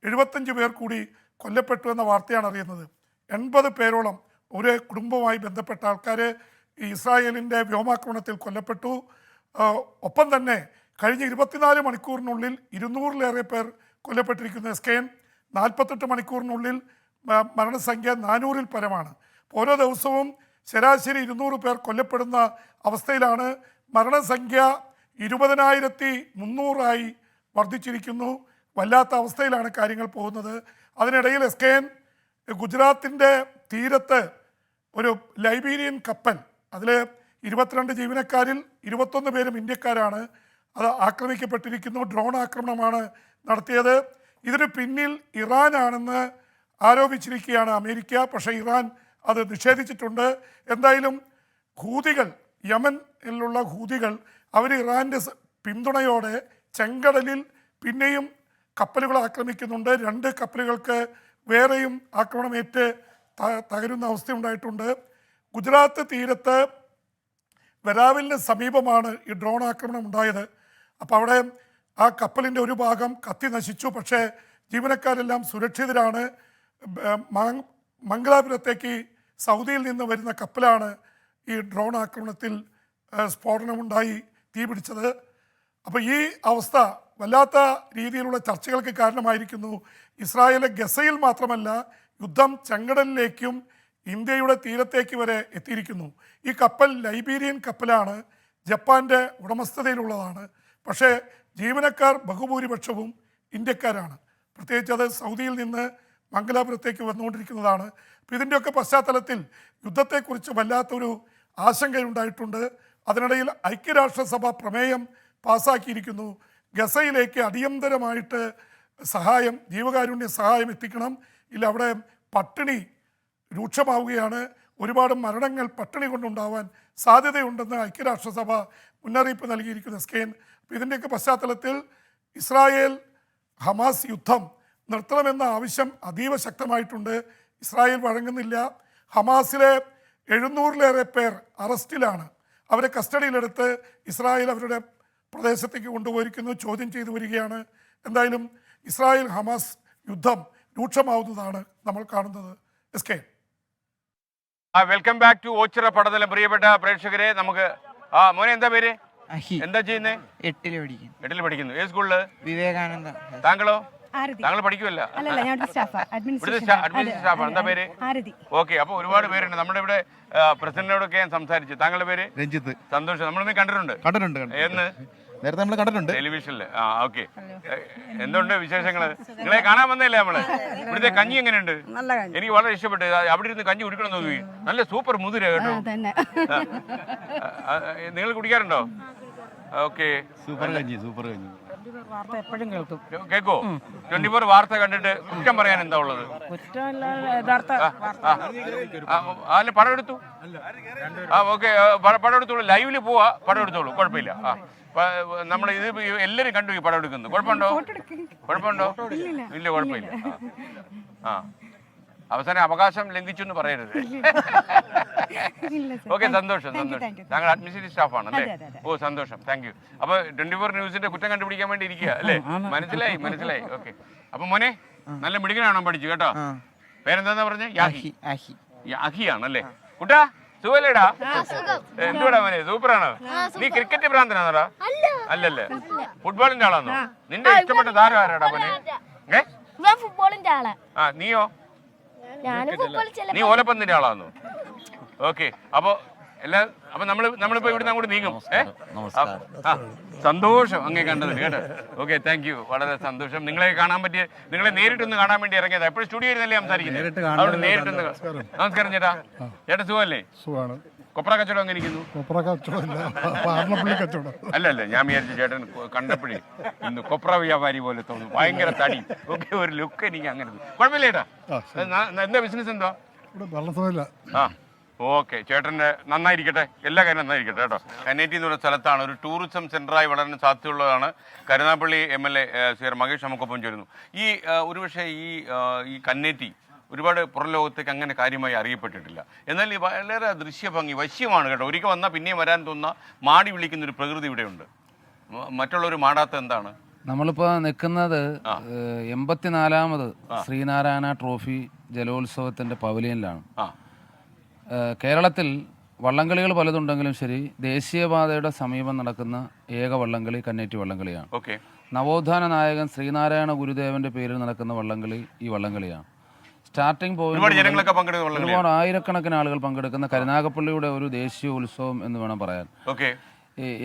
75 പേർ കൂടി കൊല്ലപ്പെട്ടു എന്ന വാർത്തയാണ് അറിയുന്നത്. 80 പേരോളം ഒരു കുടുംബവുമായി ബന്ധപ്പെട്ട ആൾക്കാർ ഈ ഇസ്രായേലിൻ്റെ വ്യോമാക്രമണത്തിൽ കൊല്ലപ്പെട്ടു. ഒപ്പം തന്നെ കഴിഞ്ഞ 24 മണിക്കൂറിനുള്ളിൽ 200-ലേറെ പേർ കൊല്ലപ്പെട്ടിരിക്കുന്നു. SKN 48 മണിക്കൂറിനുള്ളിൽ മരണസംഖ്യ 400-ൽ പരമാണ്. ഓരോ ദിവസവും ശരാശരി 200 പേർ കൊല്ലപ്പെടുന്ന അവസ്ഥയിലാണ്. മരണസംഖ്യ 20,300 വർദ്ധിച്ചിരിക്കുന്നു. വല്ലാത്ത അവസ്ഥയിലാണ് കാര്യങ്ങൾ പോകുന്നത്. അതിനിടയിൽ SKN ഗുജറാത്തിൻ്റെ തീരത്ത് ഒരു ലൈബീരിയൻ കപ്പൽ, അതിൽ 22 ജീവനക്കാരിൽ 21 പേരും ഇന്ത്യക്കാരാണ്. അത് ആക്രമിക്കപ്പെട്ടിരിക്കുന്നു. ഡ്രോൺ ആക്രമണമാണ് നടത്തിയത്. ഇതിന് പിന്നിൽ ഇറാനാണെന്ന് ആരോപിച്ചിരിക്കുകയാണ് അമേരിക്ക. പക്ഷേ ഇറാൻ അത് നിഷേധിച്ചിട്ടുണ്ട്. എന്തായാലും ഹൂതികൾ, യമനിലുള്ള ഹൂതികൾ, അവർ ഇറാൻ്റെ പിന്തുണയോടെ ചെങ്കടലിൽ പിന്നെയും കപ്പലുകൾ ആക്രമിക്കുന്നുണ്ട്. 2 കപ്പലുകൾക്ക് വേറെയും ആക്രമണമേറ്റ് തകരുന്ന അവസ്ഥയുണ്ടായിട്ടുണ്ട്. ഗുജറാത്ത് തീരത്ത് വെരാവലിന് സമീപമാണ് ഈ ഡ്രോൺ ആക്രമണം ഉണ്ടായത്. അപ്പോൾ അവിടെ ആ കപ്പലിൻ്റെ ഒരു ഭാഗം കത്തി നശിച്ചു. പക്ഷേ ജീവനക്കാരെല്ലാം സുരക്ഷിതരാണ്. മംഗലാപുരത്തേക്ക് സൗദിയിൽ നിന്ന് വരുന്ന കപ്പലാണ് ഈ ഡ്രോൺ ആക്രമണത്തിൽ സ്ഫോടനമുണ്ടായി തീപിടിച്ചത്. അപ്പോൾ ഈ അവസ്ഥ വല്ലാത്ത രീതിയിലുള്ള ചർച്ചകൾക്ക് കാരണമായിരിക്കുന്നു. ഇസ്രായേൽ ഗസയിൽ മാത്രമല്ല, യുദ്ധം ചെങ്കടലിലേക്കും ഇന്ത്യയുടെ തീരത്തേക്ക് വരെ എത്തിയിരിക്കുന്നു. ഈ കപ്പൽ ലൈബീരിയൻ കപ്പലാണ്, ജപ്പാന്റെ ഉടമസ്ഥതയിലുള്ളതാണ്. പക്ഷേ ജീവനക്കാർ ബഹുഭൂരിപക്ഷവും ഇന്ത്യക്കാരാണ്. പ്രത്യേകിച്ച് അത് സൗദിയിൽ നിന്ന് മംഗലാപുരത്തേക്ക് വന്നുകൊണ്ടിരിക്കുന്നതാണ്. അപ്പോൾ ഇതിൻ്റെയൊക്കെ പശ്ചാത്തലത്തിൽ യുദ്ധത്തെക്കുറിച്ച് വല്ലാത്തൊരു ആശങ്കയുണ്ടായിട്ടുണ്ട്. അതിനിടയിൽ ഐക്യരാഷ്ട്രസഭ പ്രമേയം പാസ്സാക്കിയിരിക്കുന്നു. ഗസയിലേക്ക് അടിയന്തരമായിട്ട് സഹായം, ജീവകാരുണ്യ സഹായം എത്തിക്കണം. ഇല്ല അവിടെ പട്ടിണി രൂക്ഷമാവുകയാണ്. ഒരുപാട് മരണങ്ങൾ പട്ടിണി കൊണ്ടുണ്ടാവാൻ സാധ്യതയുണ്ടെന്ന് ഐക്യരാഷ്ട്രസഭ മുന്നറിയിപ്പ് നൽകിയിരിക്കുന്ന സ്കെയിൻ. അപ്പോൾ ഇതിൻ്റെയൊക്കെ പശ്ചാത്തലത്തിൽ ഇസ്രായേൽ ഹമാസ് യുദ്ധം നിർത്തണമെന്ന ആവശ്യം അതീവ ശക്തമായിട്ടുണ്ട്. ഇസ്രായേൽ വഴങ്ങുന്നില്ല. ഹമാസിലെ 700-ലേറെ പേർ അറസ്റ്റിലാണ്. അവരെ കസ്റ്റഡിയിലെടുത്ത് ഇസ്രായേൽ അവരുടെ പ്രദേശത്തേക്ക് കൊണ്ടുപോയിരിക്കുന്നു, ചോദ്യം ചെയ്തു വരികയാണ്. എന്തായാലും ഇസ്രായേൽ ഹമാസ് യുദ്ധം രൂക്ഷമാവുന്നതാണ് നമ്മൾ കാണുന്നത്. S K, welcome back to Ochira പടതലം. പ്രിയപ്പെട്ട പ്രേക്ഷകരെ, നമുക്ക് മോനെ എന്താ പേര്? എന്താ ചെയ്യുന്നേ? 8ൽ പഠിക്കുന്നു. ഏത് സ്കൂളില്? വിവേകാനന്ദ. താങ്കളോ? താങ്കൾ പഠിക്കുമല്ല? ഇവിടുത്തെ സ്റ്റാഫാണ്. എന്താ പേര്? ഓക്കെ. അപ്പൊ ഒരുപാട് പേരുണ്ട്. നമ്മുടെ ഇവിടെ പ്രസിഡന്റിനോടൊക്കെ ഞാൻ സംസാരിച്ചു. താങ്കളുടെ പേര്? രഞ്ജിത്ത്. സന്തോഷം. നമ്മളിന്ന് കണ്ടിട്ടുണ്ട്. എന്ന് നേരത്തെ നമ്മൾ കണ്ടിട്ടുണ്ട് ടെലിവിഷനിൽ. ഓക്കെ. എന്തുണ്ട് വിശേഷങ്ങള്? നിങ്ങളെ കാണാൻ വന്നല്ലേ നമ്മള്? ഇവിടുത്തെ കഞ്ഞി എങ്ങനെയുണ്ട്? എനിക്ക് വളരെ ഇഷ്ടപ്പെട്ടു. അവിടെ ഇരുന്ന് കഞ്ഞി കുടിക്കണം നോക്കി. നല്ല സൂപ്പർ മുതിര കേട്ടോ. നിങ്ങൾ കുടിക്കാറുണ്ടോ? ഓക്കെ. സൂപ്പർ കഞ്ഞി, സൂപ്പർ കഞ്ഞി. കേക്കോ? 24 വാർത്ത കണ്ടിട്ട് കുറ്റം പറയാൻ എന്താ ഉള്ളത്? അല്ല, പടം എടുത്തു. ഓക്കെ, പടം എടുത്തോളൂ. ലൈവില് പോവാ, പടം എടുത്തോളൂ, കുഴപ്പമില്ല. നമ്മൾ ഇത് എല്ലാരും കണ്ടു ഈ പടം എടുക്കുന്നു. കുഴപ്പമുണ്ടോ? ഇല്ല, കുഴപ്പമില്ല. അവസാനം അവകാശം ലംഘിച്ചു എന്ന് പറയരുത്. ഓക്കെ, സന്തോഷം. താങ്കൾ അഡ്മിനിസ്ട്രേറ്റീവ് സ്റ്റാഫാണ് അല്ലേ? ഓ, സന്തോഷം. Thank you. അപ്പൊ 24 ന്യൂസിന്റെ കുറ്റം കണ്ടുപിടിക്കാൻ വേണ്ടി ഇരിക്കുക അല്ലേ? മനസ്സിലായി. ഓക്കെ. അപ്പൊ മോനെ നല്ല മിടുക്കനാണോ പഠിച്ചു കേട്ടോ? പേരെന്താ പറഞ്ഞേ? അഹിയാണല്ലേ? കുട്ടാ സുഖല്ലേടാ? എന്തുവാടാ മോനെ, സൂപ്പറാണോ? നീ ക്രിക്കറ്റ് ഭ്രാന്തനാണോടാ? അല്ലല്ലേ, ഫുട്ബോളിന്റെ ആളാണോ? നിന്റെ ഇഷ്ടപ്പെട്ട താരം ആരാടാ മോനെ? ഫുട്ബോളിന്റെ ആളാ. നീയോ? നീ ഓലപ്പന്തിന്റെ ആളാണോ? ഓക്കെ. അപ്പൊ നമ്മളിപ്പോ ഇവിടെ അങ്ങോട്ട് നീങ്ങും. സന്തോഷം അങ്ങേ കണ്ടത് കേട്ടോ. Okay, thank U. വളരെ സന്തോഷം. നിങ്ങളെ കാണാൻ പറ്റിയ, നിങ്ങളെ നേരിട്ടൊന്ന് കാണാൻ വേണ്ടി ഇറങ്ങിയതാ. എപ്പോഴും സ്റ്റുഡിയോയിൽ നിന്നല്ലേ സംസാരിക്കുന്നത്? അവിടെ നേരിട്ടൊന്ന്. നമസ്കാരം ചേട്ടാ. ചേട്ടാ സുഖമല്ലേ? സുഖമാണ്. കൊപ്ര കച്ചവടം അങ്ങനെ ഇരിക്കുന്നു? അല്ല, ഞാൻ വിചാരിച്ചു ചേട്ടൻ കണ്ടപ്പോഴേ ഇന്ന് കൊപ്ര വ്യാപാരി പോലെ തോന്നുന്നു. ഭയങ്കര തടി. ഓക്കെ, ഒരു ലുക്ക് എനിക്ക് അങ്ങനെ. കുഴപ്പമില്ല ചേട്ടാ. എന്താ ബിസിനസ്? എന്താ? ഓക്കെ, ചേട്ടൻ്റെ നന്നായിരിക്കട്ടെ. എല്ലാ കാര്യം നന്നായിരിക്കട്ടെ കേട്ടോ. കന്നേറ്റി എന്ന് പറയുന്ന സ്ഥലത്താണ്, ഒരു ടൂറിസം സെൻ്ററായി വളരാൻ സാധ്യതയുള്ളതാണ്. കരുനാഗപ്പള്ളി MLA ശ്രീ മഹേഷ് നമുക്കൊപ്പം ചേരുന്നു. ഈ ഒരുപക്ഷെ ഈ കന്നേറ്റി ഒരുപാട് പുറം ലോകത്തേക്ക് അങ്ങനെ കാര്യമായി അറിയപ്പെട്ടിട്ടില്ല. എന്നാൽ ഈ വളരെ ദൃശ്യഭംഗി വശ്യമാണ് കേട്ടോ. ഒരിക്കൽ വന്നാൽ പിന്നെയും വരാൻ തോന്നുന്ന മാടി വിളിക്കുന്നൊരു പ്രകൃതി ഇവിടെയുണ്ട്. മറ്റുള്ളവർ മാടാത്ത എന്താണ്? നമ്മളിപ്പോൾ നിൽക്കുന്നത് 84ാമത് ശ്രീനാരായണ ട്രോഫി ജലോത്സവത്തിൻ്റെ പവലിയനിലാണ്. കേരളത്തിൽ വള്ളംകളികൾ പലതുണ്ടെങ്കിലും ശരി, ദേശീയപാതയുടെ സമീപം നടക്കുന്ന ഏക വള്ളംകളി കന്നേറ്റി വള്ളംകളിയാണ്. നവോത്ഥാന നായകൻ ശ്രീനാരായണ ഗുരുദേവന്റെ പേരിൽ നടക്കുന്ന വള്ളംകളി ഈ വള്ളംകളിയാണ്. സ്റ്റാർട്ടിംഗ് പോയിന്റ് ഒരുപാട് ആയിരക്കണക്കിന് ആളുകൾ പങ്കെടുക്കുന്ന കരുനാഗപ്പള്ളിയുടെ ഒരു ദേശീയ ഉത്സവം എന്ന് വേണം പറയാൻ.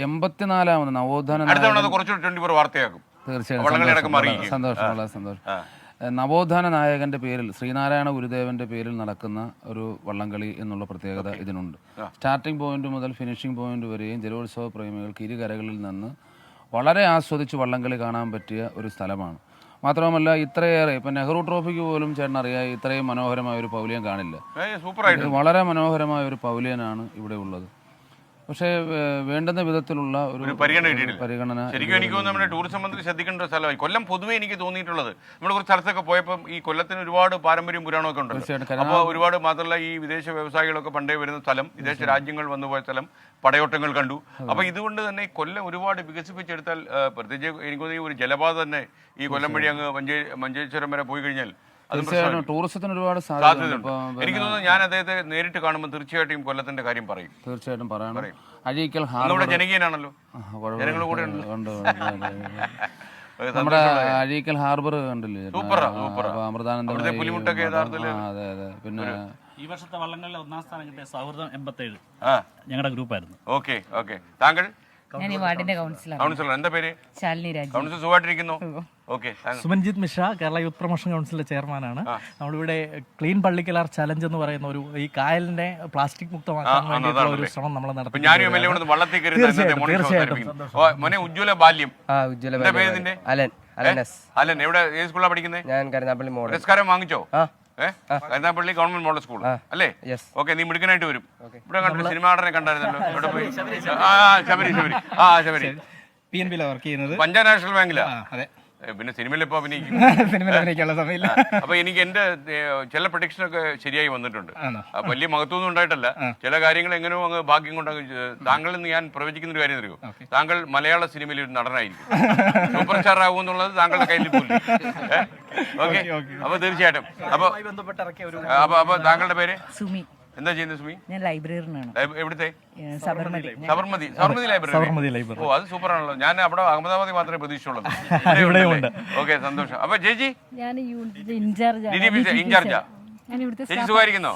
84ാമത് നവോത്ഥാന തീർച്ചയായും സന്തോഷം, വളരെ സന്തോഷം. നവോത്ഥാന നായകന്റെ പേരിൽ ശ്രീനാരായണ ഗുരുദേവന്റെ പേരിൽ നടക്കുന്ന ഒരു വള്ളംകളി എന്നുള്ള പ്രത്യേകത ഇതിനുണ്ട്. സ്റ്റാർട്ടിംഗ് പോയിന്റ് മുതൽ ഫിനിഷിംഗ് പോയിന്റ് വരെയും ജലോത്സവ പ്രേമികൾക്ക് ഇരുകരകളിൽ നിന്ന് വളരെ ആസ്വദിച്ച് വള്ളംകളി കാണാൻ പറ്റിയ ഒരു സ്ഥലമാണ്. മാത്രമല്ല ഇത്രയേറെ ഇപ്പം നെഹ്റു ട്രോഫിക്ക് പോലും ചേട്ടൻ അറിയാം, ഇത്രയും മനോഹരമായ ഒരു പവലിയൻ കാണില്ല. വളരെ മനോഹരമായ ഒരു പവലിയനാണ് ഇവിടെ ഉള്ളത്. പക്ഷേ വേണ്ടുന്ന വിധത്തിലുള്ള ഒരു പരിഗണന ശരിക്കും എനിക്ക് തോന്നുന്നു നമ്മുടെ ടൂറിസം മന്ത്രി ശ്രദ്ധിക്കേണ്ട ഒരു സ്ഥലമായി. കൊല്ലം പൊതുവെ എനിക്ക് തോന്നിയിട്ടുള്ളത്, നമ്മൾ കുറച്ച് സ്ഥലത്തൊക്കെ പോയപ്പോൾ ഈ കൊല്ലത്തിന് ഒരുപാട് പാരമ്പര്യം പുരാണമൊക്കെ ഉണ്ട്. അപ്പോൾ ഒരുപാട് മാത്രമല്ല ഈ വിദേശ വ്യവസായികളൊക്കെ പണ്ടേ വരുന്ന സ്ഥലം, വിദേശ രാജ്യങ്ങൾ വന്നുപോയ സ്ഥലം, പടയോട്ടങ്ങൾ കണ്ടു. അപ്പോൾ ഇതുകൊണ്ട് തന്നെ കൊല്ലം ഒരുപാട് വികസിപ്പിച്ചെടുത്താൽ, പ്രത്യേകിച്ച് എനിക്ക് തോന്നുന്നു ഒരു ജലപാത തന്നെ ഈ കൊല്ലം വഴി അങ്ങ് മഞ്ചേശ്വരം വരെ പോയി കഴിഞ്ഞാൽ ടൂറിസത്തിന് ഒരുപാട് സാധ്യതയുണ്ട്. എനിക്ക് തോന്നുന്നു ഞാൻ അദ്ദേഹത്തെ നേരിട്ട് കാണുമ്പോൾ തീർച്ചയായിട്ടും കൊല്ലത്തിന്റെ കാര്യം പറയും. തീർച്ചയായിട്ടും പറയണം. അഴീക്കൽ ജനകീയനാണല്ലോ, ജനങ്ങൾ കൂടെ ഉണ്ട്. നമ്മുടെ അഴീക്കൽ ഹാർബർ കണ്ടില്ലേ? സൂപ്പറാ. അപ്പൊ അമൃതാനന്ദ പുലിമുട്ടൊക്കെ യഥാർത്ഥത്തില് അതെ അതെ. പിന്നെ ഈ വർഷത്തെ വള്ളങ്ങളിൽ 1ാം സ്ഥാനം കിട്ടിയ സൗഹൃദം 87 ഞങ്ങളുടെ ഗ്രൂപ്പായിരുന്നു. Okay okay. താങ്കൾ? ഞാൻ ഈ വാർഡിന്റെ കൗൺസിലർ. എന്താ പേര്? ശാലിനി രാജ്. കൗൺസിലർ സുഖമായിട്ടിരിക്കുന്നു? Okay. Sumanjith Mishra, Kerala youth promotion കൗൺസിലിന്റെ ചെയർമാനാണ്. നമ്മളിവിടെ ക്ലീൻ പള്ളിക്കലാർ ചലഞ്ച് എന്ന് പറയുന്ന ഒരു ഈ കായലിനെ പ്ലാസ്റ്റിക് മുക്തമാക്കാൻ വേണ്ടിയിട്ടുള്ള ഒരു ശ്രമം നമ്മൾ നടത്തി. ഉജ്ജ്വല ബാല്യം. അലൻ. എവിടെ ഏത് സ്കൂളിലാണ് പഠിക്കുന്നത്? ഞാൻ കരുനാഗപ്പള്ളി മോഡൽ. പുരസ്കാരം വാങ്ങിച്ചോ? കരുനാഗപ്പള്ളി ഗവൺമെന്റ് മോഡൽ സ്കൂൾ അല്ലേ? ഓക്കെ. നീ മിടുക്കനായിട്ട് വരും. ഇവിടെ കണ്ടു സിനിമ നടനെ കണ്ടായിരുന്നല്ലോ. ഇവിടെ പോയി ശബരി PNB വർക്ക് ചെയ്യുന്നത്. പഞ്ചാബ് നാഷണൽ ബാങ്കിലാ? പിന്നെ സിനിമയിൽ ഇപ്പൊ അഭിനയിക്കാനുള്ള സമയമില്ല. അപ്പൊ എനിക്ക് എന്റെ ചില പ്രൊഡിക്ഷൻ ഒക്കെ ശരിയായി വന്നിട്ടുണ്ട്. വലിയ മഹത്വമൊന്നും ഉണ്ടായിട്ടല്ല, ചില കാര്യങ്ങൾ എങ്ങനെയോ അങ്ങ് ഭാഗ്യം കൊണ്ട് താങ്കളിൽ നിന്ന് ഞാൻ പ്രവചിക്കുന്ന ഒരു കാര്യം അറിയോ? താങ്കൾ മലയാള സിനിമയിൽ ഒരു നടനായിരിക്കും, സൂപ്പർ സ്റ്റാർ ആകും എന്നുള്ളത് താങ്കളുടെ കയ്യിൽ പോലും. ഓക്കെ. അപ്പൊ തീർച്ചയായിട്ടും. അപ്പൊ താങ്കളുടെ പേര്? സുമി. എന്താ ചെയ്യുന്നത് സുമി? ഞാൻ ലൈബ്രറിയനാണ്. എവിടുത്തെ? സബർമതി ലൈബ്രറി. ഓ, അത് സൂപ്പർ ആണല്ലോ. ഞാൻ അവിടെ അഹമ്മദാബാദിൽ മാത്രമേ പ്രതീക്ഷിച്ചുള്ളൂ. ഓക്കെ, സന്തോഷം. അപ്പൊ ചേച്ചി? ഇൻചാർജാ? ചേച്ചി സുഖമായിരിക്കുന്നോ?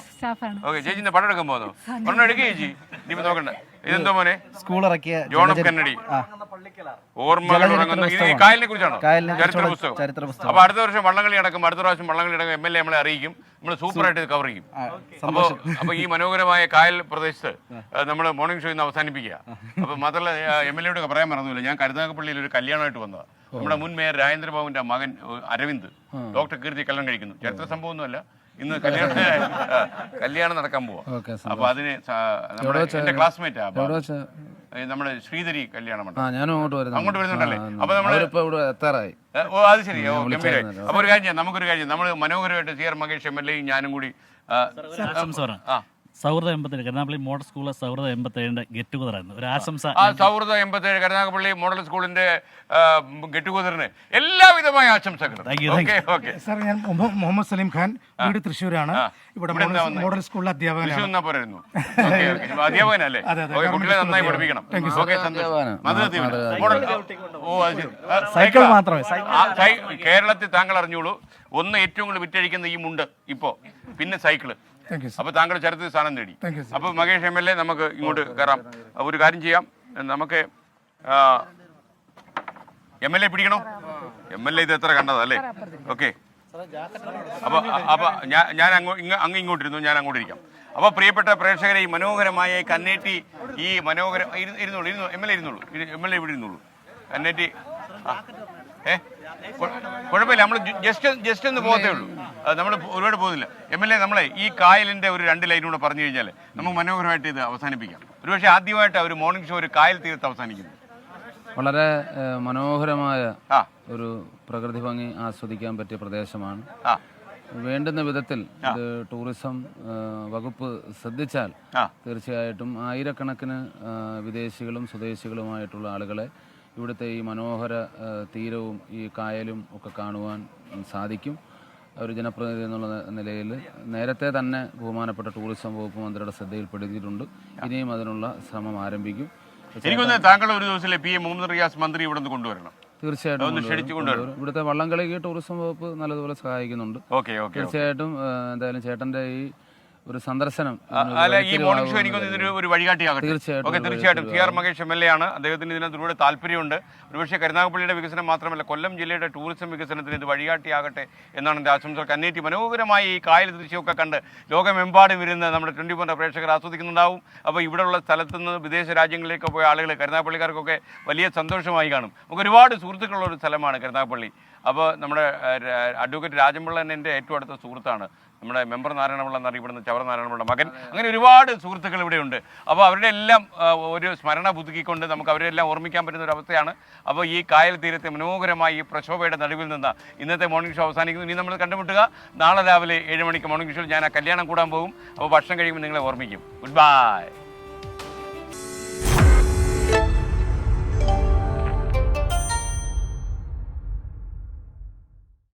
ഓക്കെ. ചേച്ചി പടം എടുക്കാൻ പോകുന്നു? പടം എടുക്കുക ചേച്ചി. ഇനിയിപ്പോ നോക്കണ്ട. ഇതെന്തോ മോനെ? സ്കൂൾ ഇറക്കിയ ജോൺ ഓഫ് കെന്നഡി ഓർമ്മകൾ ഉറങ്ങുന്ന ഈ കായലിനെ കുറിച്ചാണോ? ചരിത്ര പുസ്തകം. അപ്പൊ അടുത്ത വർഷം വള്ളംകളി നടക്കും. അടുത്ത പ്രാവശ്യം വള്ളംകളി നടക്കും. MLA നമ്മളെ അറിയിക്കും. നമ്മൾ സൂപ്പറായിട്ട് കവർ ചെയ്യും. അപ്പൊ ഈ മനോഹരമായ കായൽ പ്രദേശത്ത് നമ്മൾ മോർണിംഗ് ഷോ ഇന്ന് അവസാനിപ്പിക്കുക. അപ്പൊ മാത്രമല്ല MLA യോട് പറയാൻ മറന്നില്ല, ഞാൻ കരുനാഗപ്പള്ളിയിൽ ഒരു കല്യാണമായിട്ട് വന്നതാണ്. നമ്മുടെ മുൻ മേയർ രാജേന്ദ്രബാബുവിന്റെ മകൻ അരവിന്ദ് ഡോക്ടർ കീർത്തി കല്യാണം കഴിക്കുന്നു. ചരിത്ര സംഭവമൊന്നുമല്ല, ഇന്ന് കല്യാണം നടക്കാൻ പോവാ. അപ്പൊ അതിന് എന്റെ ക്ലാസ്മേറ്റാ നമ്മുടെ ശ്രീധരി കല്യാണം. അങ്ങോട്ട് വരുന്നുണ്ടല്ലേ? അപ്പൊ നമ്മള് എത്താറായി. ഓ, അത് ശരി. ഗംഭീരമായി. അപ്പൊ ഒരു കാര്യം, നമുക്കൊരു കാര്യം, നമ്മൾ മനോഹരമായിട്ട് CR മകേഷ് MLA ഞാനും കൂടി സൗഹൃദ 87 കരുനാഗപ്പള്ളി മോഡൽ സ്കൂൾ സൗഹൃദ 87 ഗെറ്റ് ടുഗദർ ആയിരുന്നു. ഒരു ആശംസ. സൗഹൃദ 87 കരുനാഗപ്പള്ളി മോഡൽ സ്കൂളിന്റെ ഗെറ്റ് ടുഗദറിന് എല്ലാവിധമായ ആശംസകളും. സാർ, ഞാൻ മുഹമ്മദ് സലീം ഖാൻ, വീട് തൃശ്ശൂരാണ്. ഇവിടെ മോഡൽ സ്കൂളിൽ അധ്യാപകനാണ്. അധ്യാപകനല്ലേ? കുട്ടികളെ നന്നായി പഠിപ്പിക്കണം. സൈക്കിൾ മാത്രമേ കേരളത്തിൽ താങ്കൾ അറിഞ്ഞോളൂ, ഒന്ന് ഏറ്റവും കൂടുതൽ വിറ്റഴിക്കുന്ന ഈ മുണ്ട് ഇപ്പോ, പിന്നെ സൈക്കിള്. അപ്പൊ താങ്കൾ ചരിത്രത്തിൽ സ്ഥാനം നേടി. അപ്പൊ മകേഷ് MLA നമുക്ക് ഇങ്ങോട്ട് കയറാം. ഒരു കാര്യം ചെയ്യാം, നമുക്ക് MLA പിടിക്കണോ? MLA ഇത് എത്ര കണ്ടതല്ലേ? ഓക്കെ. അപ്പൊ ഞാൻ അങ്ങ് ഇങ്ങോട്ടിരുന്നു, ഞാൻ അങ്ങോട്ടിരിക്കാം. അപ്പൊ പ്രിയപ്പെട്ട പ്രേക്ഷകരെ, ഈ മനോഹരമായ കന്നേറ്റി, ഈ മനോഹര ഇരുന്നോളൂ. MLA ഇരുന്നോളൂ. MLA ഇവിടെ ഇരുന്നോളൂ. കന്നേറ്റി കുഴപ്പമില്ല, നമ്മൾ ജസ്റ്റ് ഒന്ന് പോകത്തേ ഉള്ളൂ. നമ്മൾ ഒരുപാട് പോകുന്നില്ല. MLA, നമ്മളെ ഈ കായലിന്റെ ഒരു 2 ലൈൻ കൂടെ പറഞ്ഞു കഴിഞ്ഞാൽ നമുക്ക് മനോഹരമായിട്ട് ഇത് അവസാനിപ്പിക്കാം. ഒരുപക്ഷെ ആദ്യമായിട്ട് ഒരു മോർണിംഗ് ഷോ ഒരു കായൽ തീരത്ത് അവസാനിക്കുന്നു. വളരെ മനോഹരമായ ഒരു പ്രകൃതി ഭംഗി ആസ്വദിക്കാൻ പറ്റിയ പ്രദേശമാണ്. വേണ്ടുന്ന വിധത്തിൽ ഇത് ടൂറിസം വകുപ്പ് ശ്രദ്ധിച്ചാൽ തീർച്ചയായിട്ടും ആയിരക്കണക്കിന് വിദേശികളും സ്വദേശികളുമായിട്ടുള്ള ആളുകളെ ഇവിടുത്തെ ഈ മനോഹര തീരവും ഈ കായലും ഒക്കെ കാണുവാൻ സാധിക്കും. ഒരു ജനപ്രതിനിധി എന്നുള്ള നിലയിൽ നേരത്തെ തന്നെ ബഹുമാനപ്പെട്ട ടൂറിസം വകുപ്പ് മന്ത്രിയുടെ ശ്രദ്ധയിൽപ്പെടുത്തിയിട്ടുണ്ട്. ഇനിയും അതിനുള്ള ശ്രമം ആരംഭിക്കും. എനിക്കൊന്ന് താങ്കൾ ഒരു ദിവസത്തിലെ PA മുഹമ്മദ് റിയാസ് മന്ത്രി ഇവിടെ നിന്ന് കൊണ്ടുവരണം. തീർച്ചയായിട്ടും ഇവിടുത്തെ വള്ളംകളിക്ക് ടൂറിസം വകുപ്പ് നല്ലതുപോലെ സഹായിക്കുന്നുണ്ട്. തീർച്ചയായിട്ടും എന്തായാലും ചേട്ടന്റെ ഈ ഒരു സന്ദർശനം ഈ മോർണിംഗ് ഷോ എനിക്കൊന്ന് ഒരു വഴികാട്ടിയാകട്ടെ. തീർച്ചയായിട്ടും CR മകേഷ് MLA ആണ്. അദ്ദേഹത്തിന് ഇതിനകത്തൂടെ താല്പര്യമുണ്ട്. ഒരുപക്ഷെ കരുനാഗപ്പള്ളിയുടെ വികസനം മാത്രമല്ല, കൊല്ലം ജില്ലയുടെ ടൂറിസം വികസനത്തിന് ഇത് വഴികാട്ടിയാകട്ടെ എന്നാണ് എൻ്റെ ആശംസകൾ. കന്നേറ്റി മനോഹരമായി ഈ കായൽ ദൃശ്യമൊക്കെ കണ്ട് ലോകമെമ്പാടും ഇരുന്ന് നമ്മുടെ 24 പ്രേക്ഷകർ ആസ്വദിക്കുന്നുണ്ടാവും. അപ്പോൾ ഇവിടെയുള്ള സ്ഥലത്തു നിന്ന് വിദേശ രാജ്യങ്ങളിലേക്ക് പോയ ആളുകൾ, കരുനാഗപ്പള്ളിക്കാർക്കൊക്കെ വലിയ സന്തോഷമായി കാണും. നമുക്ക് ഒരുപാട് സുഹൃത്തുക്കളുള്ള ഒരു സ്ഥലമാണ് കരുനാഗപ്പള്ളി. അപ്പോൾ നമ്മുടെ അഡ്വക്കേറ്റ് രാജൻപിള്ള തന്നെ എൻ്റെ ഏറ്റവും അടുത്ത സുഹൃത്താണ്. നമ്മുടെ മെമ്പർ നാരായണപിള്ള എന്നറിയപ്പെടുന്ന ചവറ നാരായണപിള്ള മകൻ. അങ്ങനെ ഒരുപാട് സുഹൃത്തുക്കൾ ഇവിടെയുണ്ട്. അപ്പോൾ അവരുടെ എല്ലാം ഒരു സ്മരണ പുതുക്കിക്കൊണ്ട് നമുക്ക് അവരെല്ലാം ഓർമ്മിക്കാൻ പറ്റുന്ന ഒരു അവസ്ഥയാണ്. അപ്പോൾ ഈ കായൽ തീരത്തെ മനോഹരമായി ഈ പ്രശോഭയുടെ നടുവിൽ നിന്ന് ഇന്നത്തെ മോർണിംഗ് ഷോ അവസാനിക്കുന്നു. ഇനി നമ്മൾ കണ്ടുമുട്ടുക നാളെ രാവിലെ 7 മണിക്ക് മോർണിംഗ് ഷോയിൽ. ഞാൻ ആ കല്യാണം കൂടാൻ പോകും. അപ്പോൾ ഭക്ഷണം കഴിയുമ്പോൾ നിങ്ങളെ ഓർമ്മിക്കും. Good bye.